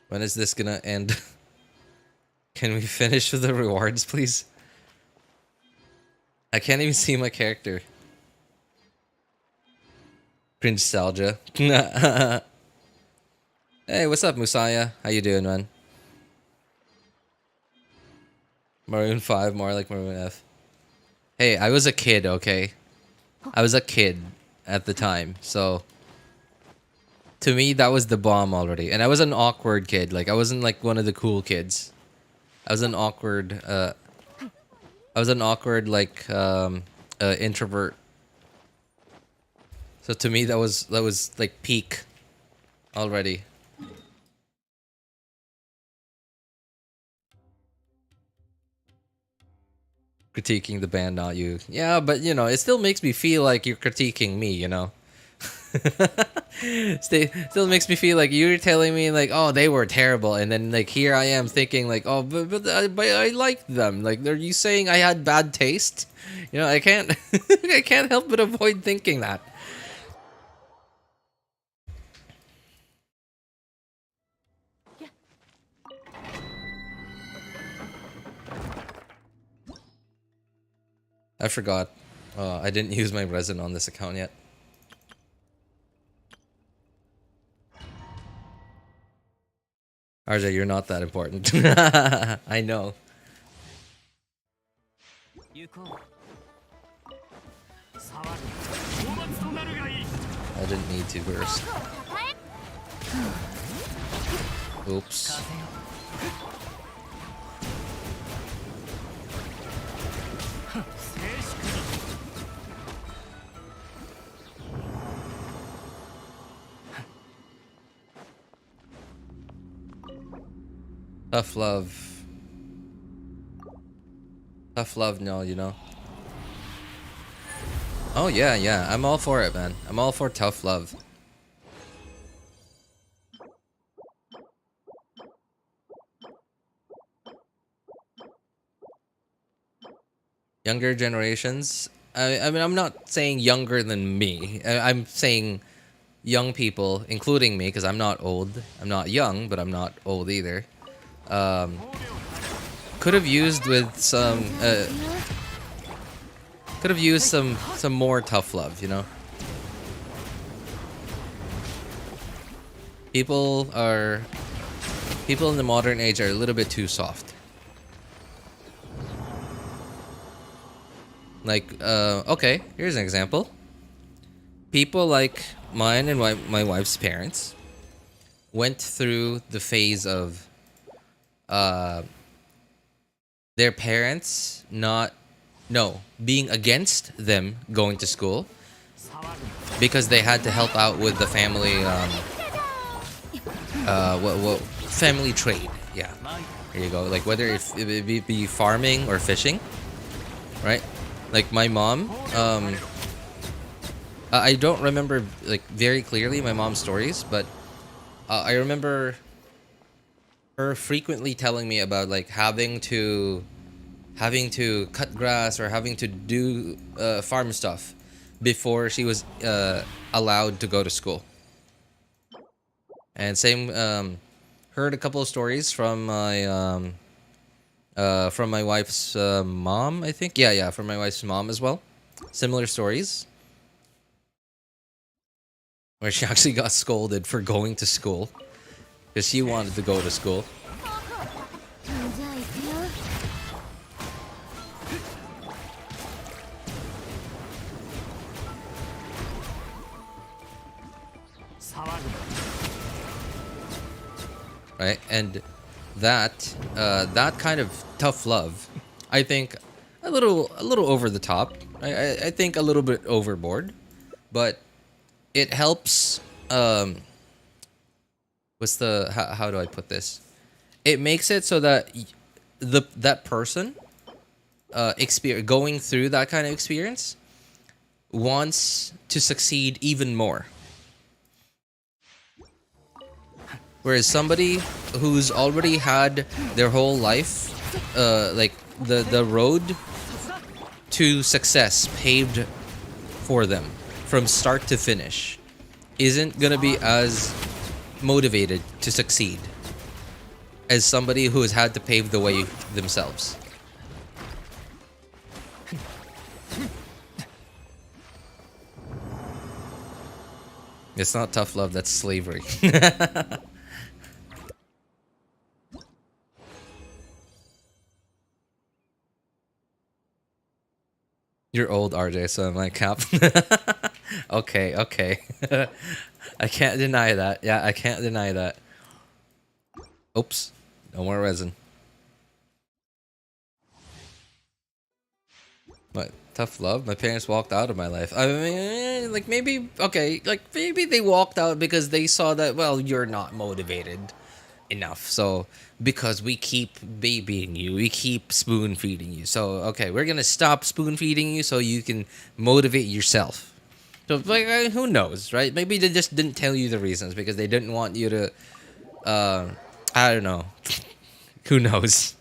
When is this gonna end? Can we finish with the rewards, please? I can't even see my character. Cringe nostalgia. Hey, what's up, Musaya? How you doing, man? Maroon 5, more like Maroon F. Hey, I was a kid, okay? I was a kid at the time, so... To me, that was the bomb already. And I was an awkward kid. Like, I wasn't like one of the cool kids. I was an awkward, like, introvert. So to me, that was like peak already. Critiquing the band, not you. Yeah, but you know, it still makes me feel like you're critiquing me, you know? Still makes me feel like you're telling me like, oh, they were terrible, and then like here I am thinking like, oh, but I liked them. Like, are you saying I had bad taste? You know, I can't I can't help but avoid thinking that. I forgot. I didn't use my resin on this account yet. RJ, you're not that important. I know. I didn't need to burst. Oops. Tough love. Tough love, no, you know. Oh yeah, yeah. I'm all for it, man. I'm all for tough love. Younger generations I mean, I'm not saying younger than me. I'm saying young people, including me, because I'm not old. I'm not young, but I'm not old either. Could have used with some. Could have used some more tough love, you know. People in the modern age are a little bit too soft. Like, okay, here's an example. People like mine and my wife's parents went through the phase of their parents being against them going to school because they had to help out with the family family trade. Yeah, there you go. Like whether it be farming or fishing, right? Like my mom, I don't remember like very clearly my mom's stories, but I remember her frequently telling me about like having to cut grass or having to do farm stuff before she was allowed to go to school. And same, heard a couple of stories from my wife's mom, I think. Yeah, from my wife's mom as well. Similar stories. Where she actually got scolded for going to school. Because she wanted to go to school. Right? And that kind of tough love, I think a little over the top. I think a little bit overboard, but it helps. What's the how do I put this? It makes it so that that person going through that kind of experience wants to succeed even more. Whereas somebody who's already had their whole life, like the road to success paved for them from start to finish, isn't gonna be as motivated to succeed as somebody who has had to pave the way themselves. It's not tough love, that's slavery. You're old, RJ, so I'm like, cap. Okay. I can't deny that. Yeah, I can't deny that. Oops. No more resin. What? Tough love? My parents walked out of my life. I mean, like maybe, okay, like maybe they walked out because they saw that, well, you're not motivated enough. So, because we keep babying you, we keep spoon feeding you. So, okay, we're gonna stop spoon feeding you so you can motivate yourself. So, like, who knows, right? Maybe they just didn't tell you the reasons because they didn't want you to, I don't know. Who knows?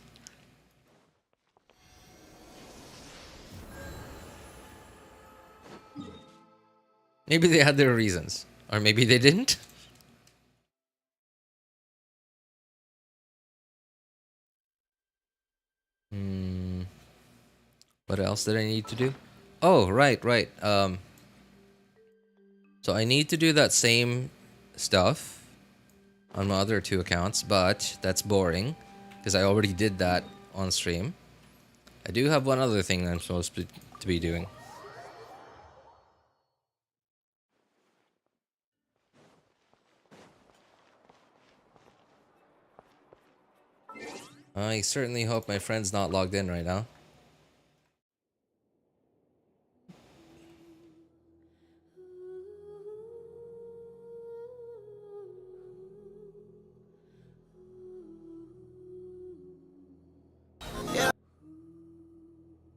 Maybe they had their reasons. Or maybe they didn't. What else did I need to do? Oh, right. So I need to do that same stuff on my other two accounts, but that's boring because I already did that on stream. I do have one other thing that I'm supposed to be doing. I certainly hope my friend's not logged in right now.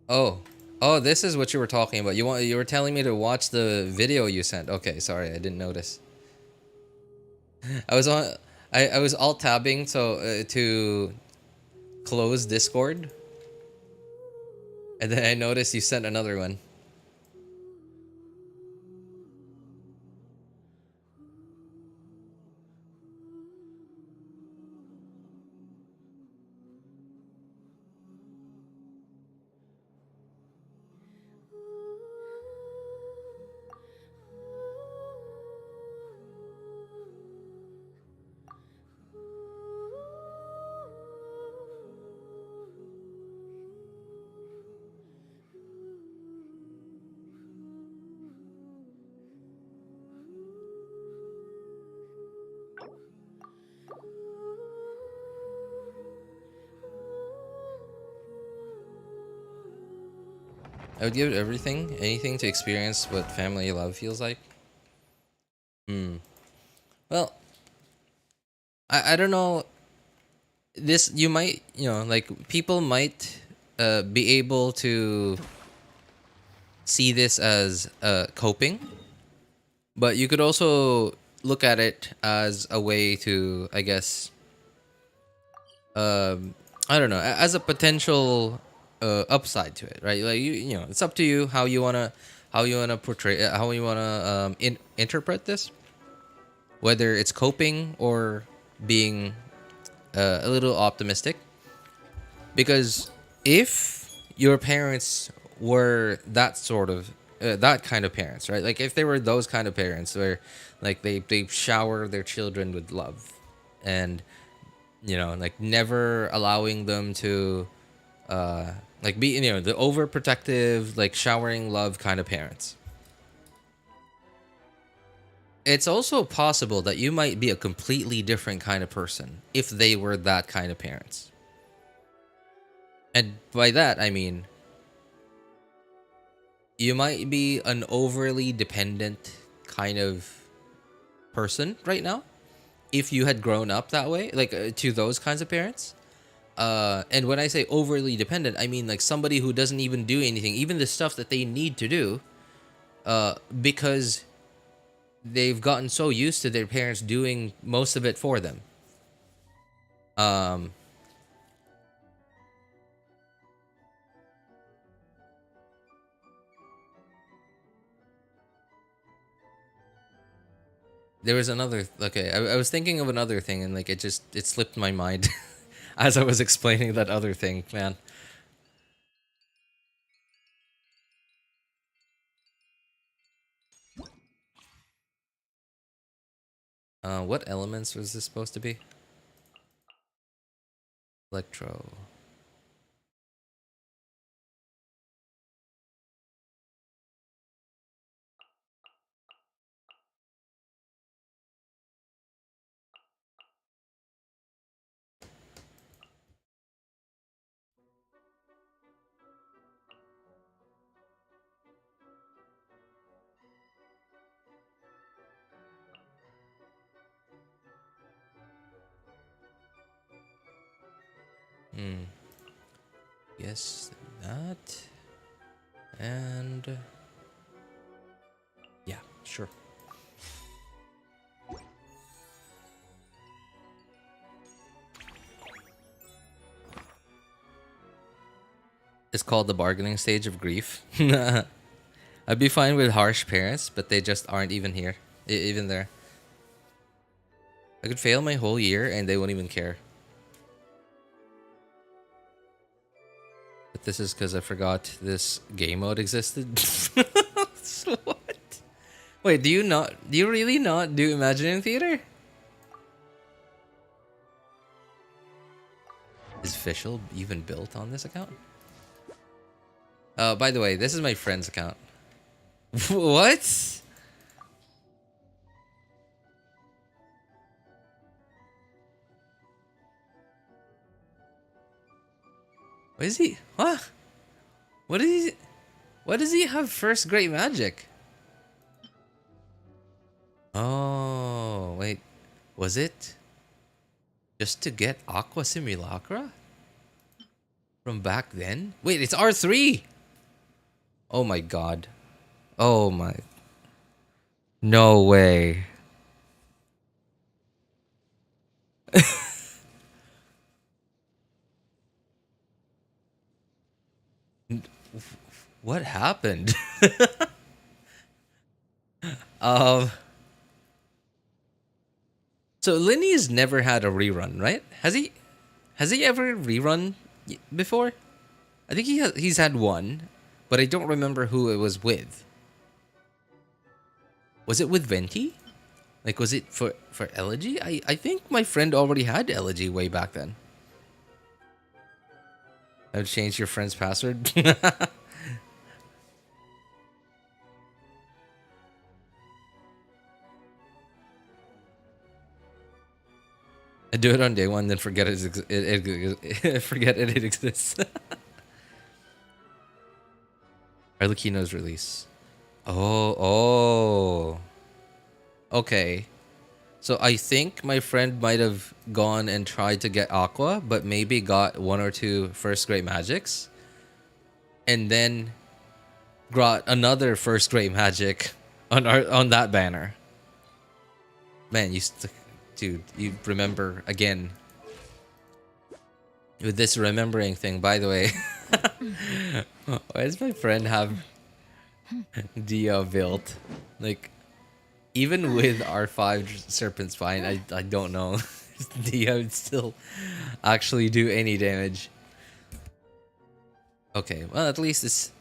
Oh, this is what you were talking about. You were telling me to watch the video you sent. Okay, sorry, I didn't notice. I was alt tabbing so to close Discord, and then I noticed you sent another one. I would give it everything, anything to experience what family love feels like. Well, I don't know. This, you might, like, people might be able to see this as coping, but you could also look at it as a way to, I guess, I don't know, as a potential upside to it, right? Like, you know, it's up to you how you wanna portray, how you wanna interpret this, whether it's coping or being a little optimistic. Because if your parents were that sort of that kind of parents, right? Like if they were those kind of parents where like they shower their children with love, and like never allowing them to like be, the overprotective, like showering love kind of parents. It's also possible that you might be a completely different kind of person if they were that kind of parents. And by that, I mean, you might be an overly dependent kind of person right now if you had grown up that way, like to those kinds of parents. And when I say overly dependent, I mean like somebody who doesn't even do anything, even the stuff that they need to do, because they've gotten so used to their parents doing most of it for them. There was another. Okay, I was thinking of another thing, and like it slipped my mind as I was explaining that other thing, man. What elements was this supposed to be? Electro. Yes, that. And yeah, sure. It's called the bargaining stage of grief. I'd be fine with harsh parents, but they just aren't even here, even there. I could fail my whole year and they won't even care. But this is because I forgot this game mode existed. What? Wait, do you really not do Imaginarium Theater? Is Fischl even built on this account? By the way, this is my friend's account. What? What is he? What? What is he? What does he have first great magic? Oh, wait. Was it just to get Aqua Simulacra? From back then? Wait, it's R3! Oh my god. Oh my. No way. What happened? So Linny's never had a rerun, right? Has he? Has he ever rerun before? I think he's had one, but I don't remember who it was with. Was it with Venti? Like, was it for Elegy? I think my friend already had Elegy way back then. I've changed your friend's password. I do it on day one, then forget forget it exists. Arlecchino's release. Oh. Okay. So I think my friend might have gone and tried to get Aqua, but maybe got 1 or 2 first grade magics. And then got another first grade magic on that banner. Man, dude, you remember again. With this remembering thing, by the way. Why does my friend have Dia built? Like, even with R5 Serpent Spine, I don't know. Dia would still actually do any damage. Okay, well, at least it's...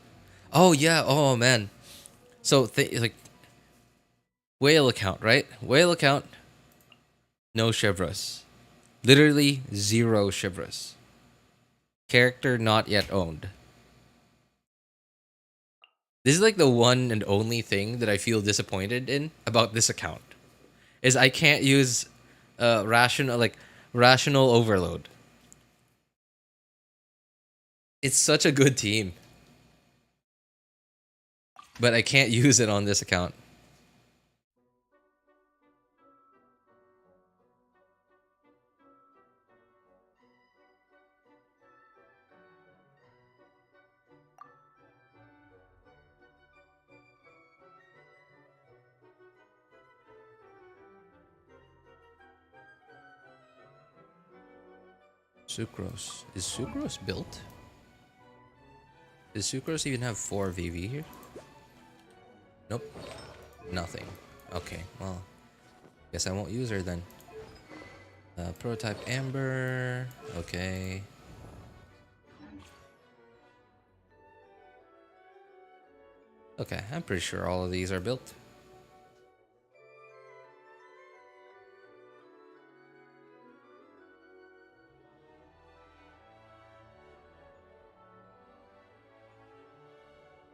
Oh, yeah, oh, man. So, like, whale account, right? Whale account, no Chevros. Literally 0 Chevros. Character not yet owned. This is like the one and only thing that I feel disappointed in about this account. Is I can't use rational overload. It's such a good team. But I can't use it on this account. Sucrose. Is Sucrose built? Does Sucrose even have 4 VV here? Nope. Nothing. Okay, well. Guess I won't use her then. Prototype Amber. Okay. Okay, I'm pretty sure all of these are built.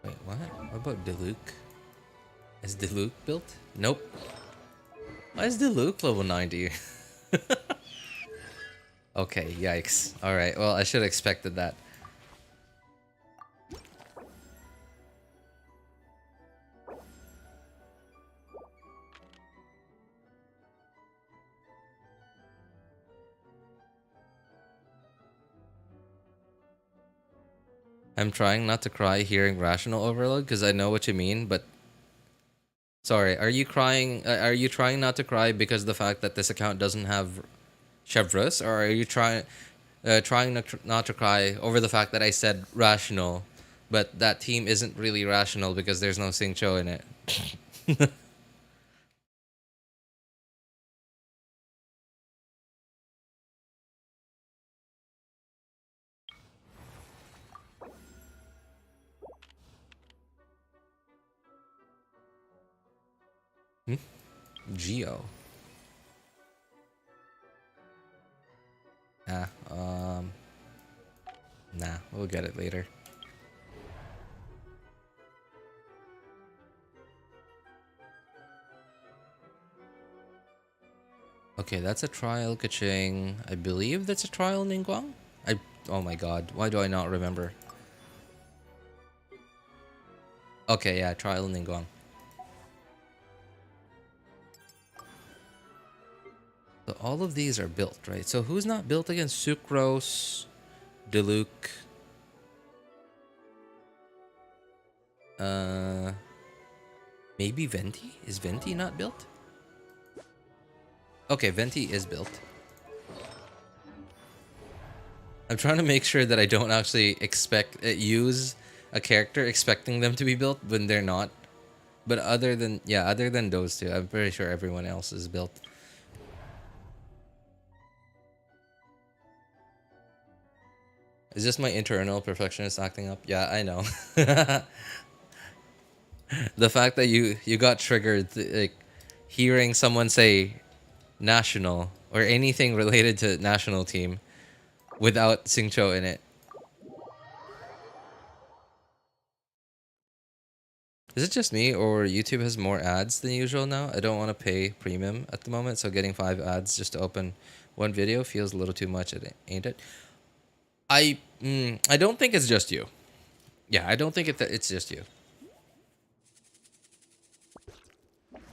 Wait, what? What about Diluc? Is Diluc built? Nope. Why is Diluc level 90? Okay, yikes. Alright, well, I should have expected that. I'm trying not to cry hearing rational overload because I know what you mean, but sorry, are you crying? Are you trying not to cry because of the fact that this account doesn't have Chevros, or are you trying not to cry over the fact that I said rational, but that team isn't really rational because there's no Xingqiu in it? Geo. Nah, we'll get it later. Okay, that's a trial Kaching. I believe that's a trial Ningguang? Oh my god, why do I not remember? Okay, yeah, trial Ningguang. So all of these are built, right? So who's not built against Sucrose, Diluc? Maybe Venti? Is Venti not built? Okay, Venti is built. I'm trying to make sure that I don't actually use a character expecting them to be built when they're not. But other than those two, I'm pretty sure everyone else is built. Is this my internal perfectionist acting up? Yeah, I know. The fact that you got triggered, like, hearing someone say national or anything related to national team without Xingqiu in it. Is it just me, or YouTube has more ads than usual now? I don't want to pay premium at the moment, so getting 5 ads just to open one video feels a little too much, ain't it? I don't think it's just you. Yeah, I don't think it's just you.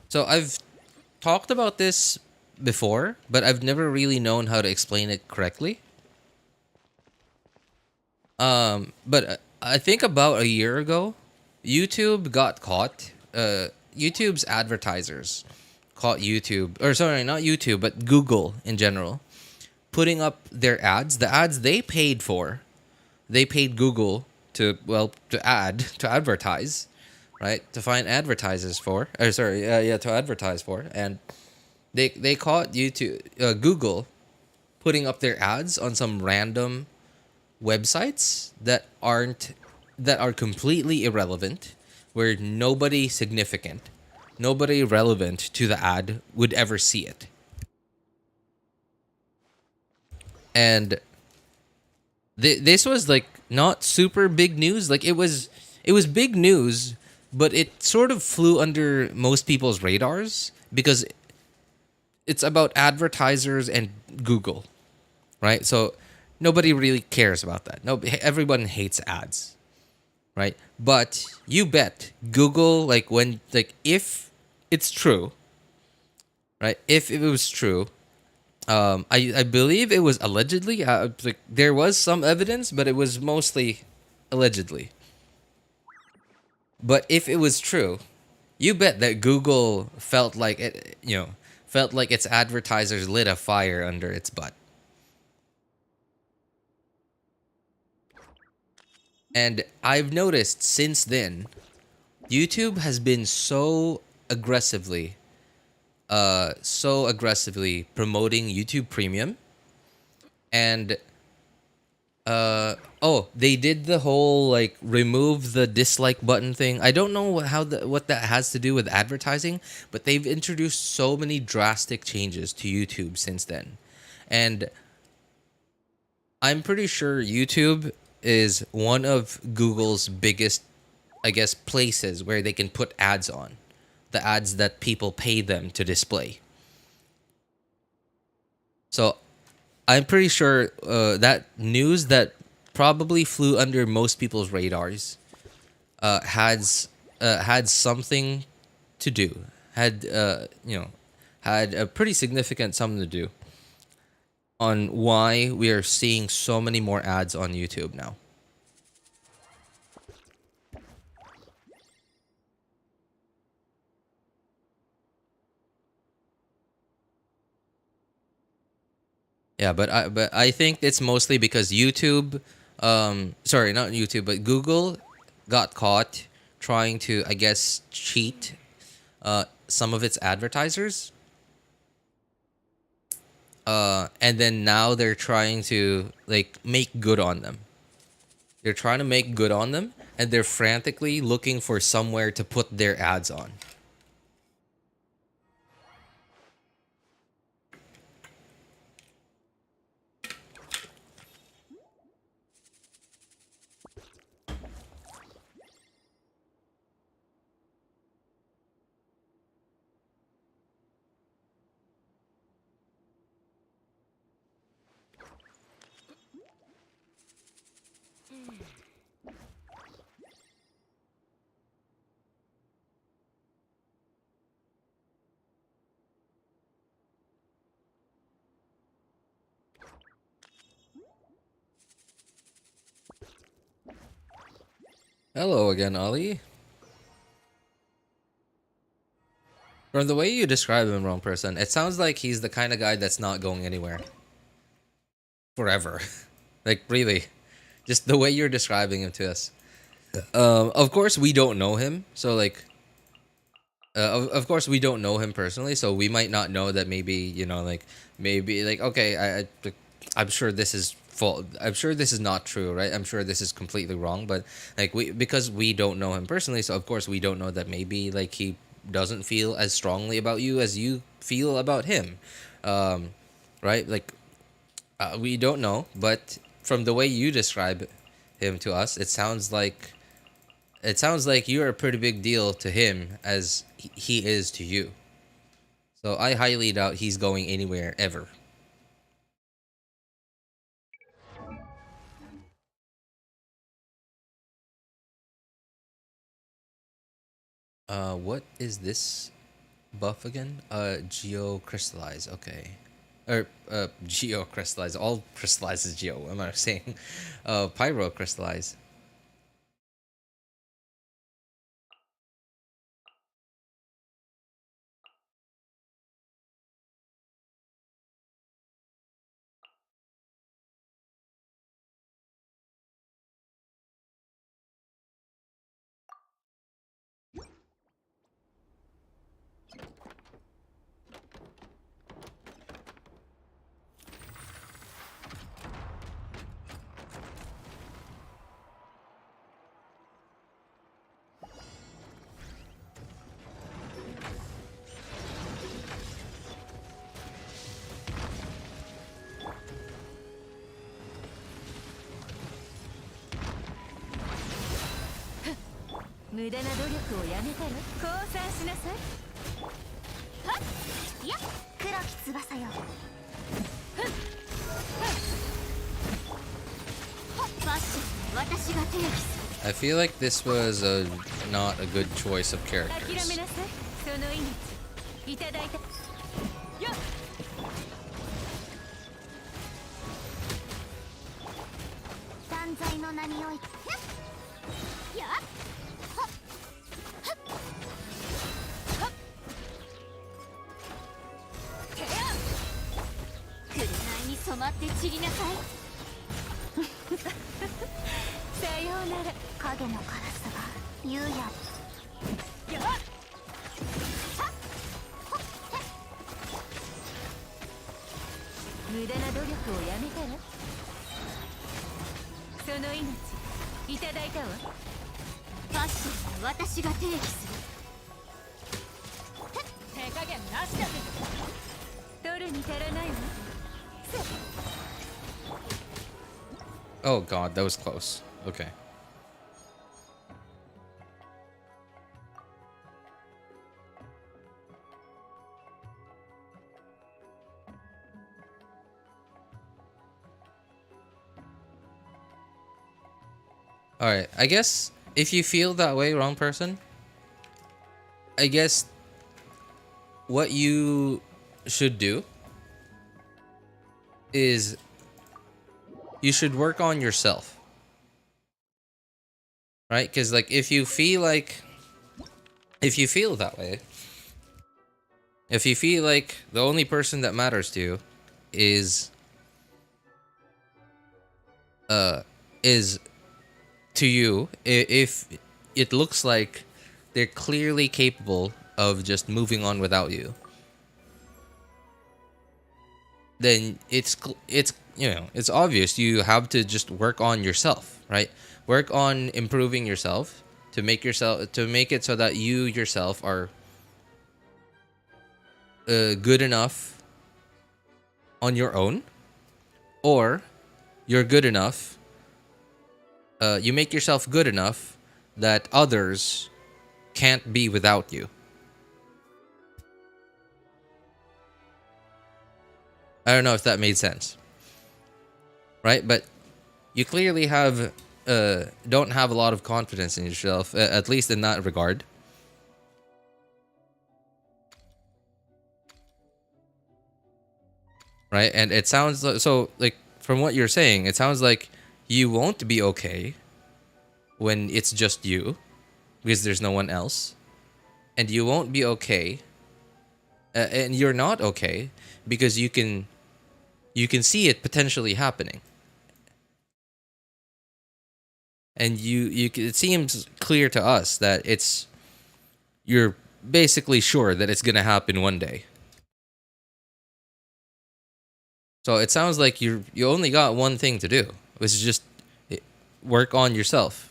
So I've talked about this before, but I've never really known how to explain it correctly. But I think about a year ago, YouTube got caught. YouTube's advertisers caught YouTube, or sorry, not YouTube, but Google in general, putting up their ads, the ads they paid for. They paid Google to, well, to advertise, right? To find advertisers for, or sorry, to advertise for, and they caught YouTube, Google, putting up their ads on some random websites that are completely irrelevant, where nobody significant, nobody relevant to the ad would ever see it. And this was like not super big news. Like it was big news, but it sort of flew under most people's radars because it's about advertisers and Google, right? So nobody really cares about that. No, everyone hates ads, right? But you bet Google, like when, like if it's true, right? If it was true, I believe it was allegedly. Like there was some evidence, but it was mostly allegedly. But if it was true, you bet that Google felt like it, felt like its advertisers lit a fire under its butt. And I've noticed since then, YouTube has been so aggressively promoting YouTube Premium. And they did the whole like remove the dislike button thing. I don't know what that has to do with advertising, but they've introduced so many drastic changes to YouTube since then. And I'm pretty sure YouTube is one of Google's biggest, I guess, places where they can put ads on. The ads that people pay them to display. So I'm pretty sure that news that probably flew under most people's radars had something to do. Had a pretty significant something to do on why we are seeing so many more ads on YouTube now. Yeah, but I think it's mostly because YouTube, sorry, not YouTube, but Google got caught trying to, I guess, cheat some of its advertisers. And then now they're trying to like make good on them. They're trying to make good on them, and they're frantically looking for somewhere to put their ads on. Hello again, Ollie. From the way you describe him, wrong person, it sounds like he's the kind of guy that's not going anywhere. Forever. Like, really. Just the way you're describing him to us. Of course, we don't know him, so, like... of course, we don't know him personally, so we might not know that maybe, okay, I'm sure this is full. I'm sure this is not true, right? I'm sure this is completely wrong, but like because we don't know him personally, so of course we don't know that maybe like he doesn't feel as strongly about you as you feel about him, right? Like we don't know, but from the way you describe him to us, it sounds like you're a pretty big deal to him as he is to you. So I highly doubt he's going anywhere ever. What is this? buff again? Geo-crystallize, okay. Geo-crystallize. All crystallize is geo, what am I saying? Pyro-crystallize. I feel like this was not a good choice of characters. Oh god, that was close. Okay. Alright, I guess if you feel that way, wrong person, I guess what you should do is you should work on yourself. Right? Because like if you feel that way, if you feel like the only person that matters to you is to you, if it looks like they're clearly capable of just moving on without you, then it's you know, it's obvious you have to just work on yourself, right? Work on improving yourself to make it so that you yourself are good enough on your own, or you're good enough. You make yourself good enough that others can't be without you. I don't know if that made sense. Right? But you clearly don't have a lot of confidence in yourself, at least in that regard. Right? And it sounds like from what you're saying, it sounds like you won't be okay when it's just you, because there's no one else. And you won't be okay, and you're not okay because you can see it potentially happening. And it seems clear to us that you're basically sure that it's gonna happen one day. So it sounds like you only got one thing to do, which is just work on yourself.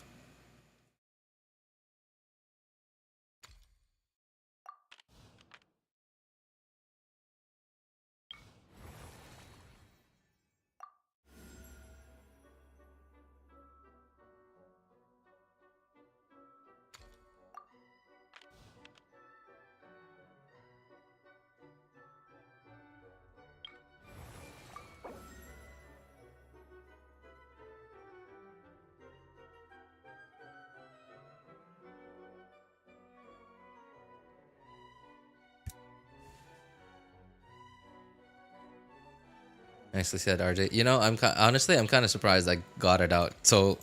Nicely said, RJ. You know, honestly, I'm kind of surprised I got it out so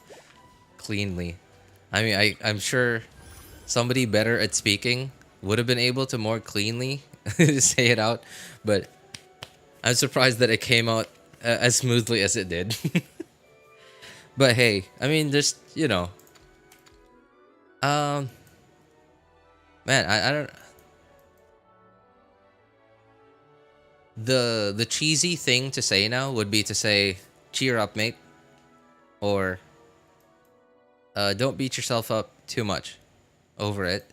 cleanly. I mean, I'm sure somebody better at speaking would have been able to more cleanly say it out, but I'm surprised that it came out as smoothly as it did. But hey, I mean, just, you know, man, I don't. The cheesy thing to say now would be to say, "Cheer up, mate," or "Don't beat yourself up too much over it."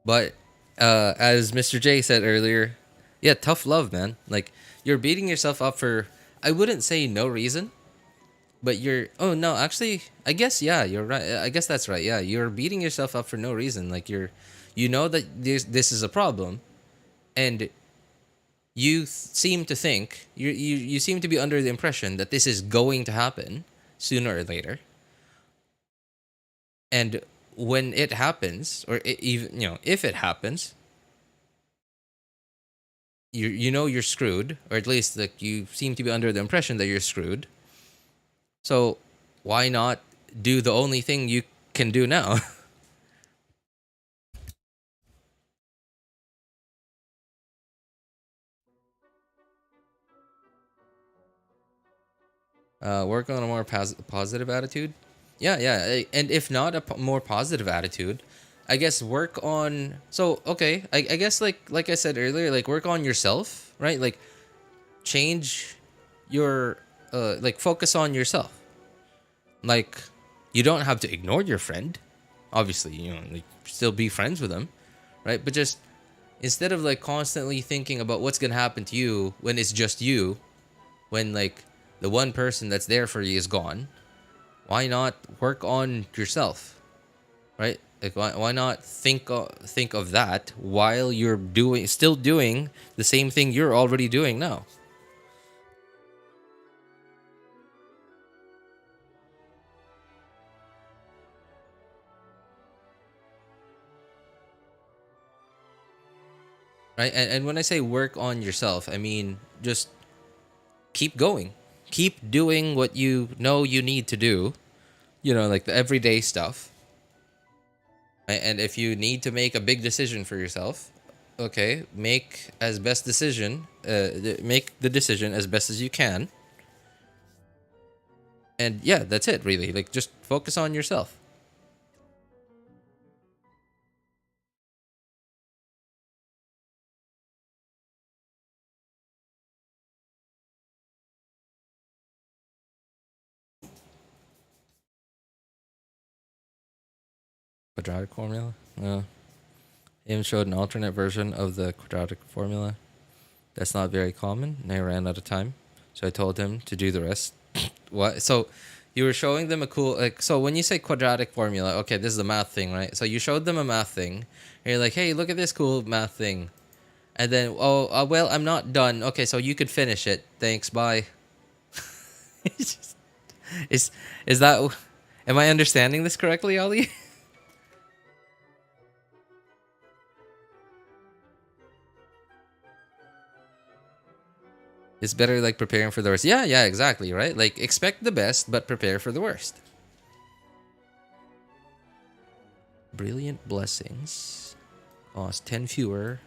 But as Mr. J said earlier, yeah, tough love, man. Like, you're beating yourself up for, I wouldn't say no reason, but you're. Oh no, actually, I guess yeah, you're right. I guess that's right. Yeah, you're beating yourself up for no reason. Like, you know that this is a problem, and you seem to think you seem to be under the impression that this is going to happen sooner or later. And when it happens, or even, you know, if it happens, you know you're screwed, or at least like you seem to be under the impression that you're screwed. So why not do the only thing you can do now? Work on a more positive attitude. Yeah, yeah, and if not a more positive attitude, I guess work on. So okay, I guess like I said earlier, like work on yourself, right? Like change your like focus on yourself. Like you don't have to ignore your friend, obviously, you know, like still be friends with them, right? But just instead of like constantly thinking about what's gonna happen to you when it's just you, when like the one person that's there for you is gone, why not work on yourself, right? Like why not think of that while you're still doing the same thing you're already doing now. Right? And when I say work on yourself, I mean just keep going. Keep doing what you know you need to do, you know, like the everyday stuff. Right? And if you need to make a big decision for yourself, okay, make the decision as best as you can. And yeah, that's it really. Like just focus on yourself. Quadratic formula? Him showed an alternate version of the quadratic formula. That's not very common, and I ran out of time. So I told him to do the rest. What? So you were showing them a cool, like, so when you say quadratic formula, okay, this is the math thing, right? So you showed them a math thing, and you're like, hey, look at this cool math thing. And then, well, I'm not done. Okay, so you could finish it. Thanks, bye. is that, am I understanding this correctly, Ollie? It's better like preparing for the worst. Yeah, yeah, exactly, right? Like expect the best, but prepare for the worst. Brilliant blessings. Cost 10 fewer.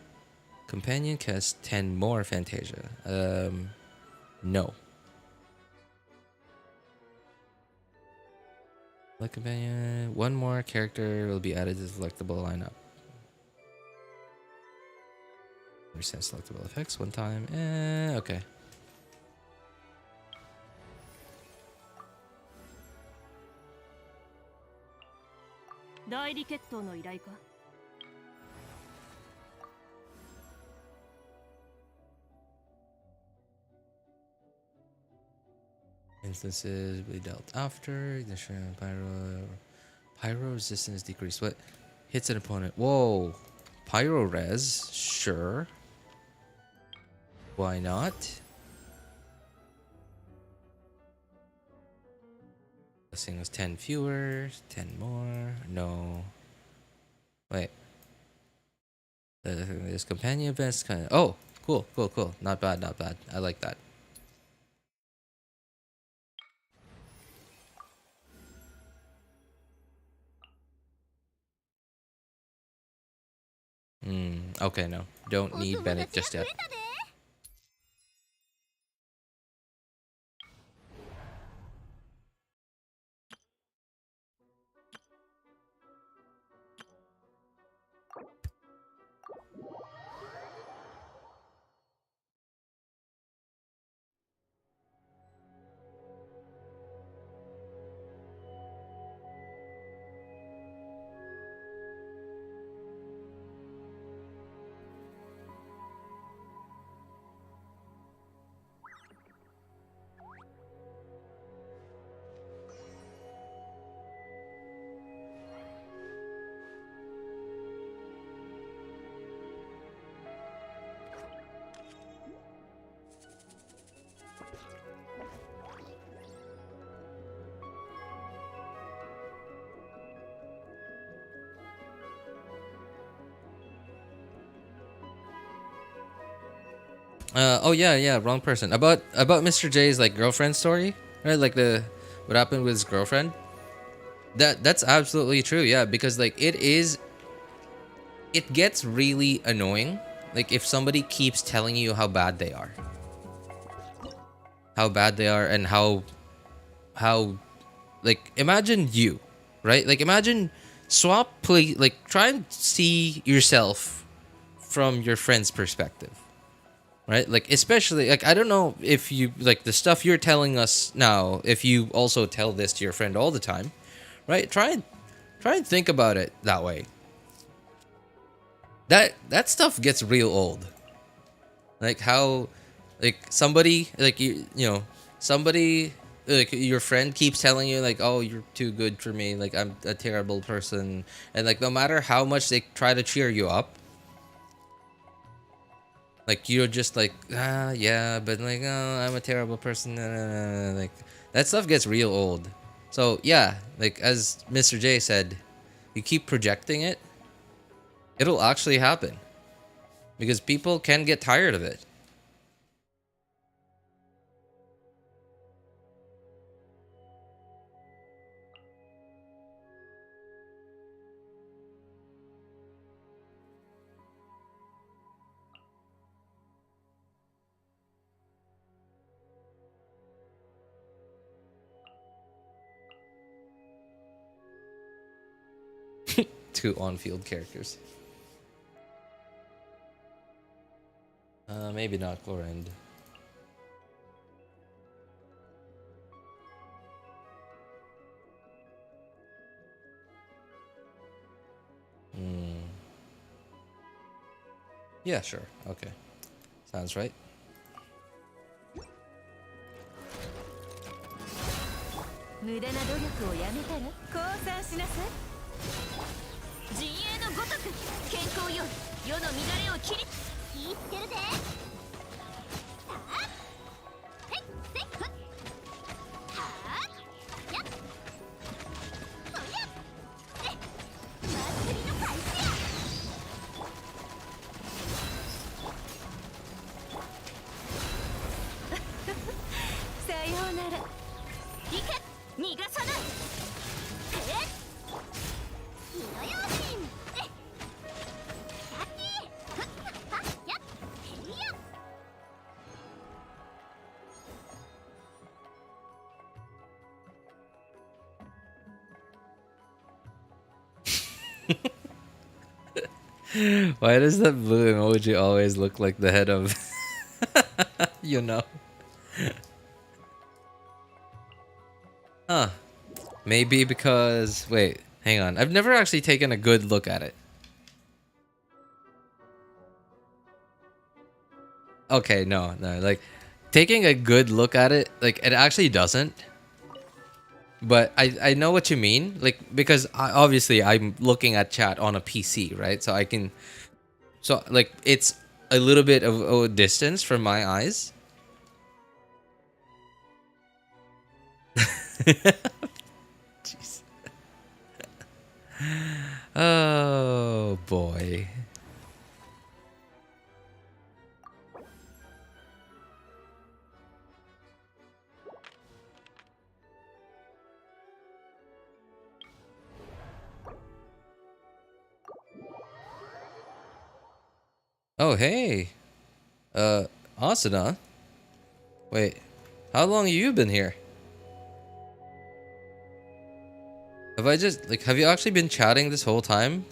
Companion costs 10 more Fantasia. No. Like companion, one more character will be added to the selectable lineup. Understand selectable effects one time. Okay. Instances will be dealt after. Ignition, pyro resistance decrease. What? Hits an opponent. Whoa. Pyro res? Sure. Why not? This thing was 10 fewer, 10 more. No. Wait. This companion events kind of. Oh, cool. Not bad. I like that. Okay, no. Don't need Bennett just yet. Oh yeah, wrong person. About Mr. J's like girlfriend story, right? Like the what happened with his girlfriend. That's absolutely true. Yeah, because like it gets really annoying. Like if somebody keeps telling you how bad they are, and how like imagine you, right? Like imagine try and see yourself from your friend's perspective. Right? Like especially like I don't know if you like the stuff you're telling us now, if you also tell this to your friend all the time, right? Try and think about it that way. That stuff gets real old. Like how like somebody like somebody like your friend keeps telling you like, "Oh, you're too good for me. Like I'm a terrible person." And like no matter how much they try to cheer you up, like you're just like, yeah, but like, oh, I'm a terrible person. Like that stuff gets real old. So yeah, like as Mr. J said, you keep projecting it, it'll actually happen because people can get tired of it. Two on-field characters. Maybe not Glorend. Hmm. Yeah, sure. Okay. Sounds right. 無駄な努力をやめたら降参しなさい。陣営のごとく健康よ世の乱れを切り言ってるぜ。さあへっせっふっはあやっそやえ祭りの開始や。さようなら。行け逃がさない。えっ火の用心えっキャッキーふっはっやっへいや。Why does that blue emoji always look like the head of you know? Huh. Maybe because wait, hang on. I've never actually taken a good look at it. Okay, no. Like taking a good look at it, like it actually doesn't. But I know what you mean. Like because obviously I'm looking at chat on a PC, right? So I can like it's a little bit of a distance from my eyes. Jeez. Oh boy. Oh, hey. Asuna? Wait, how long have you been here? Have you actually been chatting this whole time?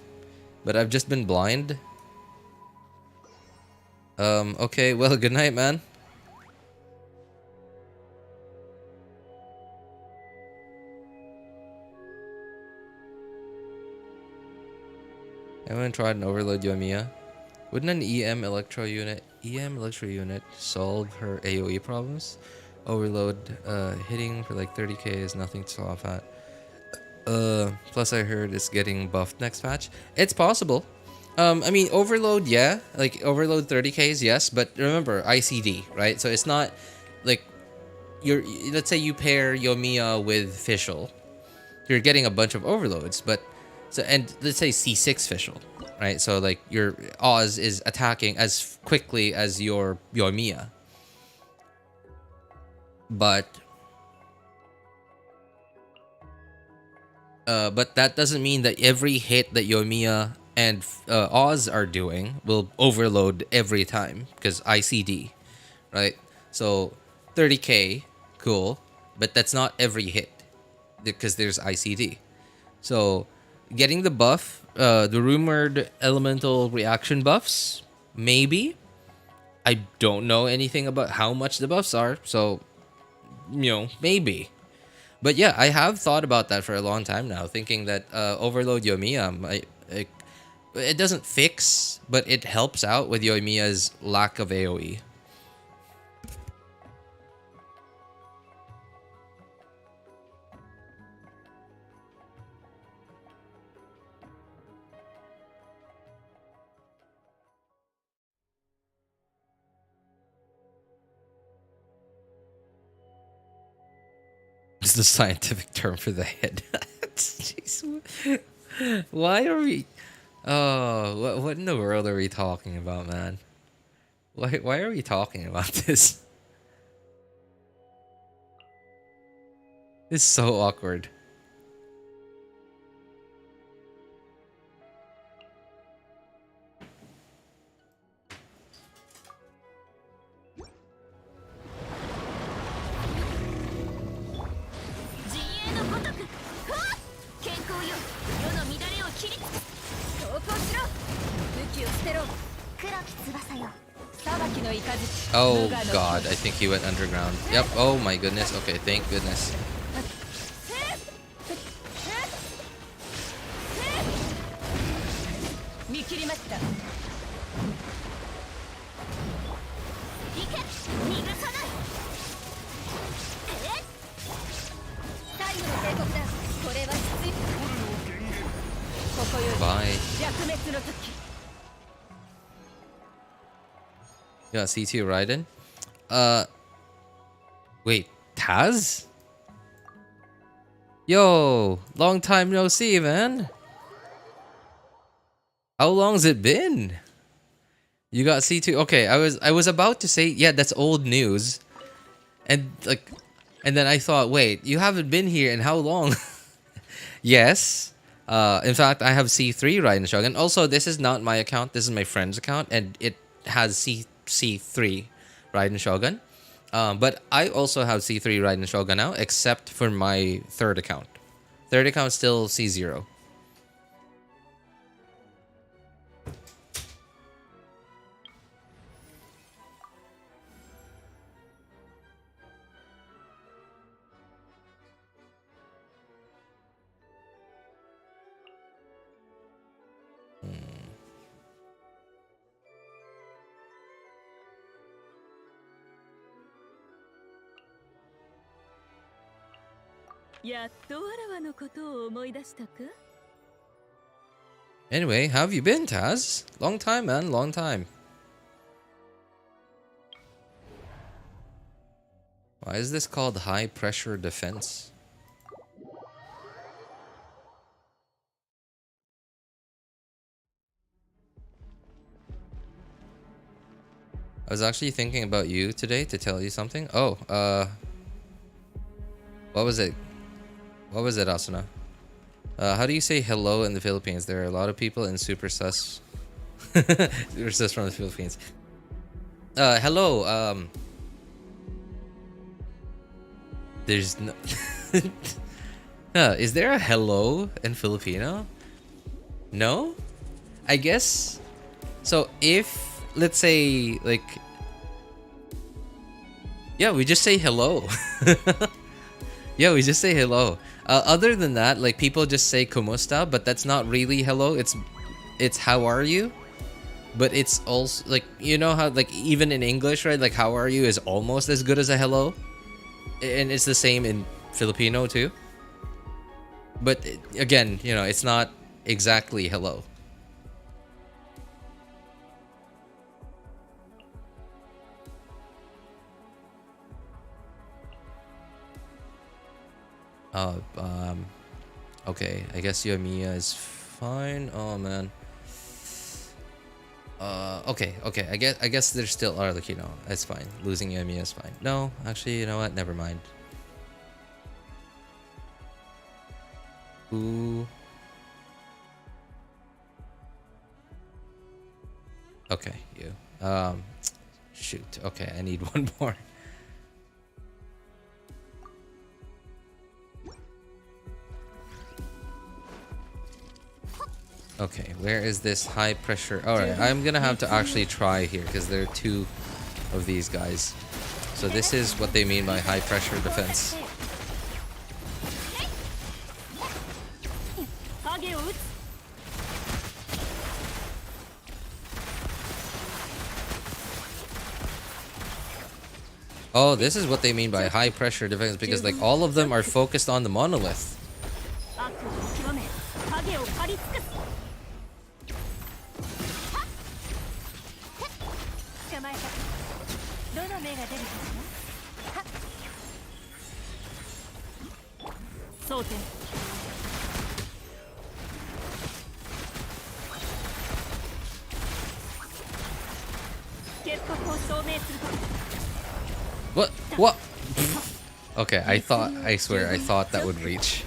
But I've just been blind? Okay, well, good night, man. Anyone tried an overload Yoimiya? Wouldn't an EM Electro unit solve her AoE problems? Overload, hitting for like 30k is nothing to laugh at. Plus I heard it's getting buffed next patch. It's possible. I mean, overload, yeah. Like, overload 30ks, yes. But remember, ICD, right? So it's not like let's say you pair Yoimiya with Fischl. You're getting a bunch of overloads, but and let's say C6 Fischl, right? So like your Oz is attacking as quickly as your Yoimiya. But that doesn't mean that every hit that Yoimiya and Oz are doing will overload every time, because ICD, right? So 30k, cool, but that's not every hit because there's ICD. So getting the buff, the rumored elemental reaction buffs, maybe. I don't know anything about how much the buffs are, so maybe. But yeah, I have thought about that for a long time now, thinking that overload Yoimiya, it doesn't fix, but it helps out with Yoimiya's lack of AoE. It's the scientific term for the head. Jeez. Why are we... Oh, what in the world are we talking about, man? Why are we talking about this? It's so awkward. Oh god, I think he went underground. Yep, oh my goodness. Okay, thank goodness. Bye. Yeah, C2 Raiden. Wait, Taz? Yo, long time no see, man. How long's it been? You got C2. Okay, I was about to say, yeah, that's old news. And then I thought, wait, you haven't been here in how long? Yes. In fact, I have C3 Raiden Shogun. Also, this is not my account. This is my friend's account, and it has C3 Raiden Shogun. But I also have C3 Raiden Shogun now, except for my third account. Third account still C0. Anyway, how have you been, Taz? Long time, man. Long time. Why is this called high pressure defense? I was actually thinking about you today to tell you something. Oh, what was it? What was it, Asuna? How do you say hello in the Philippines? There are a lot of people in Super Sus This is from the Philippines. Hello. There's no. Is there a hello in Filipino? No? I guess. So if, let's say, like, yeah, we just say hello. Yeah, we just say hello. Other than that, like, people just say kumusta, but that's not really hello. It's how are you? But it's also, like, you know how, like, even in English, right? Like, how are you is almost as good as a hello. And it's the same in Filipino too. But again, you know, it's not exactly hello. Okay, I guess Yoimiya is fine. Oh man. Okay. I guess there still are, like, you know, it's fine. Losing Yoimiya is fine. No, actually, you know what? Never mind. Ooh. Okay, you. Shoot. Okay, I need one more. Okay, where is this high pressure? Alright, I'm gonna have to actually try here because there are two of these guys. So this is what they mean by high pressure defense. Oh, this is what they mean by high pressure defense because, like, all of them are focused on the monolith. What? What? Okay, I swear, I thought that would reach.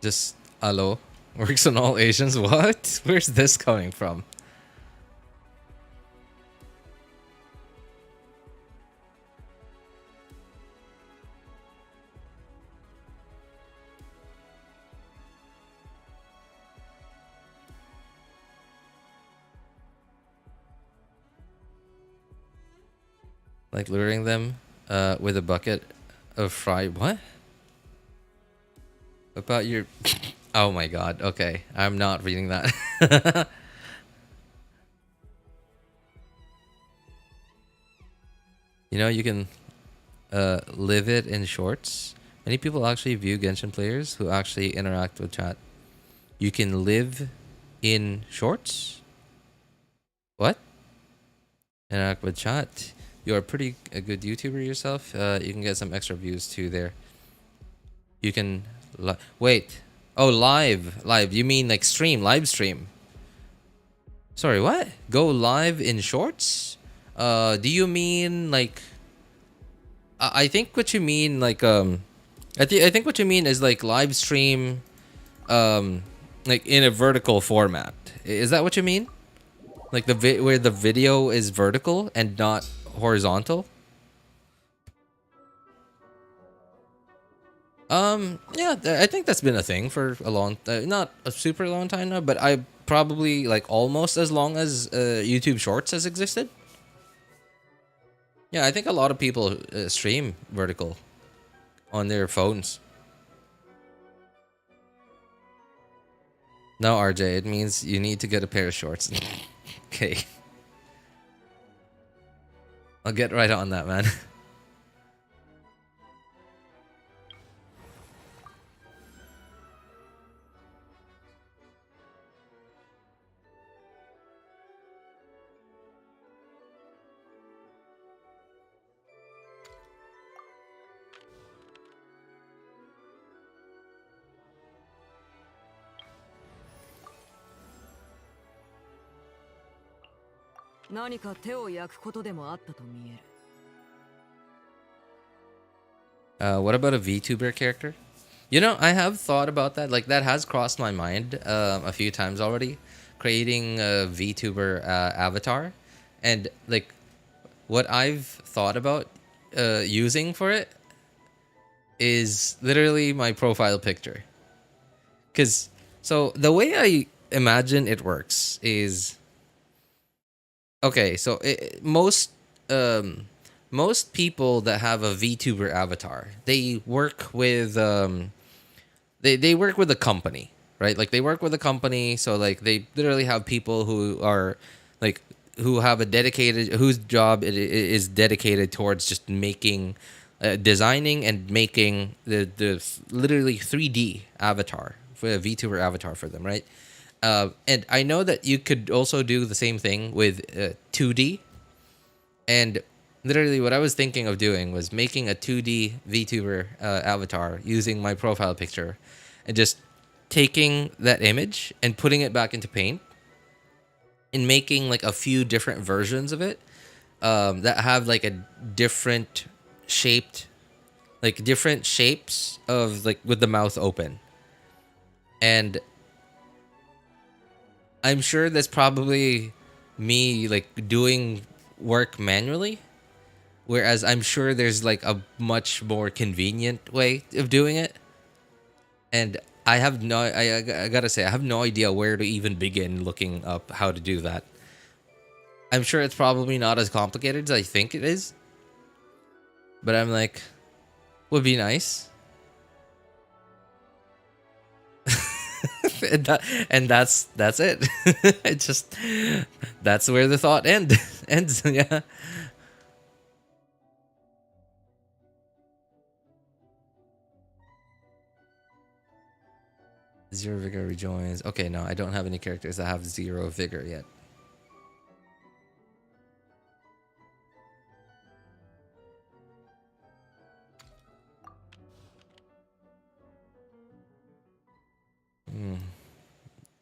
Just hello works on all Asians. What? Where's this coming from? Like luring them with a bucket of fried what? About your oh my god, okay. I'm not reading that. You know, you can live it in shorts. Many people actually view Genshin players who actually interact with chat. You can live in shorts? What? Interact with chat. You're a pretty a good YouTuber yourself. You can get some extra views too there. You can wait. Oh, live. You mean like stream, live stream? Sorry, what? Go live in shorts? Do you mean like? I think what you mean like I think what you mean is like live stream, like in a vertical format. Is that what you mean? Like where the video is vertical and not horizontal? Yeah, I think that's been a thing for a long, not a super long time now, but I probably like almost as long as YouTube Shorts has existed. Yeah, I think a lot of people stream vertical on their phones. No, RJ, it means you need to get a pair of shorts. Okay. I'll get right on that, man. 何か手を焼くことでもあったと見える。What about a VTuber character? You know, I have thought about that. Like, that has crossed my mind a few times already. Creating a VTuber avatar. And, like, what I've thought about using for it is literally my profile picture. So, the way I imagine it works is... Okay, so most people that have a VTuber avatar, they work with they work with a company, right? Like they work with a company, so like they literally have people who are like who have a dedicated whose job it is dedicated towards just making designing and making the literally 3D avatar for a VTuber avatar for them, right? And I know that you could also do the same thing with 2D. And literally what I was thinking of doing was making a 2D VTuber avatar using my profile picture and just taking that image and putting it back into Paint and making like a few different versions of it that have like a different shaped, like different shapes of like with the mouth open. And I'm sure that's probably me like doing work manually, whereas I'm sure there's like a much more convenient way of doing it. And I gotta say, I have no idea where to even begin looking up how to do that. I'm sure it's probably not as complicated as I think it is, but I'm like, would be nice. and that's it. It just that's where the thought ends. Yeah. Zero vigor rejoins. Okay, no, I don't have any characters that have 0 vigor yet.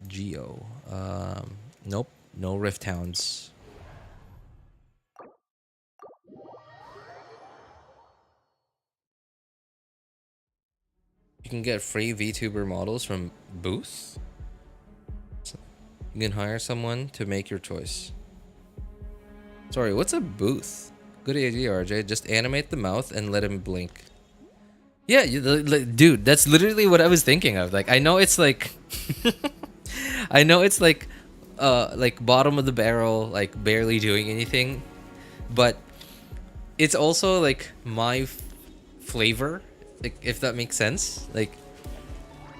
Geo. Nope. No Rift Hounds. You can get free VTuber models from Booth. You can hire someone to make your choice. Sorry, what's a booth? Good idea, RJ. Just animate the mouth and let him blink. Yeah, dude, that's literally what I was thinking of. Like, I know it's like... I know it's like bottom of the barrel, like barely doing anything, but it's also like my flavor, like, if that makes sense. Like,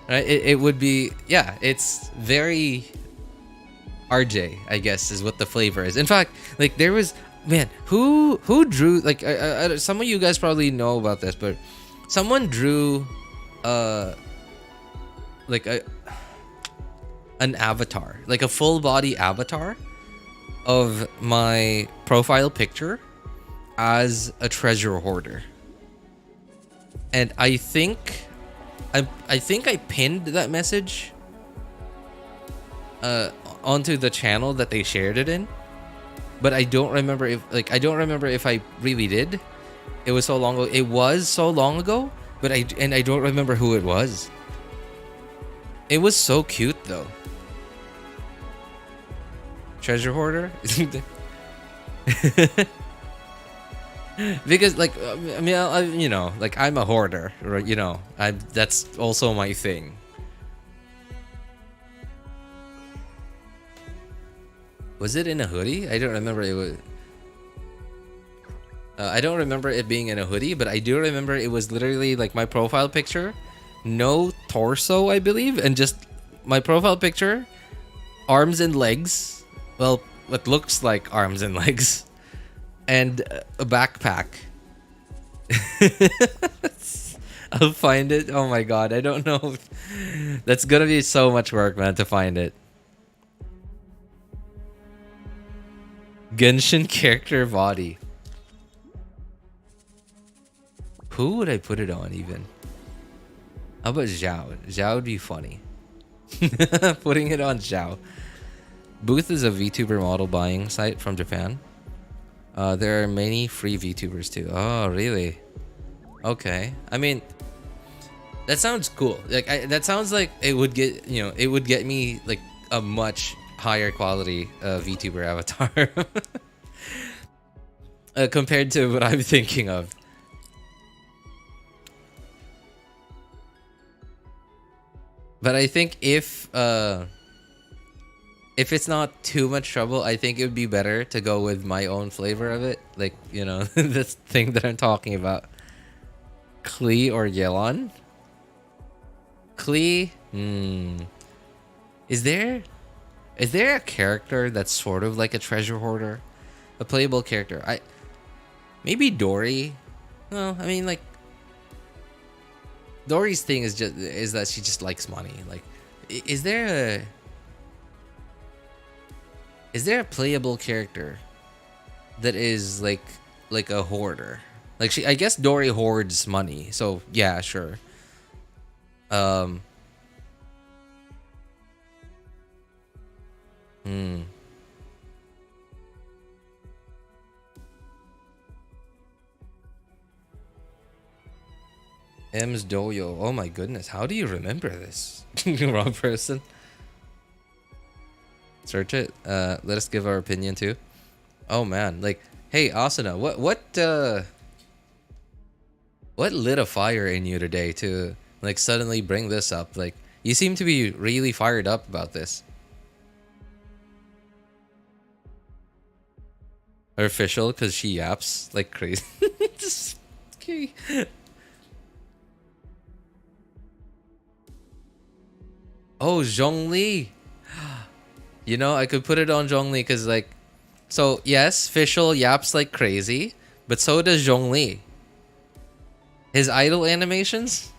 right? It would be, yeah, it's very RJ, I guess, is what the flavor is. In fact, like there was, man, who drew, like some of you guys probably know about this, but someone drew like an avatar, like a full body avatar of my profile picture as a treasure hoarder. And I think I pinned that message onto the channel that they shared it in, but I don't remember if I really did. It was so long ago. It was so long ago, but I don't remember who it was. It was so cute though. Treasure hoarder. Because like I mean, you know, like I'm a hoarder, right? You know, that's also my thing. Was it in a hoodie? I don't remember it was. I don't remember it being in a hoodie, but I do remember it was literally like my profile picture, no torso, I believe, and just my profile picture, arms and legs. Well, what looks like arms and legs, and a backpack. I'll find it. Oh my god, I don't know. That's gonna be so much work, man, to find it. Genshin character body. Who would I put it on even? How about Xiao? Xiao would be funny. Putting it on Xiao. Booth is a VTuber model buying site from Japan. There are many free VTubers too. Oh, really? Okay. I mean, that sounds cool. Like that sounds like it would get, you know, it would get me like a much higher quality VTuber avatar compared to what I'm thinking of. But I think if it's not too much trouble, I think it would be better to go with my own flavor of it. Like, you know, this thing that I'm talking about. Klee or Yelan? Klee? Is there a character that's sort of like a treasure hoarder? A playable character? Maybe Dori? No, I mean, like, Dori's thing is that she just likes money. Like, is there a playable character that is like a hoarder? Like, I guess Dori hoards money, so yeah, sure. M's Doyo. Oh my goodness, how do you remember this? Wrong person. Search it. Let us give our opinion too. Oh man, like, hey Asuna, what lit a fire in you today to like suddenly bring this up? Like, you seem to be really fired up about this. Her official, because she yaps like crazy. Okay. Oh, Zhongli. You know, I could put it on Zhongli because, like, so yes, Fischl yaps like crazy, but so does Zhongli. His idol animations?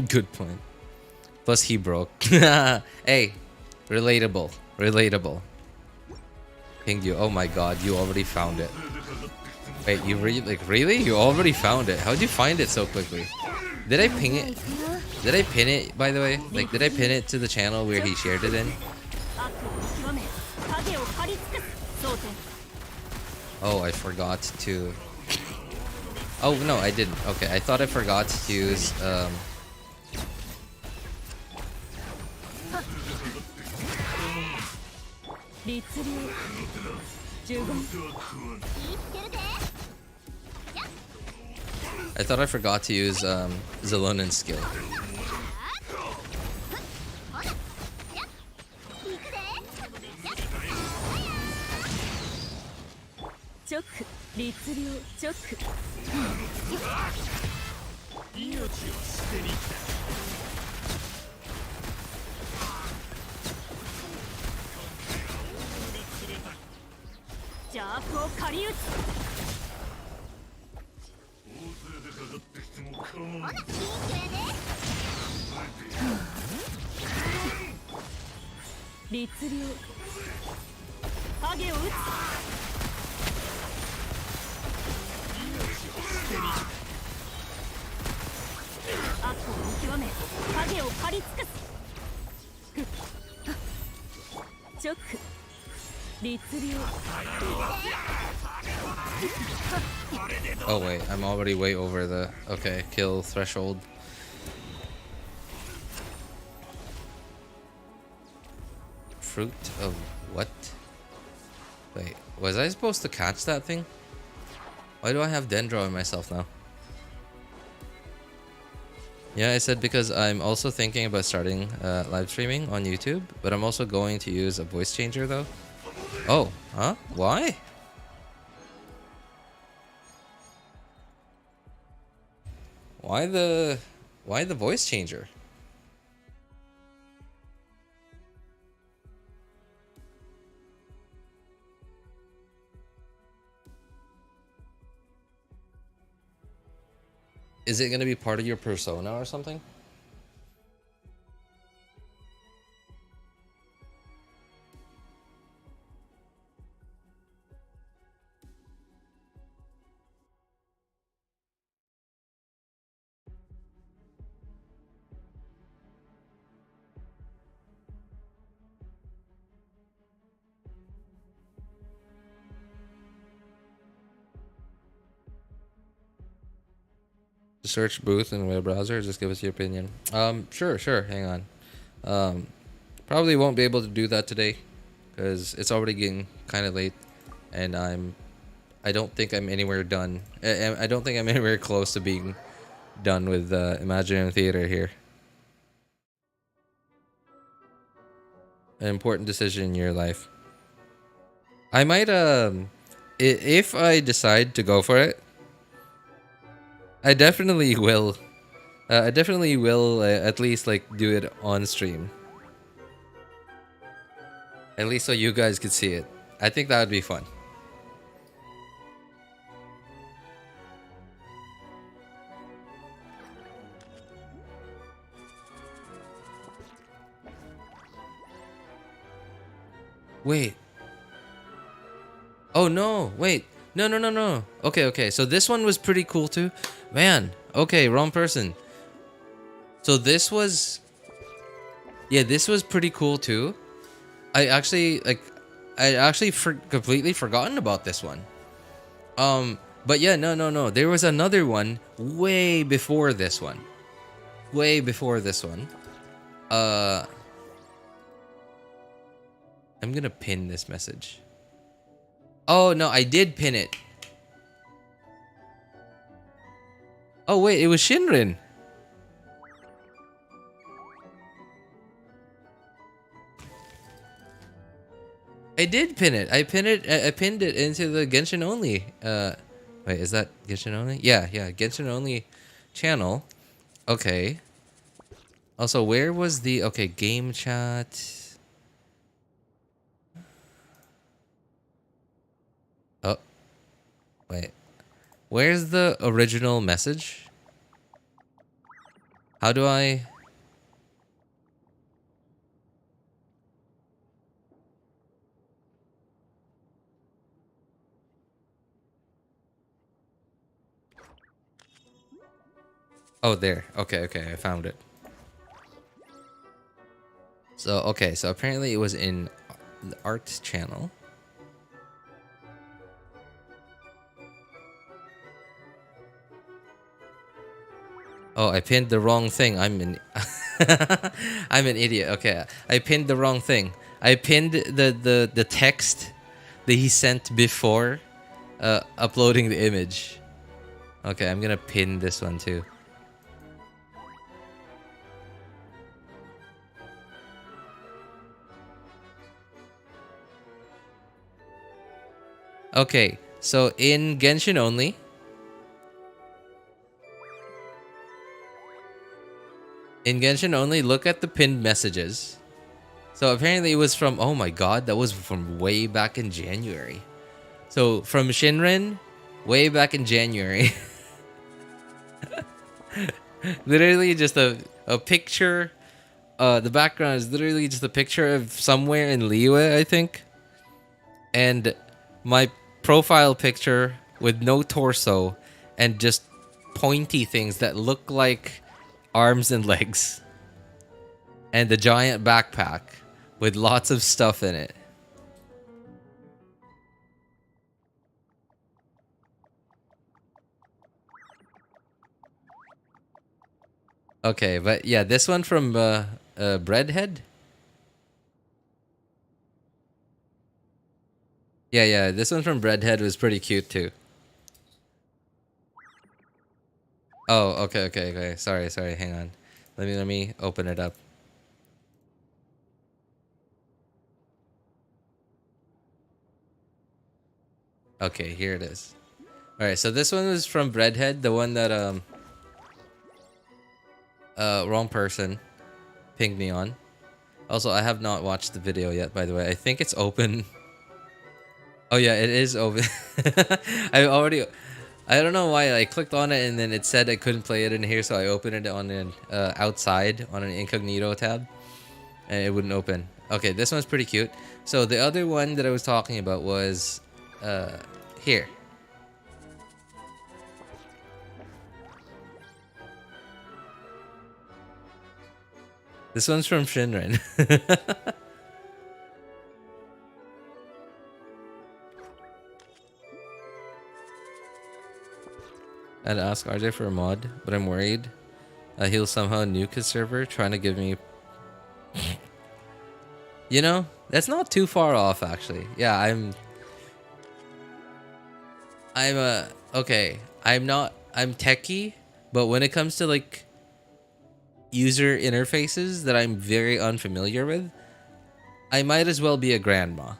Good point. Plus he broke. Hey, relatable. Pinged you. Oh my god, you already found it. Wait, you really? You already found it. How'd you find it so quickly? Did I ping it? Did I pin it, by the way? Like, did I pin it to the channel where he shared it in? Oh, I forgot to... Oh, no, I didn't. Okay, I thought I forgot to use, I thought I forgot to use Xilonen's skill. Oh wait, I'm already way over the kill threshold. Fruit of what? Wait, was I supposed to catch that thing? Why do I have Dendro in myself now? Yeah, I said because I'm also thinking about starting live streaming on YouTube, but I'm also going to use a voice changer though. Oh, huh? Why? Why the voice changer? Is it gonna be part of your persona or something? Search booth in web browser. Just give us your opinion. Sure. Hang on. Probably won't be able to do that today because it's already getting kind of late, and I don't think I'm anywhere done. I don't think I'm anywhere close to being done with Imaginarium Theater here. An important decision in your life. I might if I decide to go for it, I definitely will. I definitely will at least like do it on stream. At least so you guys could see it. I think that would be fun. Wait. Oh no, wait. No. Okay. So this one was pretty cool too. Man, okay, wrong person. So this was... Yeah, this was pretty cool too. I actually completely forgotten about this one. But yeah, no. There was another one way before this one. I'm gonna pin this message. Oh no, I did pin it. Oh wait, it was Shinrin. I did pin it. I pinned it into the Genshin only. Wait, is that Genshin only? Yeah, Genshin only channel. Okay. Also, where was the game chat? Oh, wait. Where's the original message? How do I... Oh, there. Okay, I found it. So, okay, so apparently it was in the art channel. Oh, I pinned the wrong thing. I'm an I'm an idiot. Okay, I pinned the wrong thing. I pinned the text that he sent before uploading the image. Okay, I'm gonna pin this one too. Okay, so in Genshin only, look at the pinned messages. So apparently it was from, oh my god, that was from way back in January. So from Shinrin, way back in January. Literally just a picture. The background is literally just a picture of somewhere in Liyue, I think. And my profile picture with no torso and just pointy things that look like arms and legs. And the giant backpack with lots of stuff in it. Okay, but yeah, this one from Breadhead. Yeah, this one from Breadhead was pretty cute too. Oh, okay. Sorry. Hang on. Let me open it up. Okay, here it is. All right, so this one was from Breadhead, the one that Wrong person pinged me on. Also, I have not watched the video yet, by the way. I think it's open. Oh yeah, it is open. I don't know why I clicked on it and then it said I couldn't play it in here, so I opened it on an outside on an incognito tab, and it wouldn't open. Okay, this one's pretty cute. So the other one that I was talking about was here. This one's from Shinren. I'd ask RJ for a mod, but I'm worried he'll somehow nuke his server trying to give me... You know, that's not too far off, actually. Yeah, okay. I'm techie, but when it comes to, like, user interfaces that I'm very unfamiliar with, I might as well be a grandma.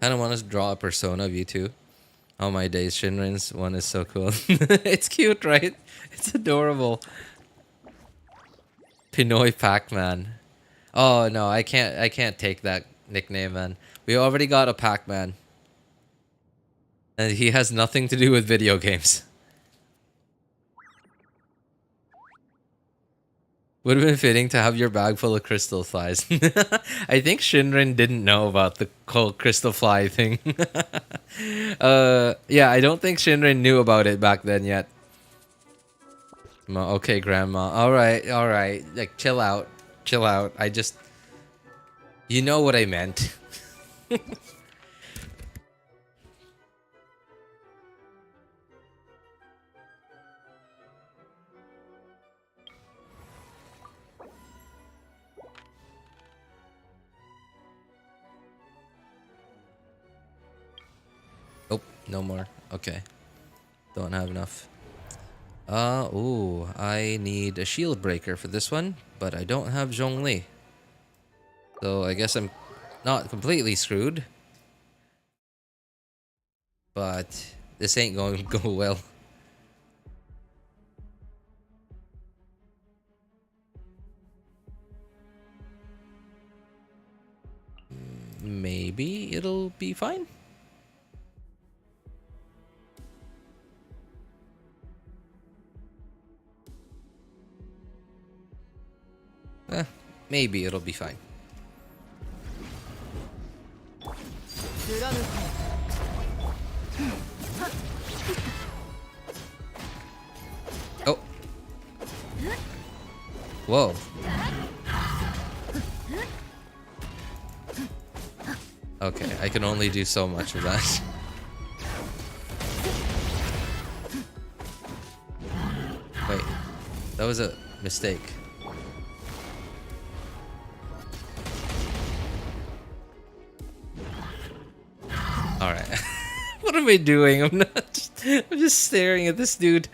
I don't want to draw a persona of you two. Oh my days, Shinren's one is so cool. It's cute, right? It's adorable. Pinoy Pac-Man. Oh no, I can't take that nickname, man. We already got a Pac-Man. And he has nothing to do with video games. Would have been fitting to have your bag full of crystal flies. I think Shinren didn't know about the whole crystal fly thing. Yeah, I don't think Shinren knew about it back then yet. Okay, Grandma. Alright. Like, chill out. Chill out. I just... You know what I meant. Oh, no more. Okay. Don't have enough. Ooh, I need a shield breaker for this one, but I don't have Zhongli. So I guess I'm not completely screwed. But this ain't going to go well. Maybe it'll be fine. Maybe it'll be fine. Oh. Whoa. Okay, I can only do so much of that. Wait, that was a mistake. Alright. What am I doing? I'm just staring at this dude.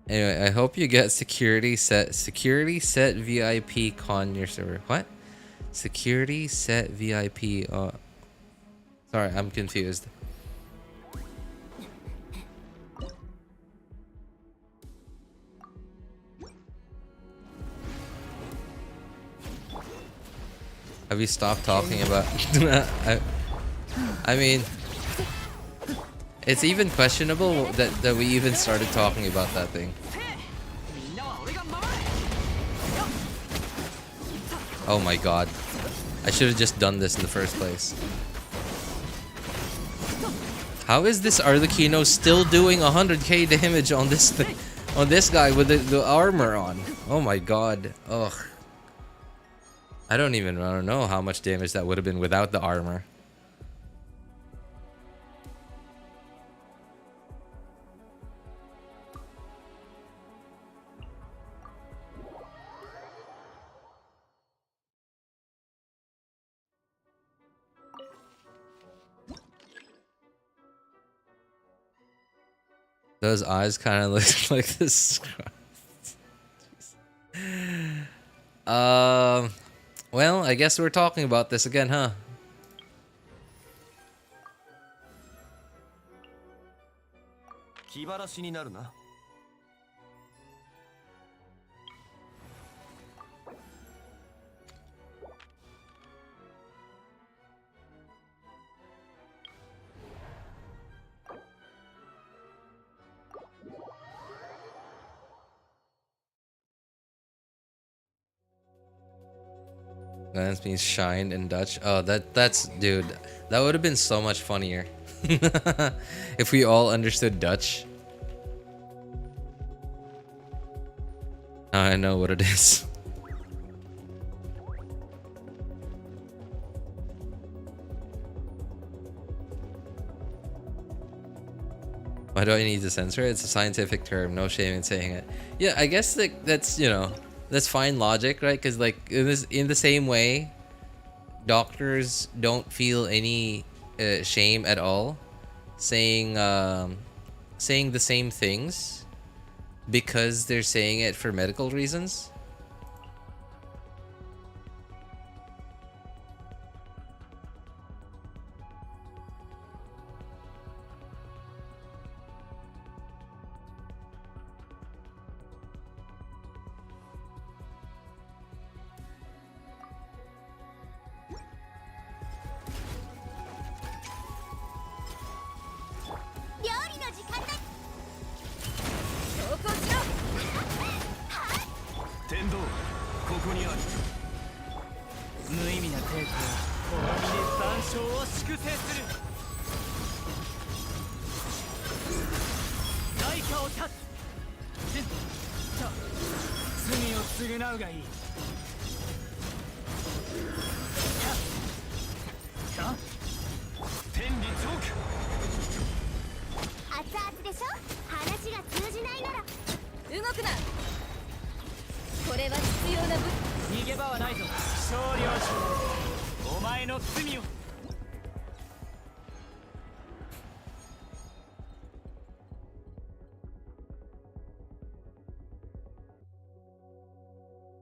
Anyway, I hope you get security set VIP con your server. What? Security set VIP. Sorry, I'm confused. Have you stopped talking about... I mean... It's even questionable that we even started talking about that thing. Oh my god. I should have just done this in the first place. How is this Arlecchino still doing 100k damage on this thing, on this guy with the armor on? Oh my god. Ugh. I don't know how much damage that would have been without the armor. Those eyes kind of look like this. Well, I guess we're talking about this again, huh? Glance means shine in Dutch. Oh, that's dude. That would have been so much funnier if we all understood Dutch. Now I know what it is. Why do I need to censor it? It's a scientific term. No shame in saying it. Yeah, I guess that's, you know, that's fine logic, right? Because like in the same way, doctors don't feel any shame at all saying saying the same things because they're saying it for medical reasons.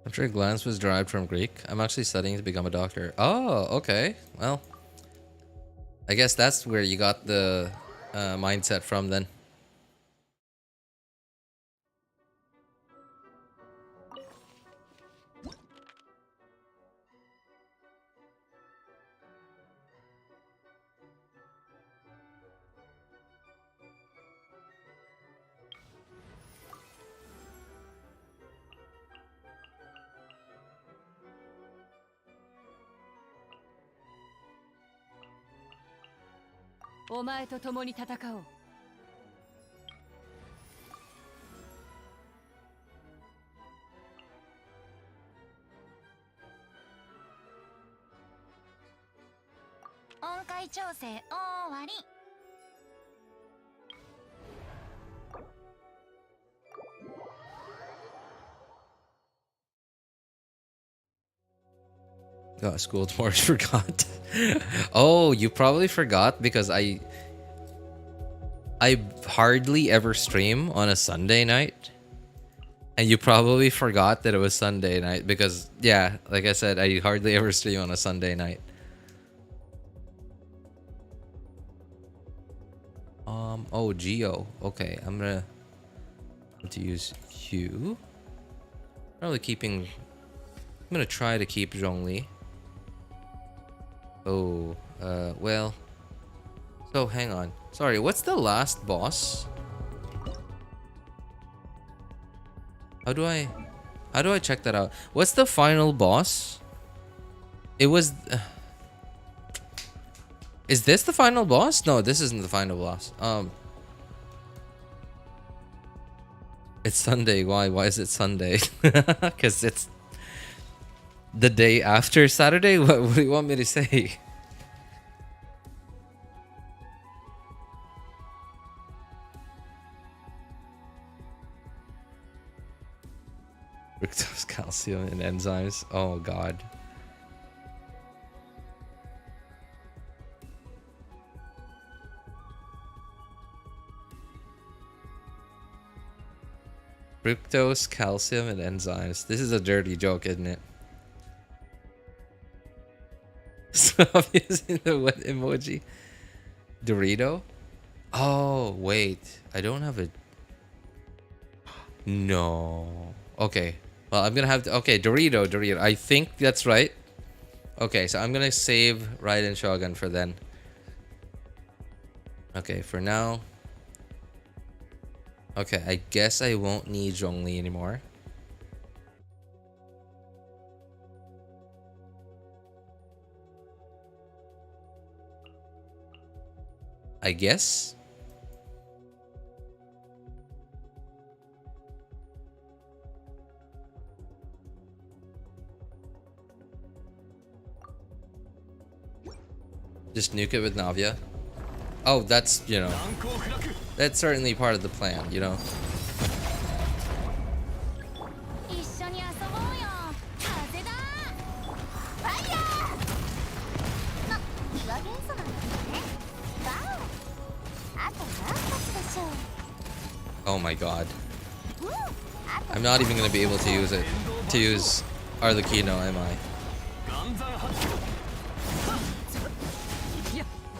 I'm sure glance was derived from Greek. I'm actually studying to become a doctor. Oh, okay. Well, I guess that's where you got the mindset from then. Got school tomorrow. Forgot. Oh, you probably forgot because I hardly ever stream on a Sunday night. And you probably forgot that it was Sunday night because, yeah, like I said, I hardly ever stream on a Sunday night. Oh, Geo. Okay, I'm gonna have to use Hugh. Probably keeping. I'm gonna try to keep Zhongli. Oh, well. So hang on. Sorry, what's the last boss? How do I check that out? What's the final boss? It was. Is this the final boss? No, this isn't the final boss. It's Sunday. Why? Why is it Sunday? Because it's the day after Saturday? What do you want me to say? Fructose, calcium, and enzymes. Oh, God. Fructose, calcium, and enzymes. This is a dirty joke, isn't it? Stop using the what emoji? Dorito? Oh, wait. I don't have a... No. Okay. Well, I'm gonna have to... Okay, Dorito. I think that's right. Okay, so I'm gonna save Raiden Shogun for then. Okay, for now. Okay, I guess I won't need Zhongli anymore. I guess. Just nuke it with Navia. Oh, that's, you know, that's certainly part of the plan, you know. Oh my god. I'm not even gonna be able to use it. To use Arlecchino, am I?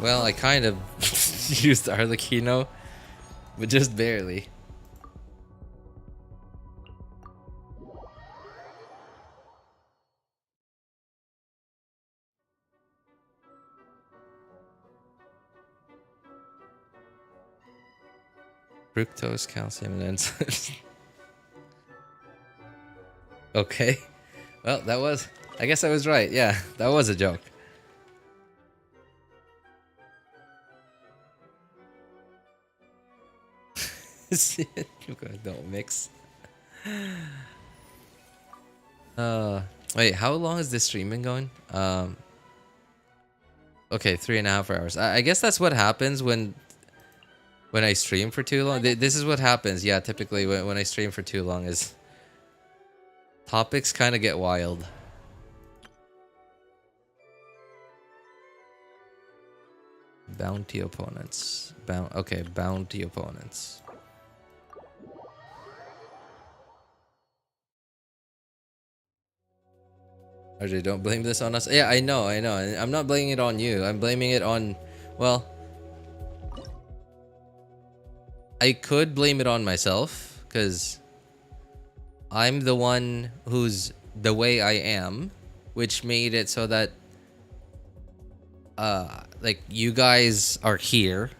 Well, I kind of used Arlecchino, but just barely. Fructose, calcium, and enzymes. Okay. Well, that was... I guess I was right. Yeah, that was a joke. Don't mix. Wait, how long has this stream been going? Okay, 3.5 hours. I guess that's what happens when I stream for too long. This is what happens, yeah, typically when I stream for too long is topics kind of get wild. Bounty opponents. Okay, bounty opponents. RJ, don't blame this on us. Yeah, I know. I'm not blaming it on you. I'm blaming it on, well, I could blame it on myself because I'm the one who's the way I am, which made it so that like you guys are here.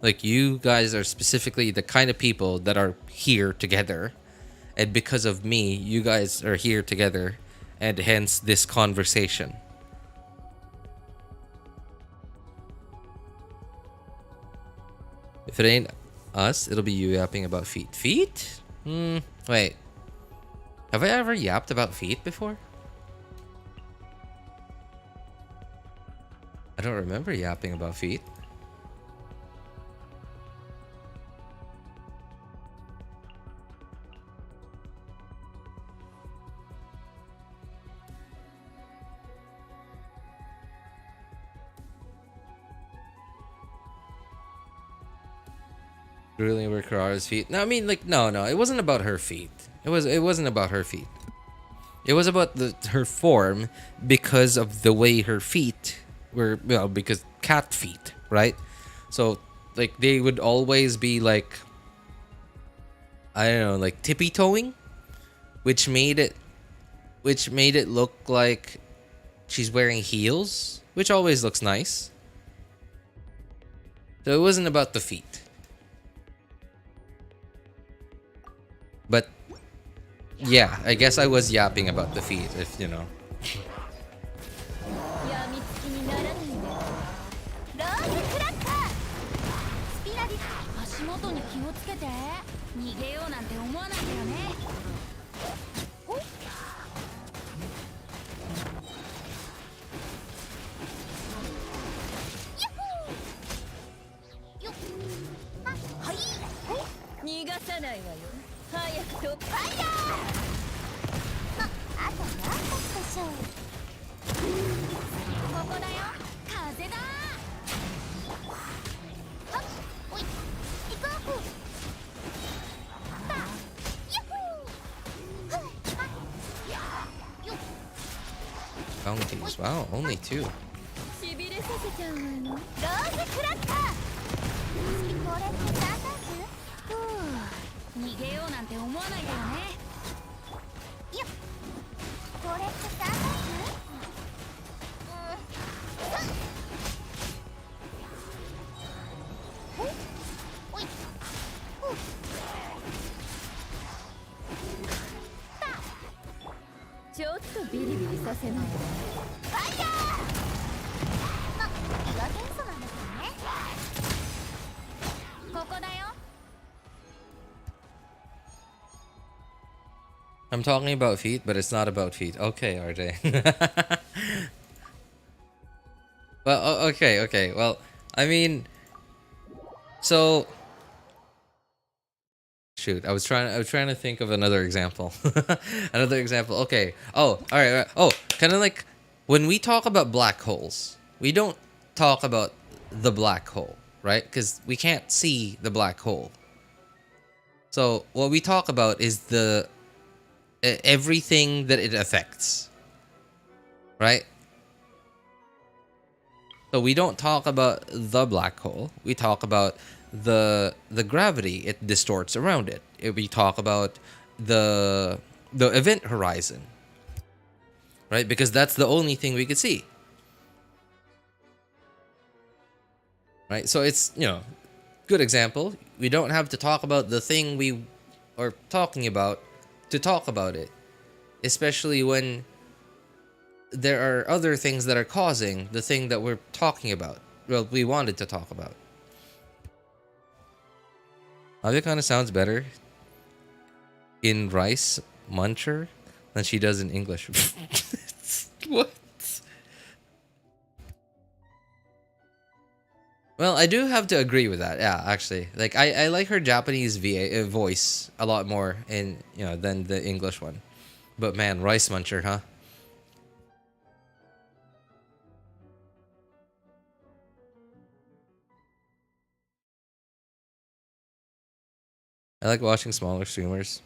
Like you guys are specifically the kind of people that are here together. And because of me, you guys are here together. And hence this conversation. If it ain't us, it'll be you yapping about feet. Feet? Wait. Have I ever yapped about feet before? I don't remember yapping about feet. Drooling over Kurara's feet. No, I mean, like, no, it wasn't about her feet. It wasn't about her feet. It was about her form because of the way her feet were, well, because cat feet, right? So, like, they would always be like, I don't know, like tippy-toeing, which made it look like she's wearing heels, which always looks nice. So it wasn't about the feet. But yeah, I guess I was yapping about the feet, if you know. Bounties. Wow, only 2. しびれさせちゃうわよ。ローズクラッカー。これってサータス？逃げようなんて思わないでよね。いや、これってサータス？おい。ちょっとビリビリさせないで。ファイヤー！ま、岩元素なんだけどね。ここだよ。 I'm talking about feet, but it's not about feet. Okay, RJ. Well, okay. Well, I mean, so shoot, I was trying to think of another example. Another example. Okay. Oh, all right. Oh, kind of like when we talk about black holes, we don't talk about the black hole, right? Because we can't see the black hole. So what we talk about is the everything that it affects, right? So we don't talk about the black hole. We talk about the gravity it distorts around it. We talk about the event horizon, right? Because that's the only thing we could see, right? So it's, you know, good example. We don't have to talk about the thing we are talking about to talk about it, especially when there are other things that are causing the thing that we're talking about. Well, we wanted to talk about. It kind of sounds better in Rice Muncher than she does in English. What? Well, I do have to agree with that. Yeah, actually, like I like her Japanese voice a lot more in, you know, than the English one. But man, Rice Muncher, huh? I like watching smaller streamers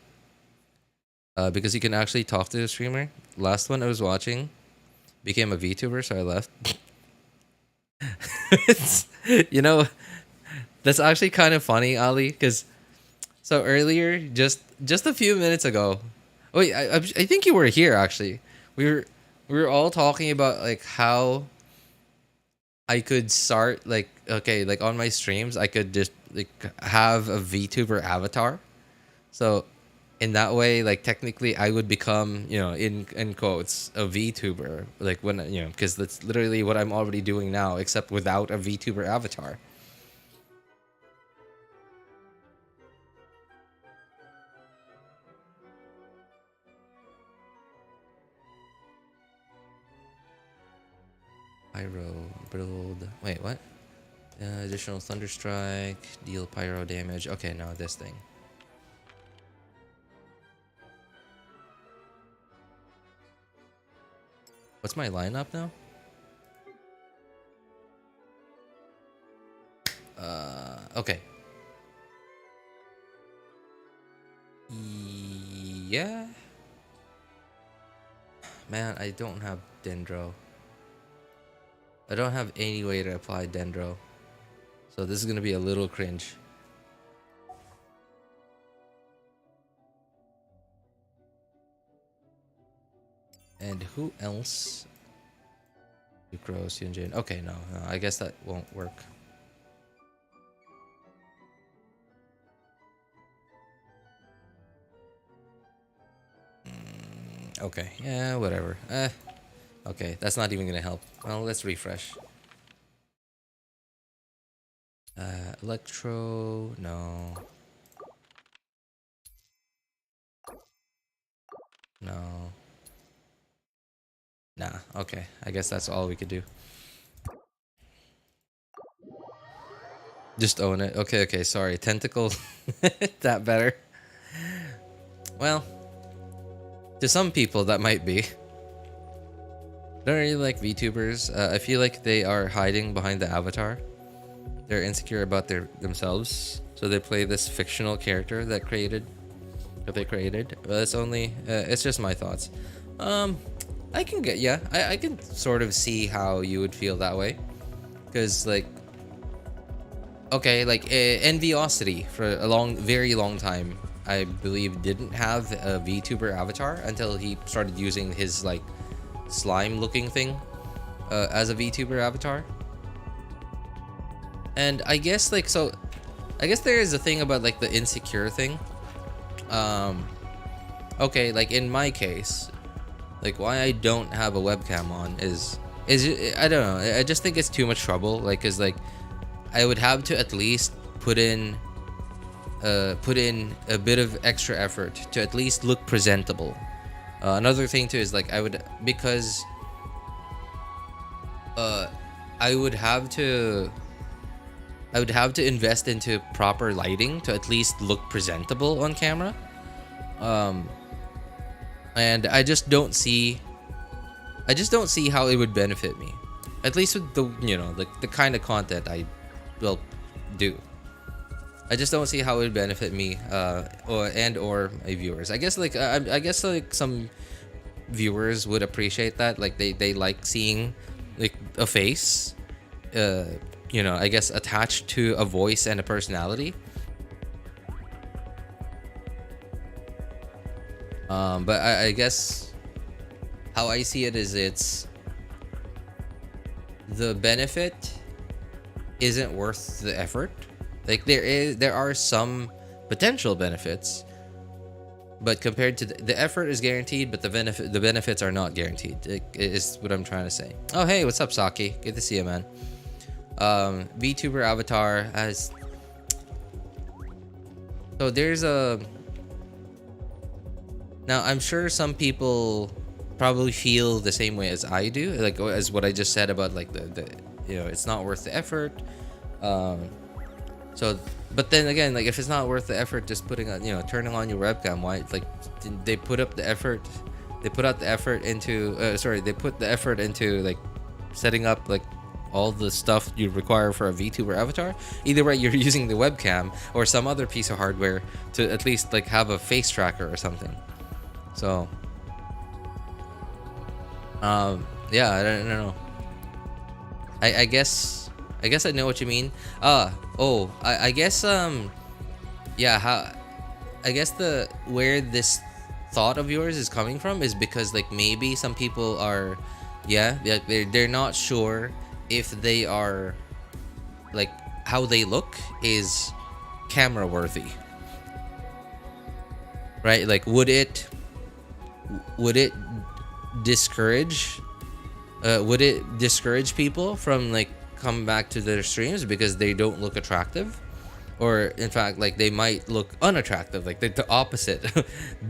because you can actually talk to the streamer. Last one I was watching became a VTuber, so I left. You know, that's actually kind of funny, Ali, because so earlier, just a few minutes ago, wait, I think you were here actually. We were all talking about like how I could start like, okay, like on my streams I could just like have a VTuber avatar, so in that way, like technically I would become, you know, in quotes, a VTuber, like when, you know, because that's literally what I'm already doing now, except without a VTuber avatar. Pyro build. Wait, what? Additional Thunderstrike, deal pyro damage. Okay, now this thing. What's my lineup now? Okay. Yeah. Man, I don't have Dendro. I don't have any way to apply Dendro. So this is gonna be a little cringe. And who else? Yukro, Hyunjin. Okay, no, I guess that won't work. Okay, yeah, whatever. Okay, that's not even gonna help. Well, let's refresh. Electro, no. No. Nah, okay. I guess that's all we could do. Just own it. Okay, sorry. Tentacle. That better? Well, to some people that might be. Don't really like VTubers. I feel like they are hiding behind the avatar. They're insecure about themselves, so they play this fictional character that they created. But it's only it's just my thoughts. I can get, yeah, I can sort of see how you would feel that way. Because, like, okay, like, Enviosity for a very long time, I believe, didn't have a VTuber avatar until he started using his, like, slime-looking thing as a VTuber avatar. And I guess, like, so, I guess there is a thing about, like, the insecure thing. Okay, like, in my case, like, why I don't have a webcam on is I don't know, I just think it's too much trouble, like, cause, like, I would have to at least put in a bit of extra effort to at least look presentable. Another thing too is, like, I would have to invest into proper lighting to at least look presentable on camera. And I just don't see how it would benefit me, at least with the, you know, like, the kind of content I will do. I just don't see how it would benefit me or my viewers. I guess, like, some viewers would appreciate that, like, they like seeing, like, a face, you know, I guess attached to a voice and a personality. But I guess how I see it is, it's the benefit isn't worth the effort. Like, there are some potential benefits, but compared to the effort is guaranteed, but the benefits are not guaranteed. Is what I'm trying to say. Oh, hey, what's up, Saki? Good to see you, man. VTuber avatar has, so there's a, now I'm sure some people probably feel the same way as I do, like, as what I just said about, like, the you know, it's not worth the effort. So, but then again, like, if it's not worth the effort, just putting on, you know, turning on your webcam, why, like, they put out the effort into they put the effort into, like, setting up, like, all the stuff you require for a VTuber avatar. Either way, you're using the webcam or some other piece of hardware to at least, like, have a face tracker or something. So, yeah, I don't know. I guess I know what you mean. I guess yeah, I guess where this thought of yours is coming from is because, like, maybe some people are, they're not sure if they are, like, how they look is camera worthy, right? Like, would it discourage people from, like, coming back to their streams because they don't look attractive? Or in fact, like, they might look unattractive, like the opposite.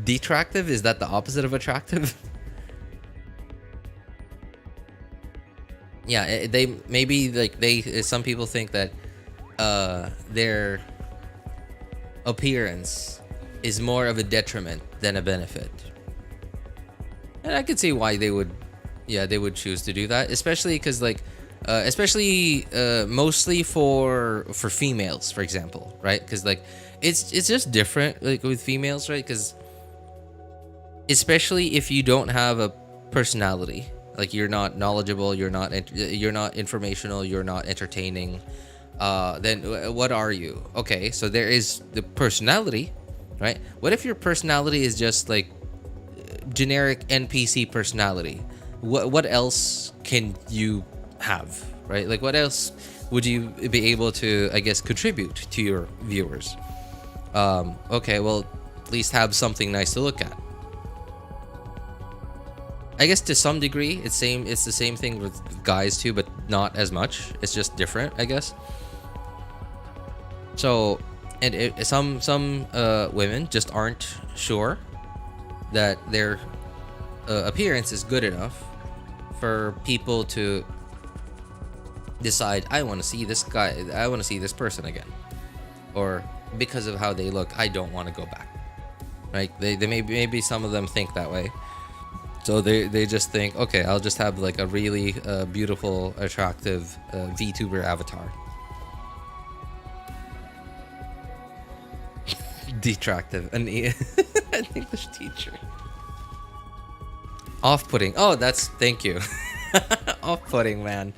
Detractive, is that the opposite of attractive? Yeah, they maybe, like, some people think that their appearance is more of a detriment than a benefit. And I could see why they would choose to do that, especially because, like, mostly for females, for example, right? Because, like, it's just different, like, with females, right? Because especially if you don't have a personality, like, you're not knowledgeable, you're not informational, you're not entertaining, then what are you? Okay, so there is the personality, right? What if your personality is just, like, generic NPC personality? What else can you have, right? Like, what else would you be able to, I guess, contribute to your viewers? Okay, well, at least have something nice to look at. I guess to some degree it's the same thing with guys too, but not as much. It's just different, I guess. So, and some women just aren't sure that their appearance is good enough for people to decide, I want to see this guy, I want to see this person again, or because of how they look, I don't want to go back. Right? They maybe some of them think that way. So they just think, okay, I'll just have, like, a really beautiful, attractive VTuber avatar. Detractive, an English teacher. Off-putting. Oh, that's... Thank you. Off-putting, man.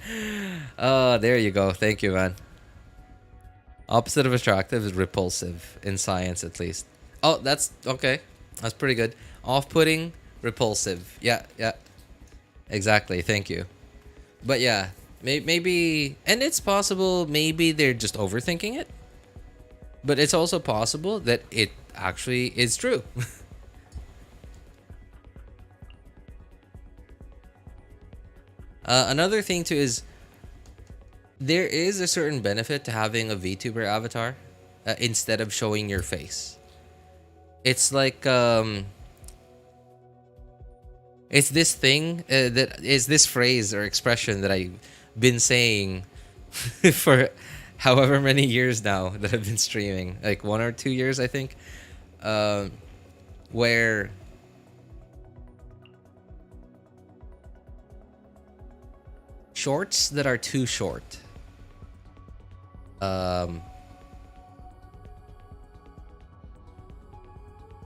Oh, there you go. Thank you, man. Opposite of attractive is repulsive. In science, at least. Oh, that's... Okay. That's pretty good. Off-putting, repulsive. Yeah, yeah. Exactly. Thank you. But yeah, maybe... And it's possible maybe they're just overthinking it. But it's also possible that it actually is true. Another thing too is there is a certain benefit to having a VTuber avatar instead of showing your face. It's like it's this thing that is this phrase or expression that I've been saying for however many years now that I've been streaming, like 1 or 2 years, I think, where shorts that are too short are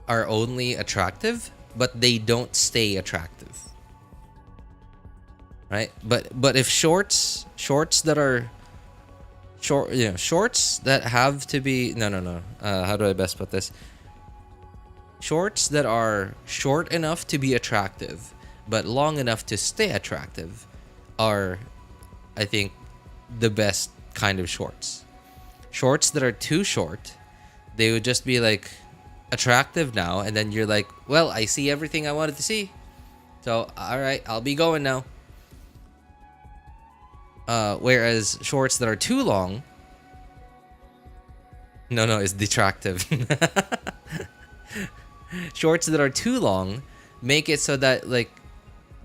only attractive, but they don't stay attractive, right? But if shorts that are short, shorts that have to be no. How do I best put this? Shorts that are short enough to be attractive, but long enough to stay attractive, are, I think, the best kind of shorts. Shorts that are too short, they would just be like attractive now, and then you're like, well, I see everything I wanted to see, so all right, I'll be going now. Whereas shorts that are too long, no, it's detractive. Shorts that are too long make it so that like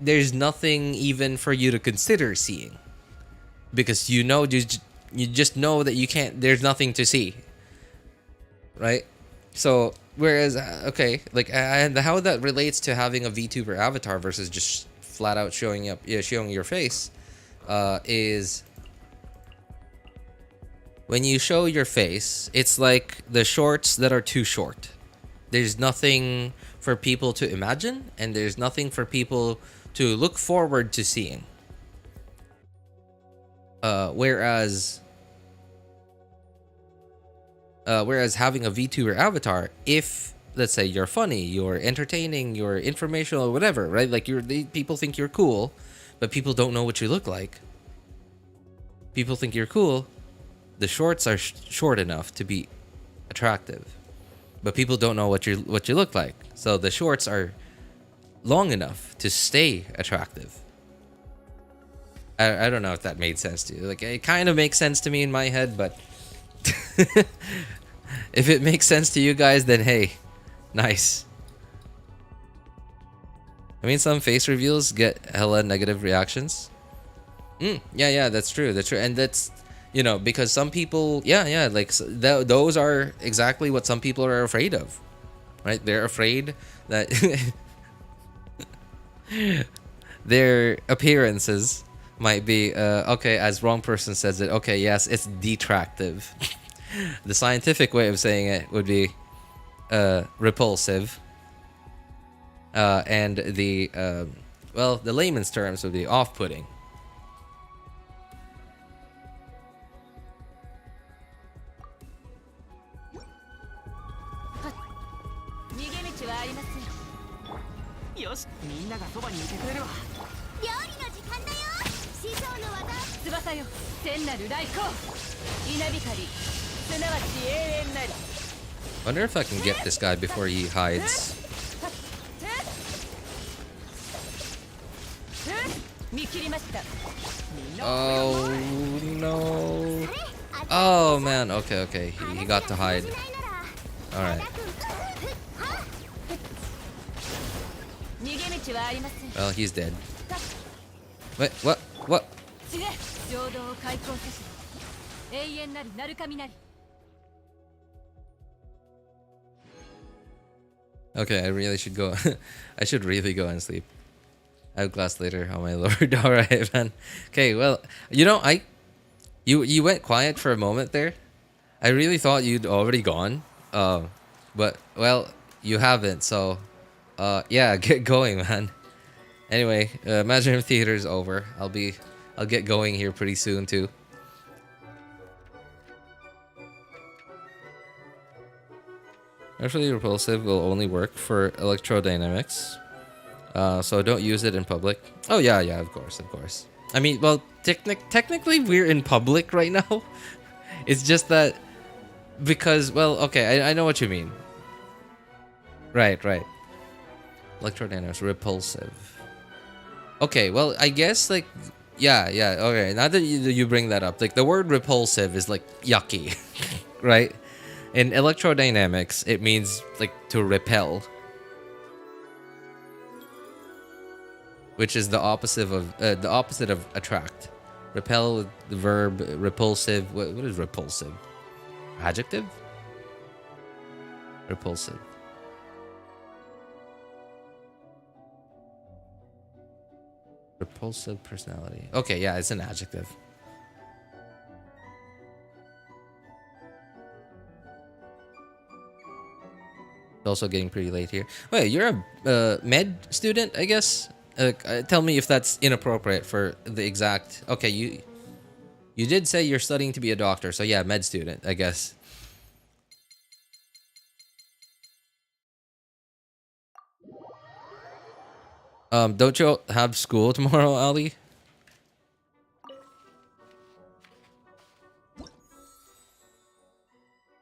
there's nothing even for you to consider seeing, because you just know that you can't. There's nothing to see, right? So whereas okay, like and how that relates to having a VTuber avatar versus just flat out showing your face, is when you show your face, it's like the shorts that are too short. There's nothing for people to imagine, and there's nothing for people to look forward to seeing. Whereas having a VTuber avatar, if let's say you're funny, you're entertaining, you're informational, or whatever, right? Like people think you're cool, but people don't know what you look like. People think you're cool. The shorts are short enough to be attractive, but people don't know what you look like. So the shorts are long enough to stay attractive. I don't know if that made sense to you. Like, it kind of makes sense to me in my head, but if it makes sense to you guys, then hey, nice. I mean, some face reveals get hella negative reactions. Yeah, that's true. And that's, because some people, like those are exactly what some people are afraid of, right? They're afraid that their appearances might be, okay, as wrong person says it, okay, yes, it's detractive. The scientific way of saying it would be repulsive. And the layman's terms would be off-putting. Wonder if I can get this guy before he hides. Oh no. Oh man, okay. He got to hide. Alright. Well, he's dead. Wait, what? Okay, I really should go. I should really go and sleep. I have class later. Oh my lord. Alright, man. Okay, well, you went quiet for a moment there. I really thought you'd already gone. But well, you haven't, so yeah, get going, man. Anyway, Imaginarium Theater is over. I'll get going here pretty soon too. Naturally repulsive will only work for electrodynamics. So don't use it in public. Oh yeah, of course. I mean, well, technically we're in public right now. It's just that because, well, okay, I know what you mean. Right. Electrodynamics repulsive. Okay, well, I guess like, yeah. Okay, now that you bring that up, like the word repulsive is like yucky, right? In electrodynamics, it means like to repel, which is the opposite of attract. Repel, the verb. Repulsive. What is repulsive? Adjective. Repulsive. Repulsive personality. Okay, yeah, it's an adjective. It's also getting pretty late here. Wait, you're a med student, I guess? Tell me if that's inappropriate for the exact... Okay, you did say you're studying to be a doctor, so yeah, med student, I guess. Don't you have school tomorrow, Ali?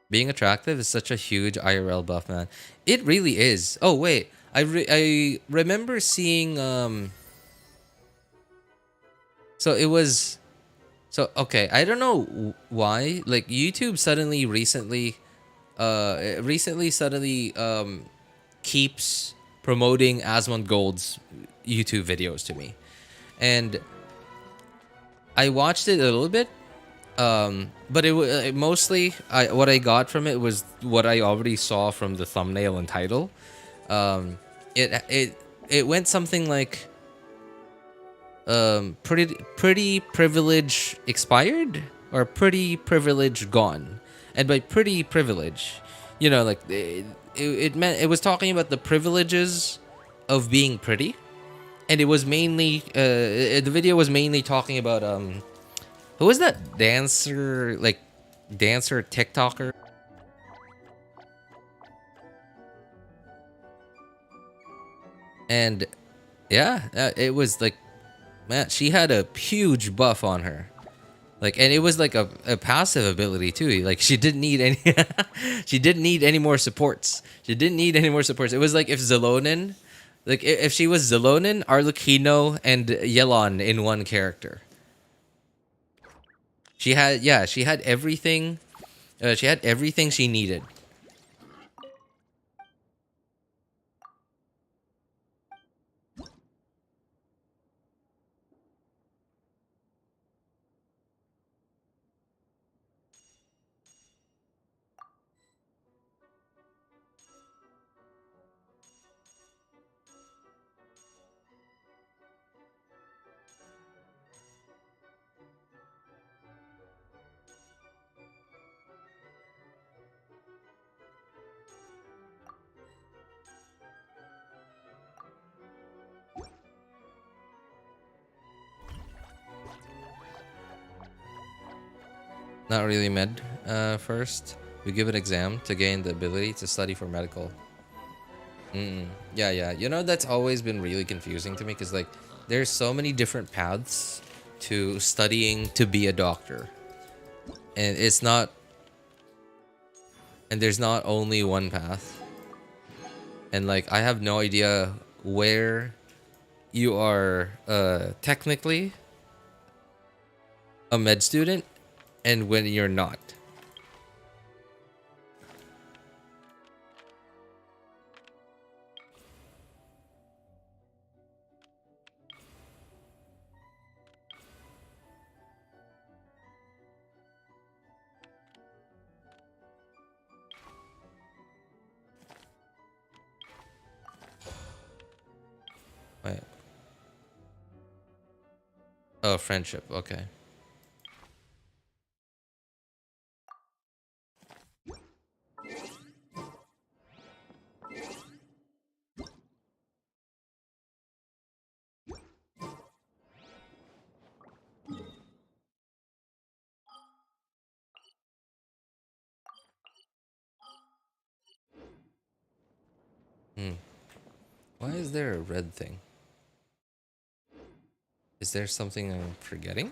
Being attractive is such a huge IRL buff, man. It really is. Oh wait, I remember seeing So it was. So okay, I don't know why. Like YouTube recently suddenly keeps promoting Asmund Gold's YouTube videos to me, and I watched it a little bit. But it mostly what I got from it was what I already saw from the thumbnail and title. It went something like pretty privilege expired or pretty privilege gone. And by pretty privilege, you know, like it meant it was talking about the privileges of being pretty, and it was mainly the video was mainly talking about who was that dancer TikToker? And yeah, it was like, man, she had a huge buff on her. Like, and it was like a passive ability too. Like she didn't need any she didn't need any more supports. It was like if Xilonen, like if she was Xilonen, Arlecchino, and Yelan in one character. She had everything. She had everything she needed. Not really med. First, we give an exam to gain the ability to study for medical. Yeah. You know, that's always been really confusing to me because, like, there's so many different paths to studying to be a doctor. And it's not... And there's not only one path. And, like, I have no idea where you are technically a med student and when you're not. Wait. Oh, friendship. Okay. Hmm. Why is there a red thing? Is there something I'm forgetting?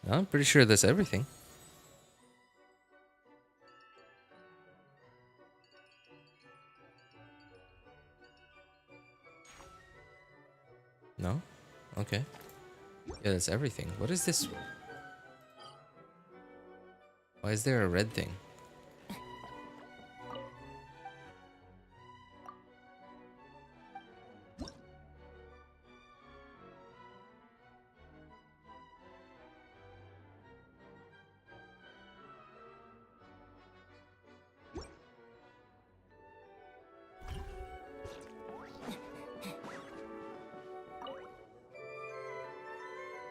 No, I'm pretty sure that's everything. No? Okay. Yeah, that's everything. What is this? Why is there a red thing?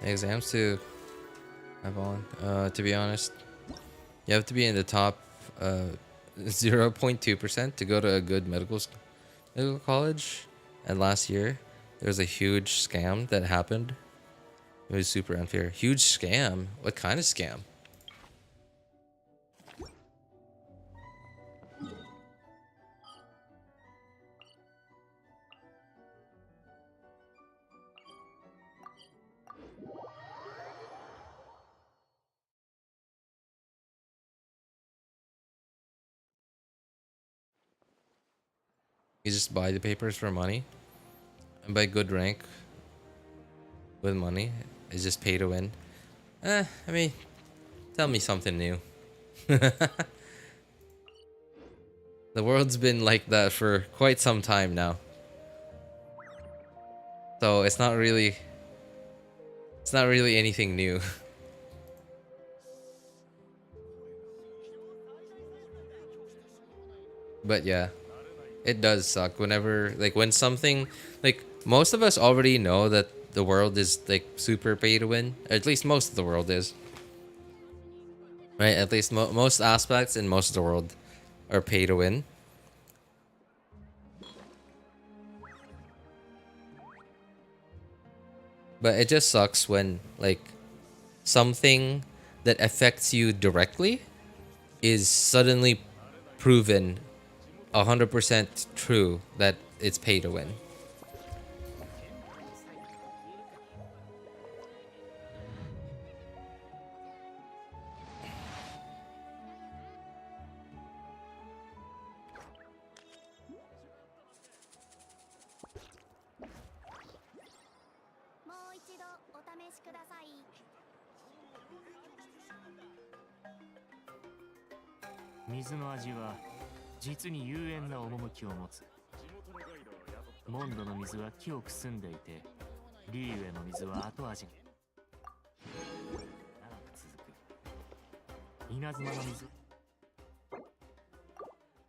Exams to have on. To be honest, you have to be in the top 0.2% to go to a good medical college. And last year, there was a huge scam that happened. It was super unfair. Huge scam? What kind of scam? You just buy the papers for money and buy good rank with money. It's just pay to win. I mean, tell me something new. The world's been like that for quite some time now. So it's not really anything new. But yeah, it does suck whenever when something like most of us already know that the world is like super pay to win. Or at least most of the world is. Right? At least most aspects in most of the world are pay to win. But it just sucks when like something that affects you directly is suddenly proven 100% true that it's pay to win.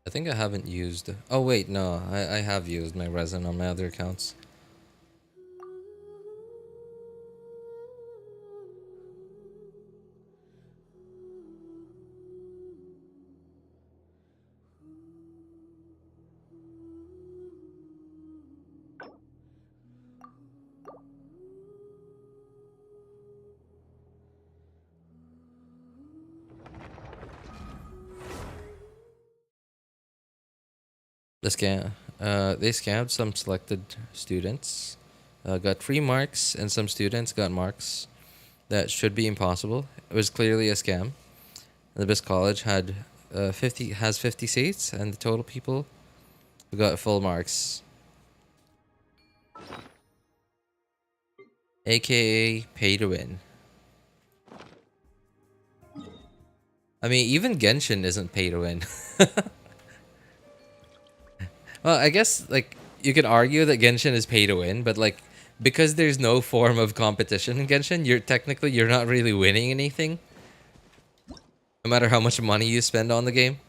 I think I haven't used. Oh wait, no, I have used my resin on my other accounts. They scammed some selected students, got free marks, and some students got marks that should be impossible. It was clearly a scam. The best college had 50 seats, and the total people who got full marks, aka pay to win. I mean, even Genshin isn't pay to win. Well, I guess like you could argue that Genshin is pay to win, but like because there's no form of competition in Genshin, you're not really winning anything. No matter how much money you spend on the game.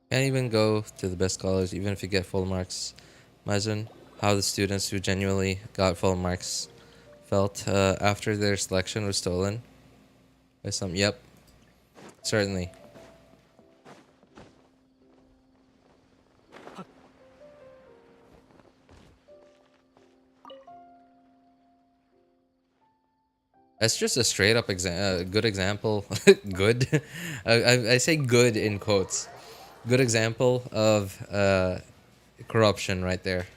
Can't even go to the best college even if you get full marks. Imagine how the students who genuinely got full marks felt after their selection was stolen by some. Yep, certainly. That's just a straight up good example. Good. I say good in quotes. Good example of corruption right there.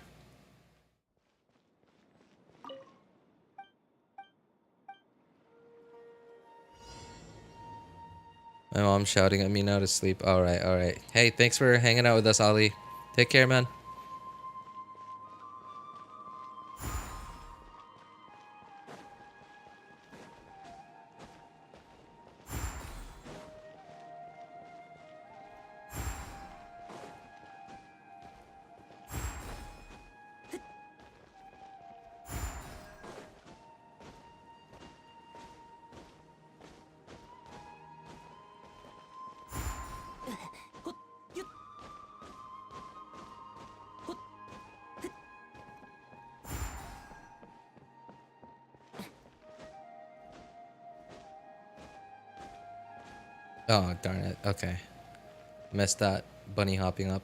My mom's shouting at me now to sleep. Alright, alright. Hey, thanks for hanging out with us, Ali. Take care, man. Oh, darn it. Okay. Missed that bunny hopping up.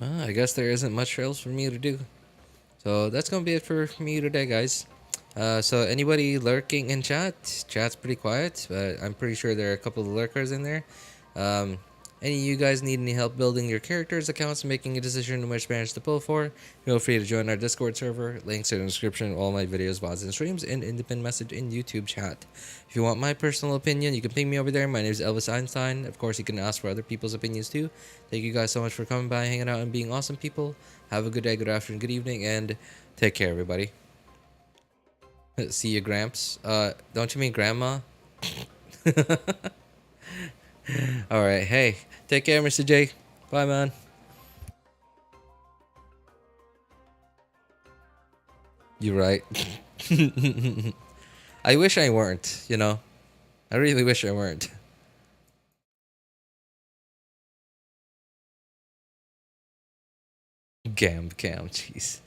I guess there isn't much else for me to do. So that's gonna be it for me today, guys. So anybody lurking in chat? Chat's pretty quiet, but I'm pretty sure there are a couple of lurkers in there. Um, Any of you guys need any help building your characters, accounts, and making a decision on which branch to pull for, feel free to join our Discord server. Links are in the description of all my videos, VODs, and streams, and in the pinned message in YouTube chat. If you want my personal opinion, you can ping me over there. My name is Elvis Einstein. Of course, you can ask for other people's opinions too. Thank you guys so much for coming by, hanging out, and being awesome people. Have a good day, good afternoon, good evening, and take care, everybody. See you, Gramps. Don't you mean Grandma? Alright, hey, take care, Mr. J. Bye, man. You're right. I wish I weren't, you know? I really wish I weren't. Gam, jeez.